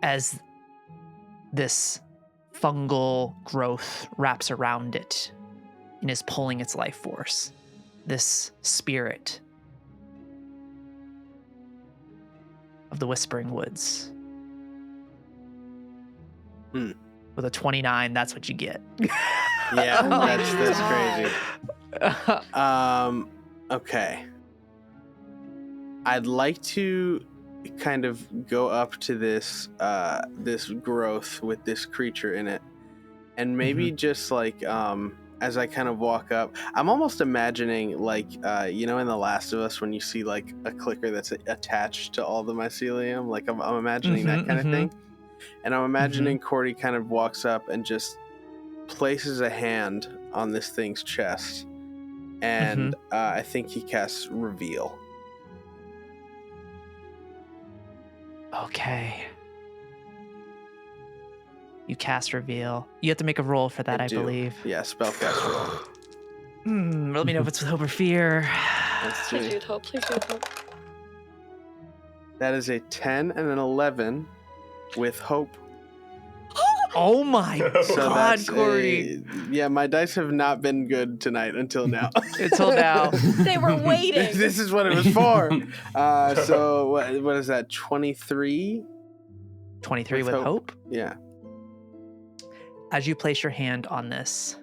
As this fungal growth wraps around it and is pulling its life force. This spirit of the Whispering Woods. With a 29, that's what you get. Yeah, that's crazy. Okay. I'd like to kind of go up to this this growth with this creature in it, and maybe just like as I kind of walk up, I'm almost imagining like in The Last of Us when you see like a clicker that's attached to all the mycelium. Like I'm imagining that kind of thing, and I'm imagining Cordy kind of walks up and just places a hand on this thing's chest, and I think he casts Reveal. Okay. You cast Reveal. You have to make a roll for that, I believe. Yeah, spellcast roll. Let me know if it's with hope or fear. Please do with hope. Please do with hope. That is a 10 and an 11 with hope. Oh my God, Cordy. Yeah, my dice have not been good tonight until now. Until now. They were waiting. This is what it was for. So what is that, 23? 23 with hope? Yeah. As you place your hand on this,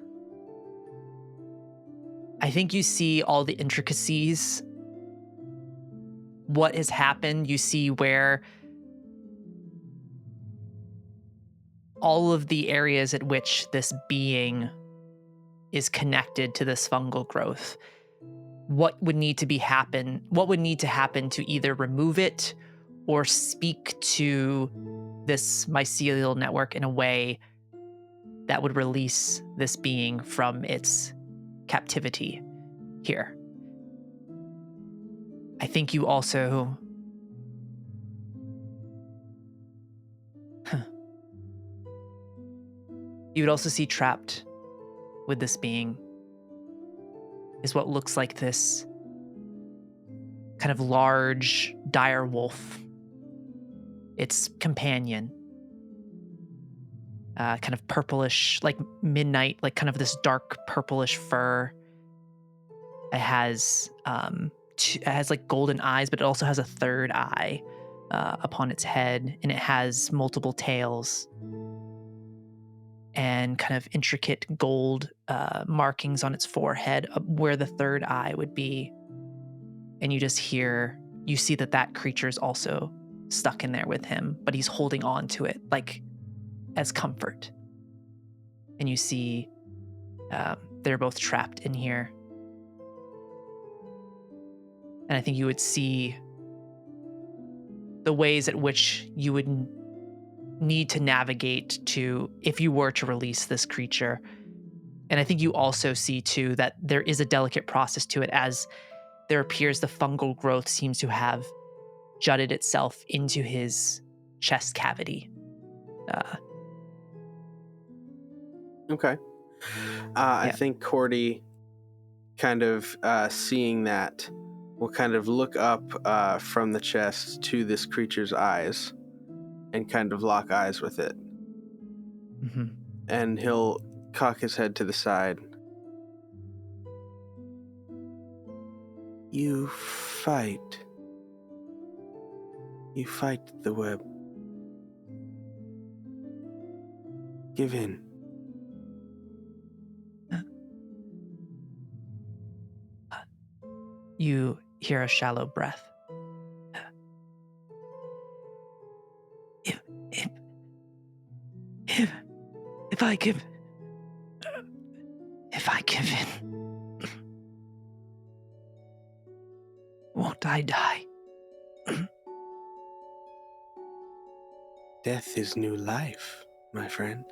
I think you see all the intricacies. What has happened, you see where all of the areas at which this being is connected to this fungal growth. What would need to happen to either remove it or speak to this mycelial network in a way that would release this being from its captivity here. I think you also you would also see trapped with this being is what looks like this kind of large dire wolf. Its companion, kind of purplish, like midnight, like kind of this dark purplish fur. It has like golden eyes, but it also has a third eye upon its head, and it has multiple tails and kind of intricate gold markings on its forehead where the third eye would be. And you see that creature is also stuck in there with him, but he's holding on to it like as comfort. And you see they're both trapped in here. And I think you would see the ways at which you would need to navigate to if you were to release this creature. And I think you also see too that there is a delicate process to it, as there appears the fungal growth seems to have jutted itself into his chest cavity. Okay. I think Cordy, kind of seeing that, will kind of look up from the chest to this creature's eyes and kind of lock eyes with it. And he'll cock his head to the side. You fight the web. Give in. You hear a shallow breath. If I give in, won't I die? Death is new life, my friend.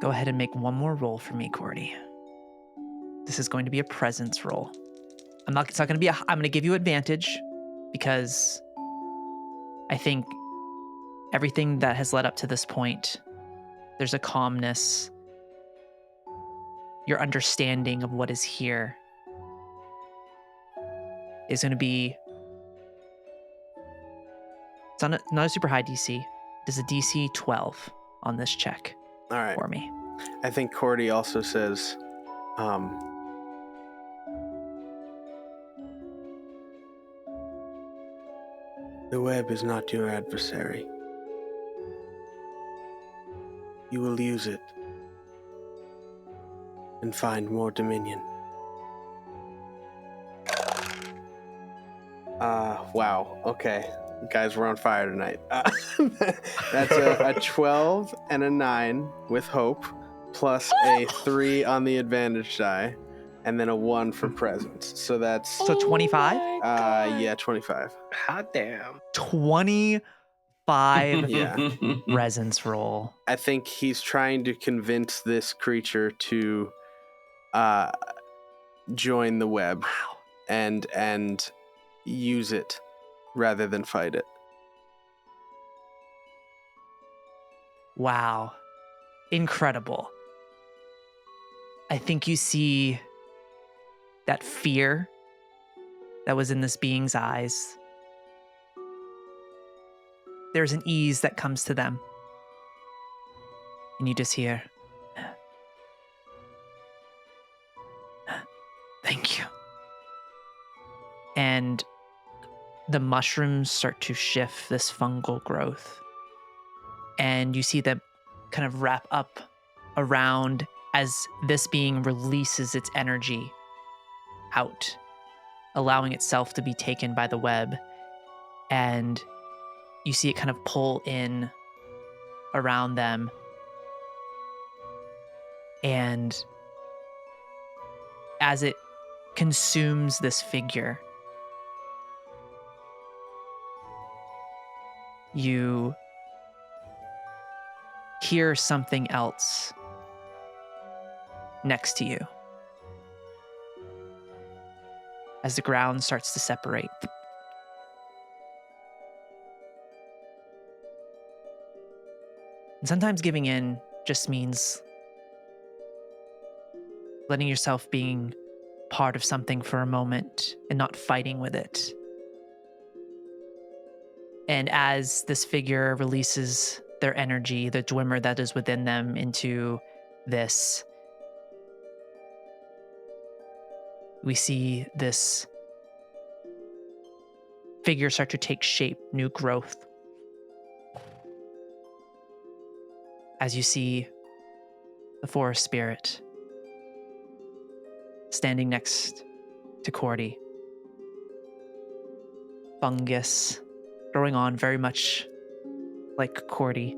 Go ahead and make one more roll for me, Cordy. This is going to be a presence roll. It's not going to be I'm going to give you advantage because I think everything that has led up to this point, there's a calmness, your understanding of what is here is going to be, it's not a super high DC. It is a DC 12 on this check. All right. For me. I think Cordy also says, the web is not your adversary. You will use it and find more dominion. Wow. Okay. Guys, we're on fire tonight. That's a 12 and a 9 with hope, plus a 3 on the advantage die, and then a 1 for presence. So that's... So 25? Yeah, 25. Hot damn. 25 Yeah. presence roll. I think he's trying to convince this creature to join the web and use it rather than fight it. Wow. Incredible. I think you see that fear that was in this being's eyes. There's an ease that comes to them. And you just hear, thank you. And the mushrooms start to shift this fungal growth. And you see them kind of wrap up around as this being releases its energy out, allowing itself to be taken by the web. And you see it kind of pull in around them. And as it consumes this figure, you hear something else next to you as the ground starts to separate. And sometimes giving in just means letting yourself being part of something for a moment and not fighting with it. And as this figure releases their energy, the Dwemer that is within them, into this, we see this figure start to take shape, new growth. As you see the forest spirit standing next to Cordy. Fungus growing on very much like Cordy,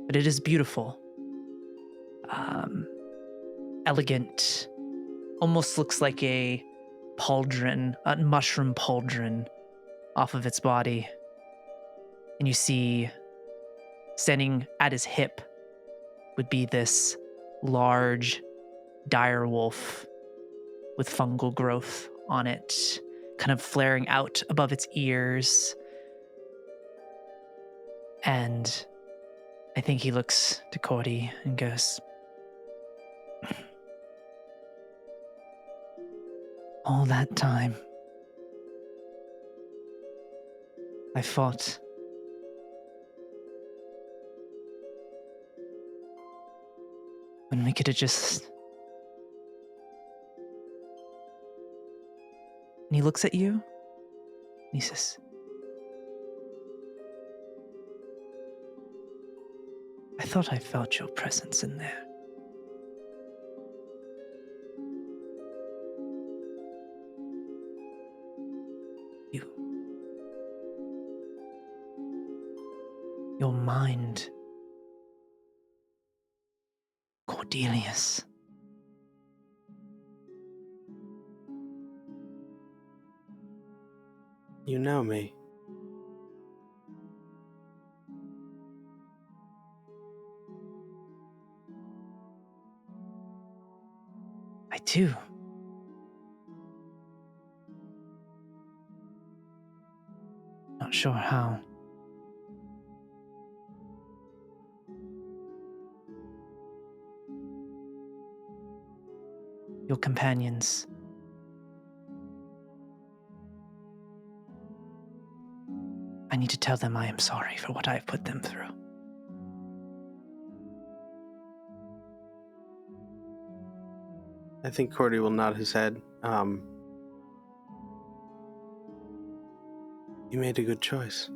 but it is beautiful. Elegant, almost looks like a pauldron, a mushroom pauldron off of its body. And you see standing at his hip would be this large dire wolf with fungal growth on it, kind of flaring out above its ears. And I think he looks to Cordy and goes, all that time, I fought. When we could have just And he looks at you, and he says, I thought I felt your presence in there. Your mind, Cordelius. You know me. I do. Not sure how. Your companions. I need to tell them I am sorry for what I have put them through. I think Cordy will nod his head. You made a good choice.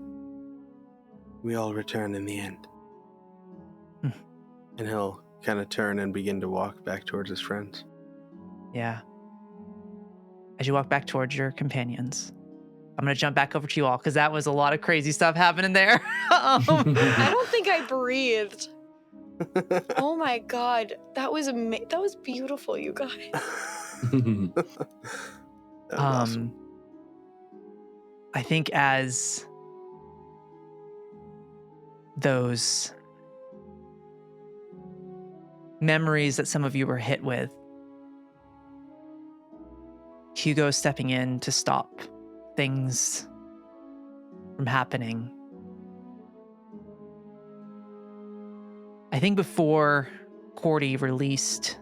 We all return in the end. And he'll kind of turn and begin to walk back towards his friends. Yeah. As you walk back towards your companions, I'm going to jump back over to you all because that was a lot of crazy stuff happening there. I don't think I breathed. Oh my god, that was that was beautiful, you guys. Awesome. I think as those memories that some of you were hit with, Hugo stepping in to stop things from happening. I think before Cordy released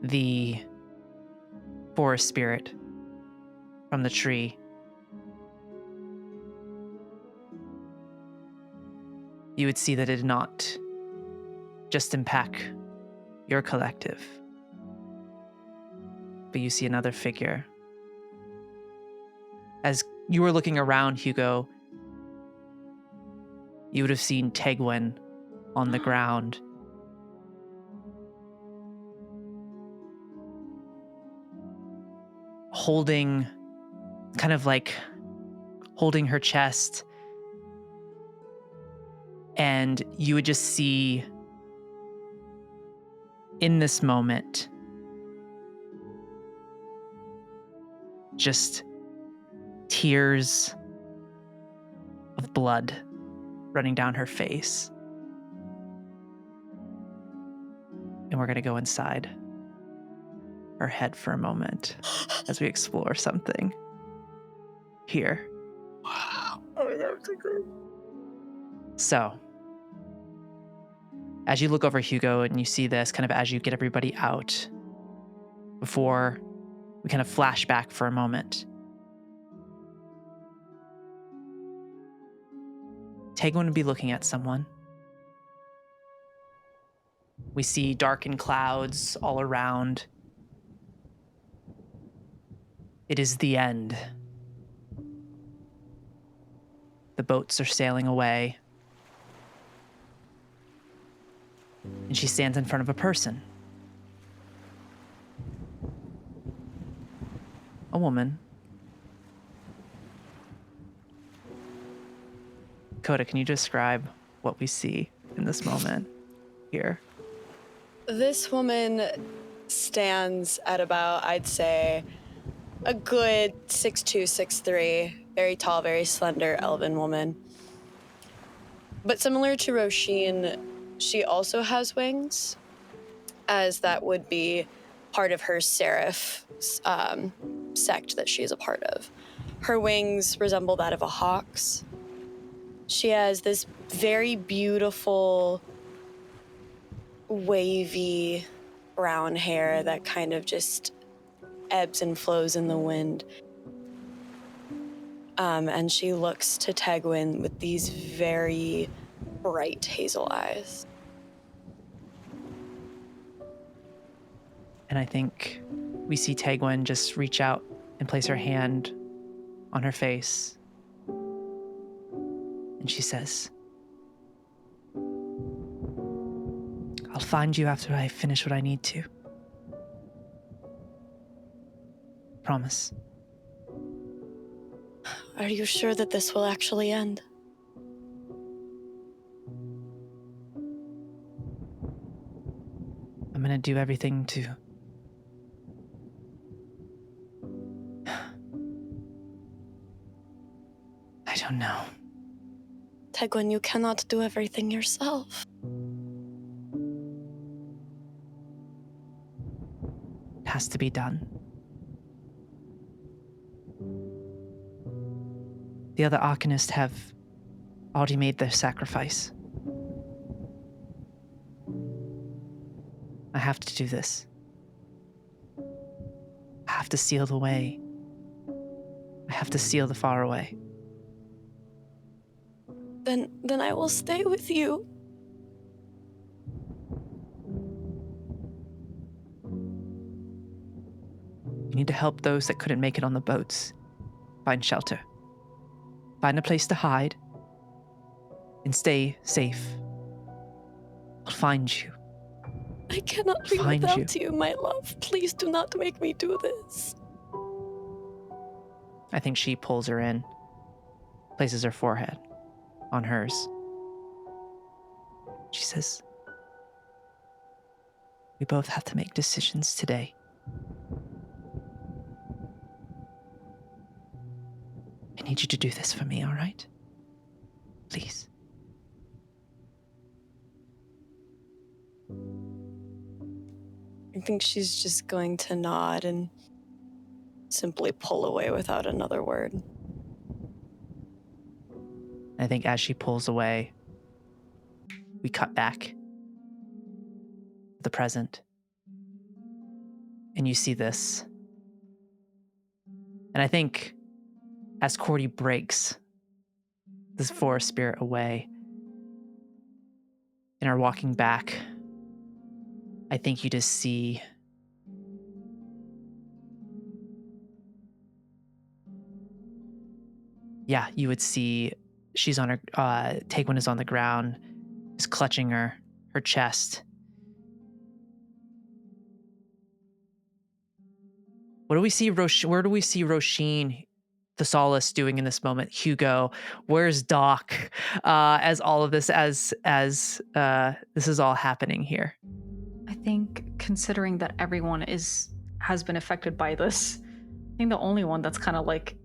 the forest spirit from the tree, you would see that it did not just impact your collective, but you see another figure. As you were looking around, Hugo, you would have seen Tegwin on the ground. Holding her chest. And you would just see in this moment just tears of blood running down her face. And we're going to go inside her head for a moment as we explore something here. Wow. Oh, that was great. So, as you look over Hugo and you see this, kind of as you get everybody out, before we kind of flash back for a moment, Tegwin would be looking at someone. We see darkened clouds all around. It is the end. The boats are sailing away. And she stands in front of a person. A woman. Dakota, can you describe what we see in this moment here? This woman stands at about, I'd say, a good 6'2", 6'3", very tall, very slender elven woman. But similar to Róisín, she also has wings, as that would be part of her seraph sect that she is a part of. Her wings resemble that of a hawk's. She has this very beautiful, wavy brown hair that kind of just ebbs and flows in the wind. And she looks to Tegwin with these very bright hazel eyes. And I think we see Tegwin just reach out and place her hand on her face. And she says, I'll find you after I finish what I need to. Promise. Are you sure that this will actually end? I'm gonna do everything to... I don't know. Tegwin, you cannot do everything yourself. It has to be done. The other Arcanists have already made their sacrifice. I have to do this. I have to seal the way. I have to seal the far away. Then I will stay with you. You need to help those that couldn't make it on the boats. Find shelter. Find a place to hide. And stay safe. I'll find you. I cannot be without you, my love. Please do not make me do this. I think she pulls her in, places her forehead on hers. She says, we both have to make decisions today. I need you to do this for me, all right? Please. I think she's just going to nod and simply pull away without another word. I think as she pulls away, we cut back to the present. And you see this. And I think as Cordy breaks this forest spirit away and are walking back, I think you just see you would see she's on her, Tegwin is on the ground, is clutching her chest. Where do we see Róisín, Thessalus doing in this moment? Hugo, where's Doc? As all of this, as this is all happening here. I think considering that everyone has been affected by this, I think the only one that's kind of like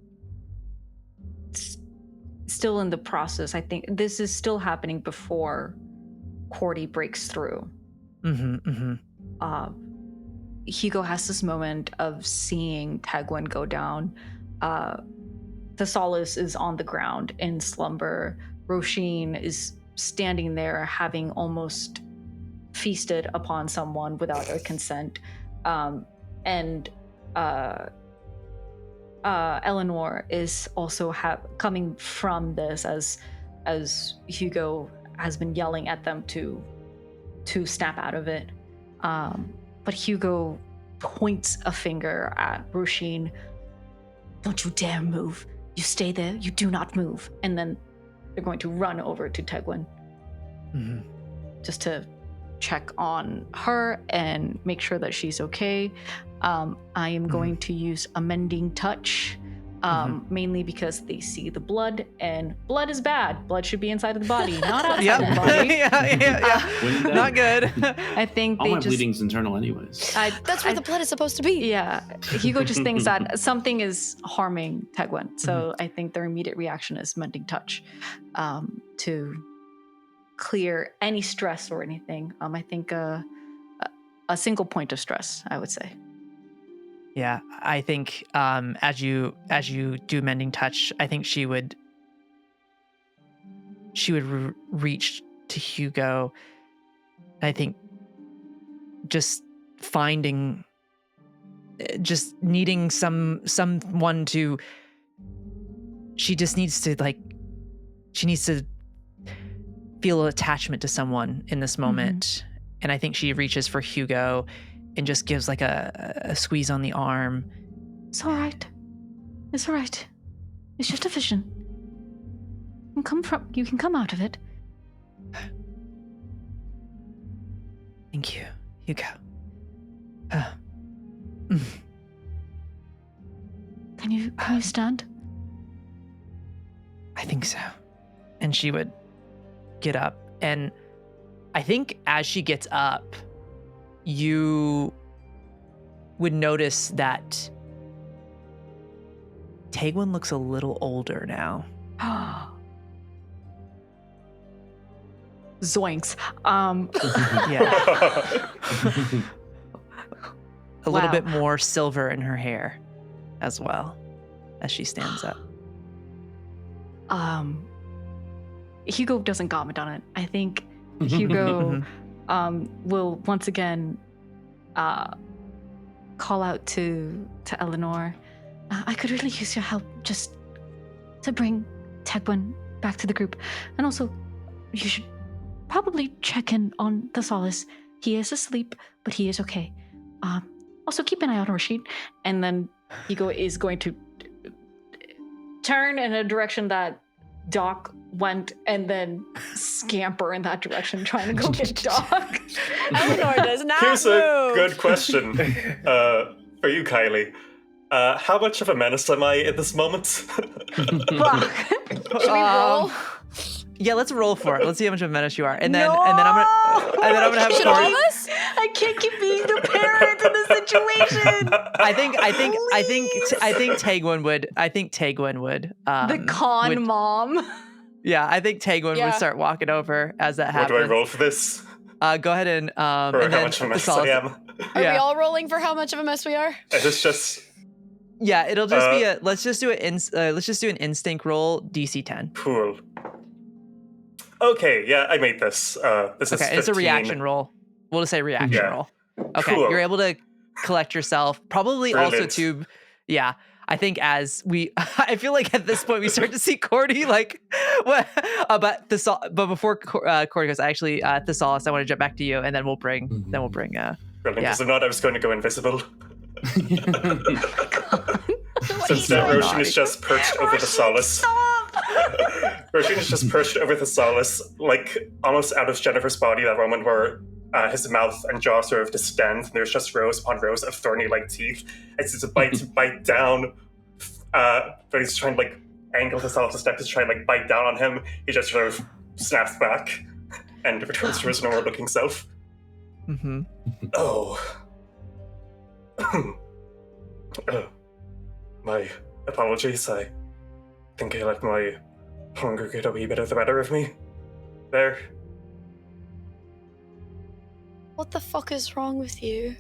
still in the process, I think this is still happening before Cordy breaks through. Hugo has this moment of seeing Tegwin go down. Thessalus is on the ground in slumber. Róisín is standing there having almost feasted upon someone without their consent. And Elanor is also coming from this as Hugo has been yelling at them to snap out of it. But Hugo points a finger at Róisín. Don't you dare move. You stay there. You do not move. And then they're going to run over to Tegwin. Just to check on her and make sure that she's okay. I am going to use a mending touch, mainly because they see the blood, and blood is bad. Blood should be inside of the body, not outside of the body. yeah. Not good. I think all my bleeding's internal anyways. That's where the blood is supposed to be. Yeah. Hugo just thinks that something is harming Tegwin. So I think their immediate reaction is mending touch to clear any stress or anything. I think a single point of stress, I would say. Yeah, I think as you do mending touch, I think she would reach to Hugo. I think just needing someone to. She just needs to feel attachment to someone in this moment, and I think she reaches for Hugo and just gives like a squeeze on the arm. It's all right. It's all right. It's just a vision. You can come out of it. Thank you, Hugo. Can you stand? I think so. And she would get up, and I think as she gets up, you would notice that Tegwin looks a little older now. Zoinks. Yeah. A little bit more silver in her hair as well as she stands up. Hugo doesn't comment on it. I think Hugo will once again call out to Elanor. I could really use your help just to bring Tegwin back to the group. And also, you should probably check in on Thessalus. He is asleep, but he is okay. Also, keep an eye on Róisín. And then Hugo is going to turn in a direction that Doc went and then scamper in that direction, trying to go get Doc. Elanor does not Here's move. a good question for you, Kylie. How much of a menace am I in this moment? Should we roll? Yeah, let's roll for it. Let's see how much of a menace you are, and then I'm gonna have Should all Cordy. of us? I can't keep being the parent in this situation. I think Tegwin would. The con mom. Yeah, I think Tegwin Yeah. would start walking over as that What happens. do I roll for this? Go ahead and Or and how then much of a mess Thessalus- I am? Are Yeah. we all rolling for how much of a mess we are? It is just Yeah, it'll just be a. Let's just do an instinct roll, DC 10. cool. Okay, yeah, I made this. This is Okay, it's a 15. reaction roll. We'll just say reaction Yeah. roll. Okay, Cool. you're able to collect yourself. Probably also Brilliant. to, yeah. I think as we, I feel like at this point we start to see Cordy like, what? But before Cordy goes, actually, Thessalus, I want to jump back to you, and then we'll bring. Brilliant, yeah. because if not, I was going to go invisible. What Since are you doing? Róisín is just perched over Thessalus. Róisín is just perched over Thessalus, like almost out of Jennifer's body, that moment where his mouth and jaw sort of distend, and there's just rows upon rows of thorny-like teeth. It's just a bite down, but he's trying to like angle Thessalus' neck to try and like bite down on him. He just sort of snaps back and returns to his normal-looking self. Mm-hmm. Oh. My apologies. I think I let my hunger get a wee bit of the better of me. There. What the fuck is wrong with you?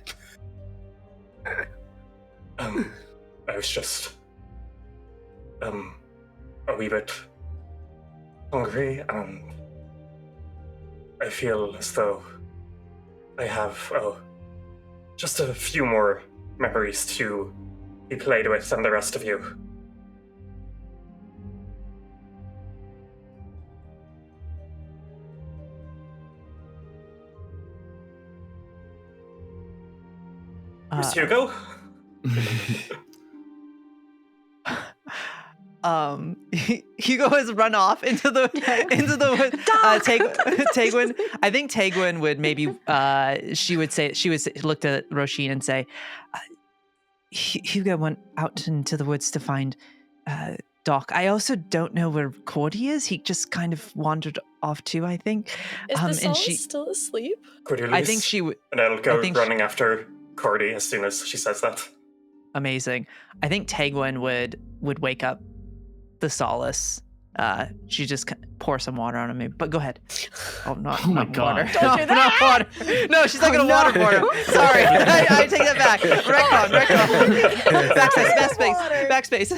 I was just a wee bit hungry, and I feel as though I have just a few more memories to be played with than the rest of you. Here's Hugo. Hugo has run off into the woods. Tegwin. I think Tegwin would maybe she would look at Róisín and say, Hugo went out into the woods to find Doc. I also don't know where Cordy is. He just kind of wandered off too, I think. Is and Thessalus still asleep? Cordelis. I think she would. And I'll go running after Cordy as soon as she says that. Amazing. I think Tegwin would wake up Thessalus. She just pour some water on him, maybe. But go ahead. Oh, not Oh my not God. water. Don't do that. Not water. No, she's not gonna water for him. Sorry, I take that back. Retcon. Backspace.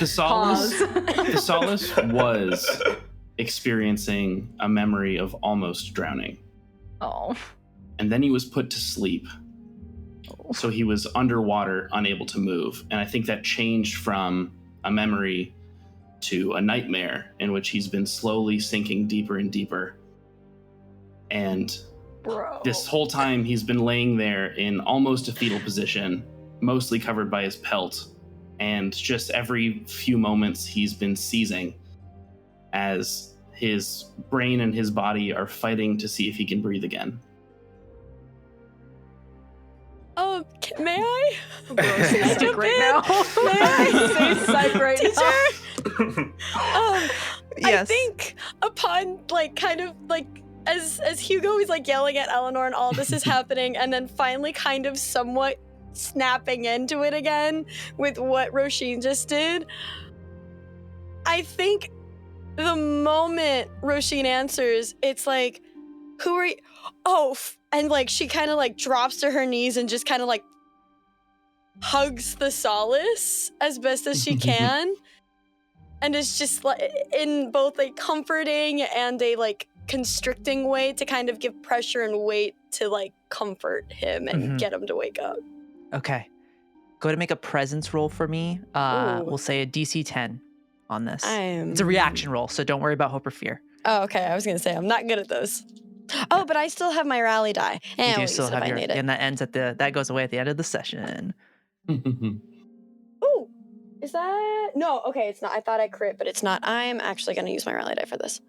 Thessalus was experiencing a memory of almost drowning. Oh. And then he was put to sleep. So he was underwater, unable to move. And I think that changed from a memory to a nightmare in which he's been slowly sinking deeper and deeper. And this whole time he's been laying there in almost a fetal position, mostly covered by his pelt, and just every few moments he's been seizing as his brain and his body are fighting to see if he can breathe again. May I? Can I jump right now? May I say psych right Teacher? Yes. I think upon as Hugo is yelling at Elanor and all this is happening, and then finally kind of somewhat snapping into it again with what Róisín just did, I think the moment Róisín answers, it's like, who are you? Oh, and she kind of drops to her knees and just kind of hugs Thessalus as best as she can. And it's just in both a comforting and a constricting way to kind of give pressure and weight to comfort him and get him to wake up. Okay. Go ahead and make a presence roll for me. We'll say a DC 10 on this. It's a reaction roll, so don't worry about hope or fear. Oh, okay. I was going to say, I'm not good at those. Oh, but I still have my rally die. You do still have your, and that ends that goes away at the end of the session. Ooh, is that? No, okay, it's not. I thought I crit, but it's not. I'm actually going to use my rally die for this.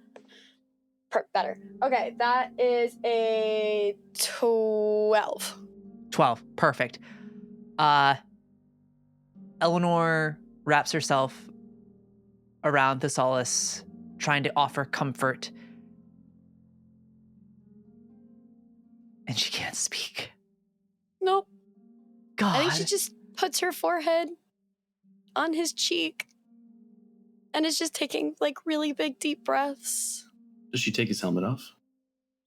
Better. Okay, that is a 12. 12, perfect. Elanor wraps herself around Thessalus, trying to offer comfort. And she can't speak. Nope. God. I think she just puts her forehead on his cheek and is just taking really big deep breaths. Does she take his helmet off?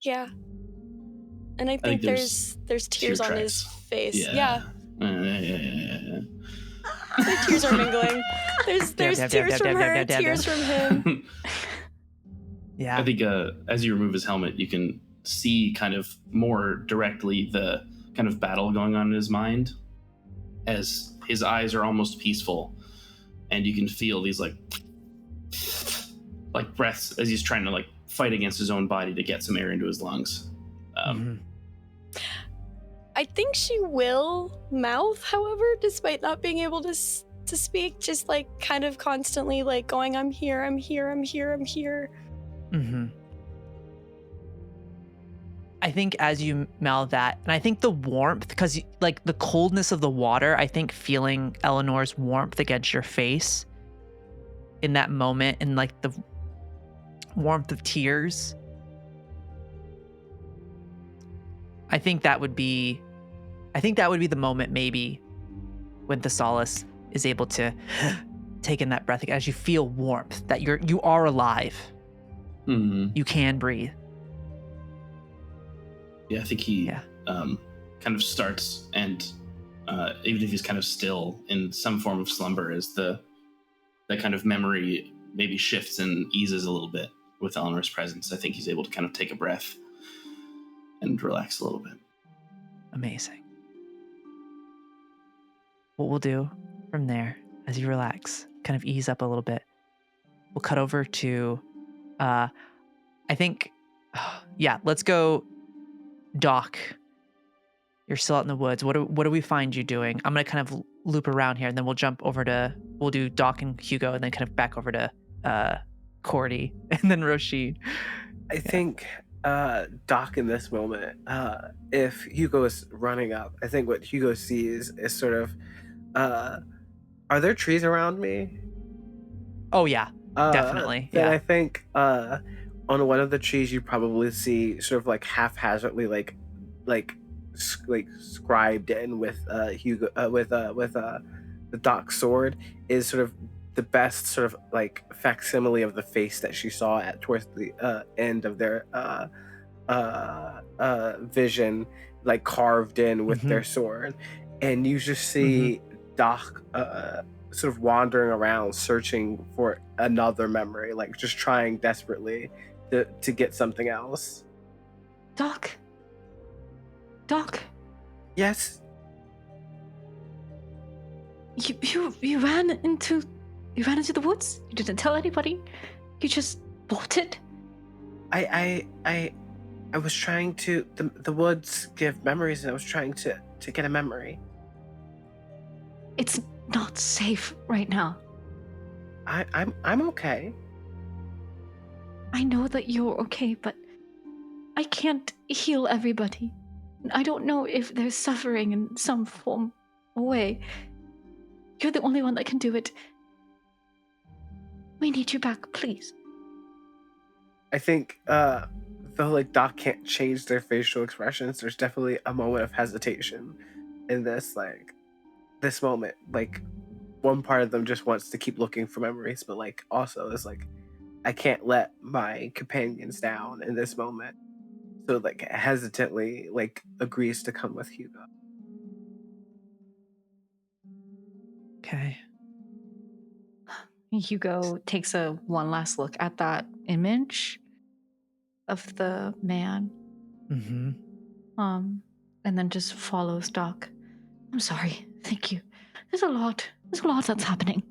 Yeah. And I think there's tears on his face. Yeah. The tears are mingling. There's tears from her, tears from him. Yeah. I think as you remove his helmet, you can see kind of more directly the kind of battle going on in his mind, as his eyes are almost peaceful, and you can feel these breaths as he's trying to fight against his own body to get some air into his lungs. I think she will mouth, however, despite not being able to speak, just kind of constantly going, I'm here, I'm here, I'm here, I'm here. I think as you mouth that, and I think the warmth, because the coldness of the water, I think feeling Eleanor's warmth against your face in that moment, and the warmth of tears, I think that would be the moment maybe when Thessalus is able to take in that breath as you feel warmth, that you are alive. You can breathe. Yeah, I think he kind of starts, and even if he's kind of still in some form of slumber, as that kind of memory maybe shifts and eases a little bit with Eleanor's presence, I think he's able to kind of take a breath and relax a little bit. Amazing. What we'll do from there, as you relax, kind of ease up a little bit, we'll cut over to, I think, let's go Doc. You're still out in the woods. What do we find you doing? I'm going to kind of loop around here, and then we'll do Doc and Hugo, and then kind of back over to Cordy, and then Róisín. I think Doc in this moment, if Hugo is running up, I think what Hugo sees is sort of, are there trees around me? Oh yeah, definitely. Then yeah. I think on one of the trees you probably see sort of haphazardly scribed in with Hugo with the Doc's sword is sort of the best sort of facsimile of the face that she saw towards the end of their vision, carved in with their sword, and you just see Doc sort of wandering around searching for another memory, just trying desperately to get something else. Doc. Yes. You ran into the woods? You didn't tell anybody? You just bolted? I was trying to the woods give memories, and I was trying to get a memory. It's not safe right now. I'm okay. I know that you're okay, but I can't heal everybody. I don't know if they're suffering in some form or way. You're the only one that can do it. We need you back, please. I think though like Doc can't change their facial expressions, there's definitely a moment of hesitation in this moment. Like one part of them just wants to keep looking for memories, but like also is like, I can't let my companions down in this moment. So like hesitantly like agrees to come with Hugo. Okay. Hugo takes one last look at that image of the man. Mm-hmm. And then just follows Doc. I'm sorry. Thank you. There's a lot that's happening.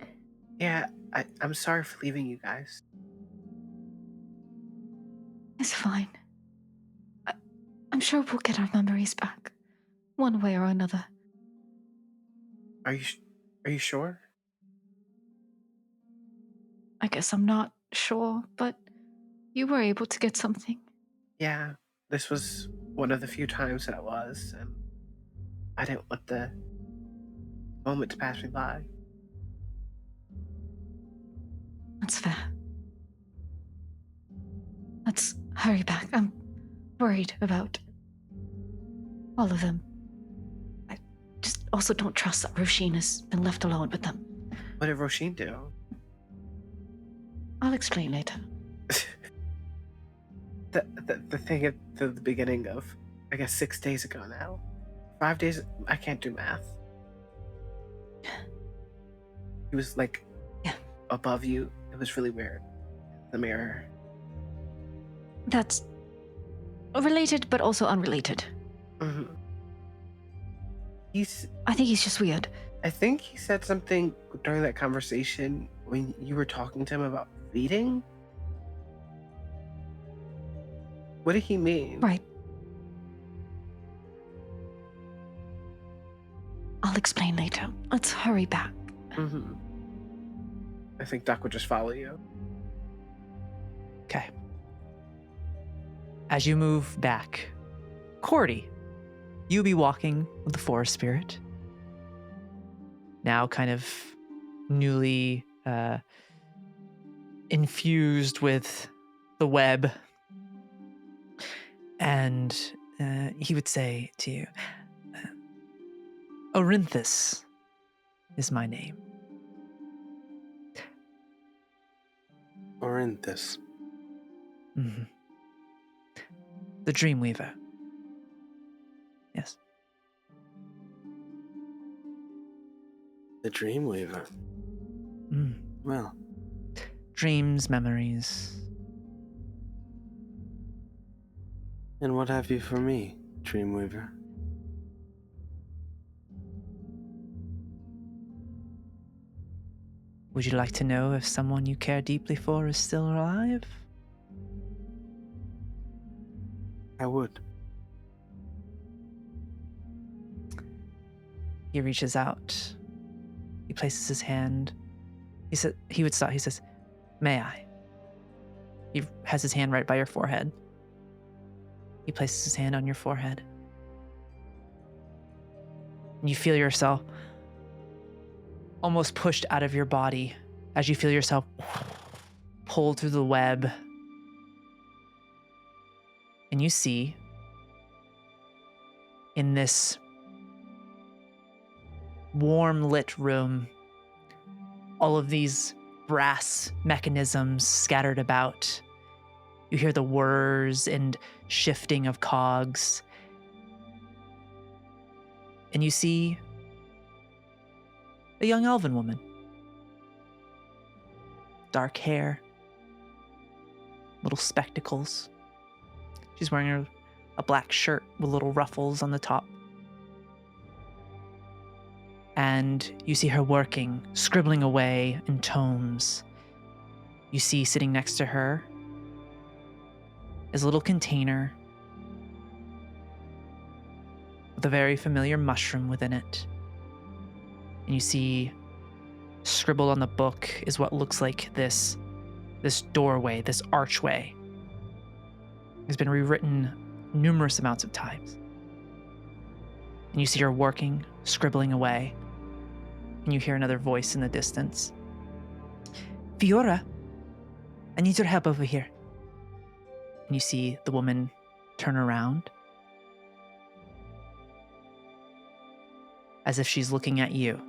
Yeah, I'm sorry for leaving you guys. It's fine. I'm sure we'll get our memories back, one way or another. Are you sure? I guess I'm not sure, but you were able to get something. Yeah, this was one of the few times that it was, and I didn't want the moment to pass me by. That's fair. Let's hurry back. I'm worried about all of them. I just also don't trust that Róisín has been left alone with them. What did Róisín do? I'll explain later. The thing at the beginning of, I guess 6 days ago now. 5 days, I can't do math. He was like above you. It was really weird. The mirror. That's related, but also unrelated. Mm-hmm. I think he's just weird. I think he said something during that conversation when you were talking to him about feeding. What did he mean? Right. I'll explain later. Let's hurry back. Mm-hmm. I think Doc would just follow you. Okay. As you move back, Cordy, you be walking with the forest spirit. Now kind of newly infused with the web. And he would say to you, Orinthus is my name. Orinthus. Mm-hmm. The Dreamweaver. Yes. The Dreamweaver. Mm. Well. Dreams, memories. And what have you for me, Dreamweaver? Would you like to know if someone you care deeply for is still alive? I would. He reaches out. He places his hand. He would stop. He says, "May I?" He has his hand right by your forehead. He places his hand on your forehead. And you feel yourself almost pushed out of your body as you feel yourself pulled through the web. And you see in this warm lit room all of these brass mechanisms scattered about. You hear the whirs and shifting of cogs. And you see a young elven woman. Dark hair, little spectacles. She's wearing a black shirt with little ruffles on the top. And you see her working, scribbling away in tomes. You see sitting next to her is a little container with a very familiar mushroom within it. And you see scribbled on the book is what looks like this doorway, this archway. It's been rewritten numerous amounts of times. And you see her working, scribbling away. And you hear another voice in the distance. Fiora, I need your help over here. And you see the woman turn around as if she's looking at you.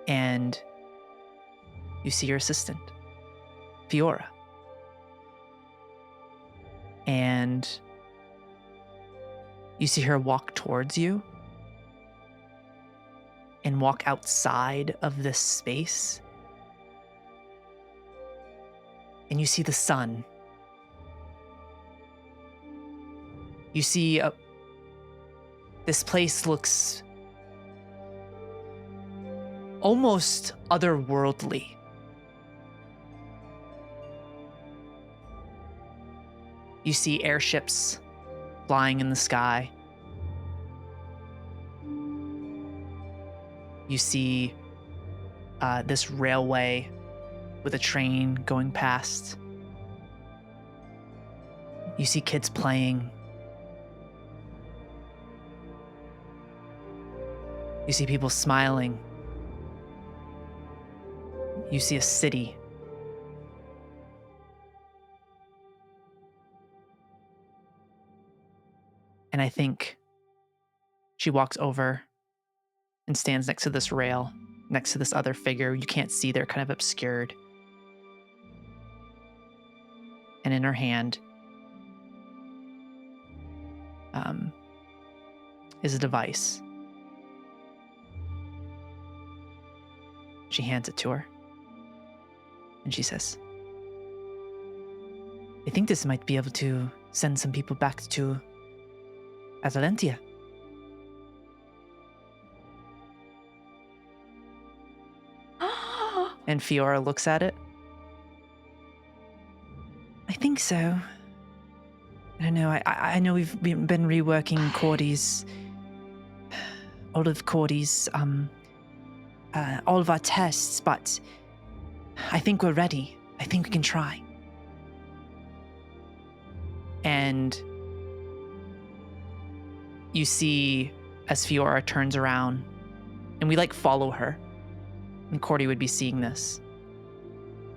And you see your assistant, Fiora. And you see her walk towards you and walk outside of this space. And you see the sun. You see this place looks almost otherworldly. You see airships flying in the sky. You see this railway with a train going past. You see kids playing. You see people smiling. You see a city. And I think she walks over and stands next to this rail, next to this other figure. You can't see, they're kind of obscured. And in her hand is a device. She hands it to her. And she says, I think this might be able to send some people back to Atalantia. And Fiora looks at it. I think so. I don't know. I know we've been reworking Cordy's, all of Cordy's, all of our tests, but I think we're ready. I think we can try. And you see as Fiora turns around, and we follow her, and Cordy would be seeing this.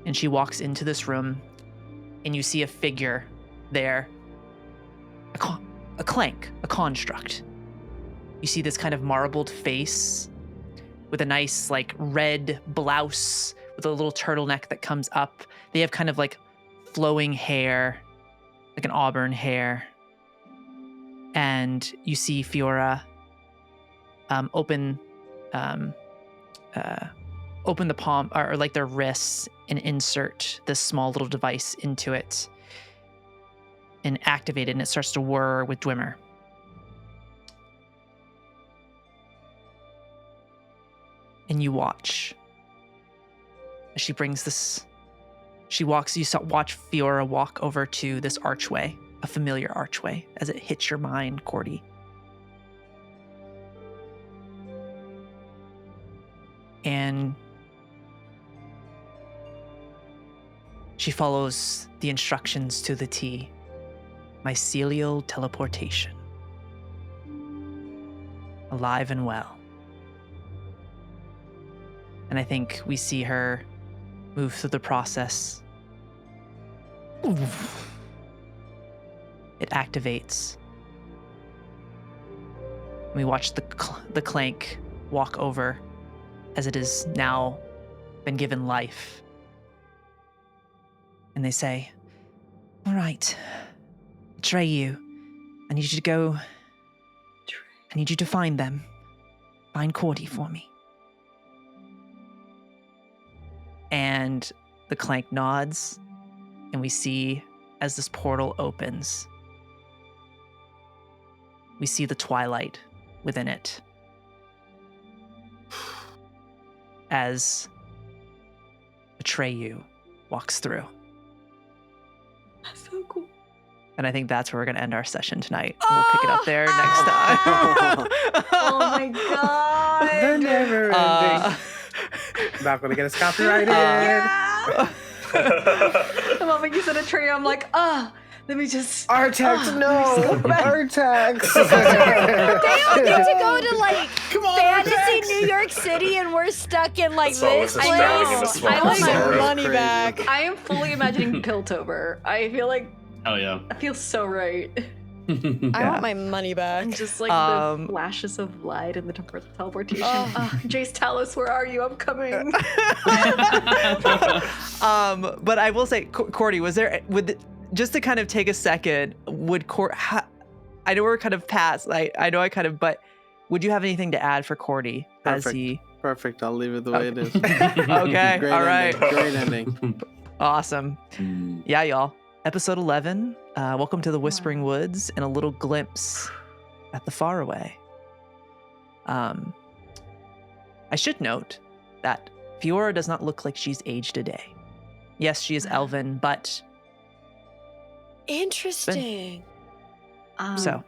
And she walks into this room, and you see a figure there, a clank, a construct. You see this kind of marbled face with a nice red blouse with a little turtleneck that comes up. They have kind of flowing hair, like an auburn hair. And you see Fiora open the palm or their wrists and insert this small little device into it and activate it, and it starts to whir with Dwemer. And you watch as she brings this. Watch Fiora walk over to this archway, a familiar archway, as it hits your mind, Cordy. And she follows the instructions to the T. Mycelial teleportation. Alive and well. And I think we see her move through the process. It activates. We watch the clank walk over as it has now been given life. And they say, all right, Atreyu, I need you to go. I need you to find them. Find Cordy for me. And the clank nods, and we see as this portal opens, we see the twilight within it. As Atreyu walks through. That's so cool. And I think that's where we're going to end our session tonight. We'll pick it up there next time. Oh my god. not going to get us copyrighted. Yeah. The moment you said a tree, I'm like, let me just. Artax, no! Artax! They all get to go to like fantasy New York City, and we're stuck in like this place. I want my money back. I am fully imagining Piltover. I feel like. Oh yeah. I feel so right. I want my money back. And just like the flashes of light and the teleportation. Jace, tell us, where are you? I'm coming. But I will say, Cordy, was there just to kind of take a second? I know we're kind of past. I know I kind of, but would you have anything to add for Cordy? Perfect. I'll leave it the way it is. Okay. Great All right. ending. Great ending. Awesome. Yeah, y'all. Episode 11. Welcome to the Whispering Woods and a little glimpse at the faraway. I should note that Fiora does not look like she's aged a day. Yes, she is elven, but interesting. So,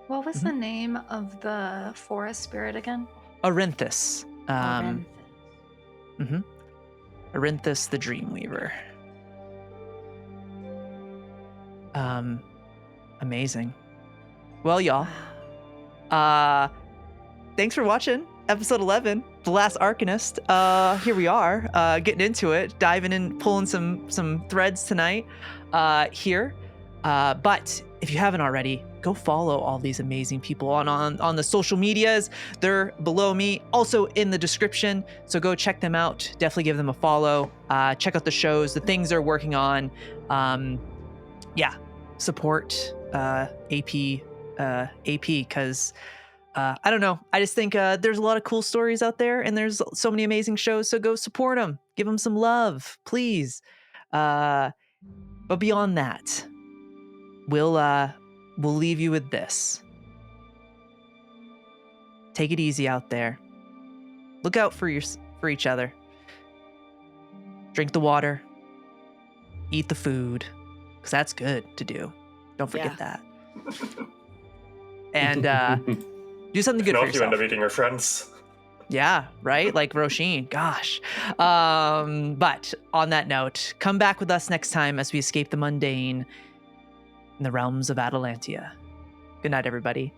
what was the name of the forest spirit again? Orinthus. Orinthus the Dreamweaver. Amazing. Well, y'all, thanks for watching episode 11, The Last Arcanist. Here we are, getting into it, diving in, pulling some threads tonight, here. But if you haven't already, go follow all these amazing people on the social medias. They're below me, also in the description. So go check them out. Definitely give them a follow. Check out the shows, the things they're working on. Support AP because I don't know. I just think there's a lot of cool stories out there, and there's so many amazing shows. So go support them, give them some love, please. But beyond that, we'll leave you with this. Take it easy out there. Look out for each other. Drink the water. Eat the food. Because that's good to do. Don't forget that. And do something good for yourself. You end up eating your friends. Yeah, right? Like Róisín. Gosh. But on that note, come back with us next time as we escape the mundane in the realms of Atalantia. Good night, everybody.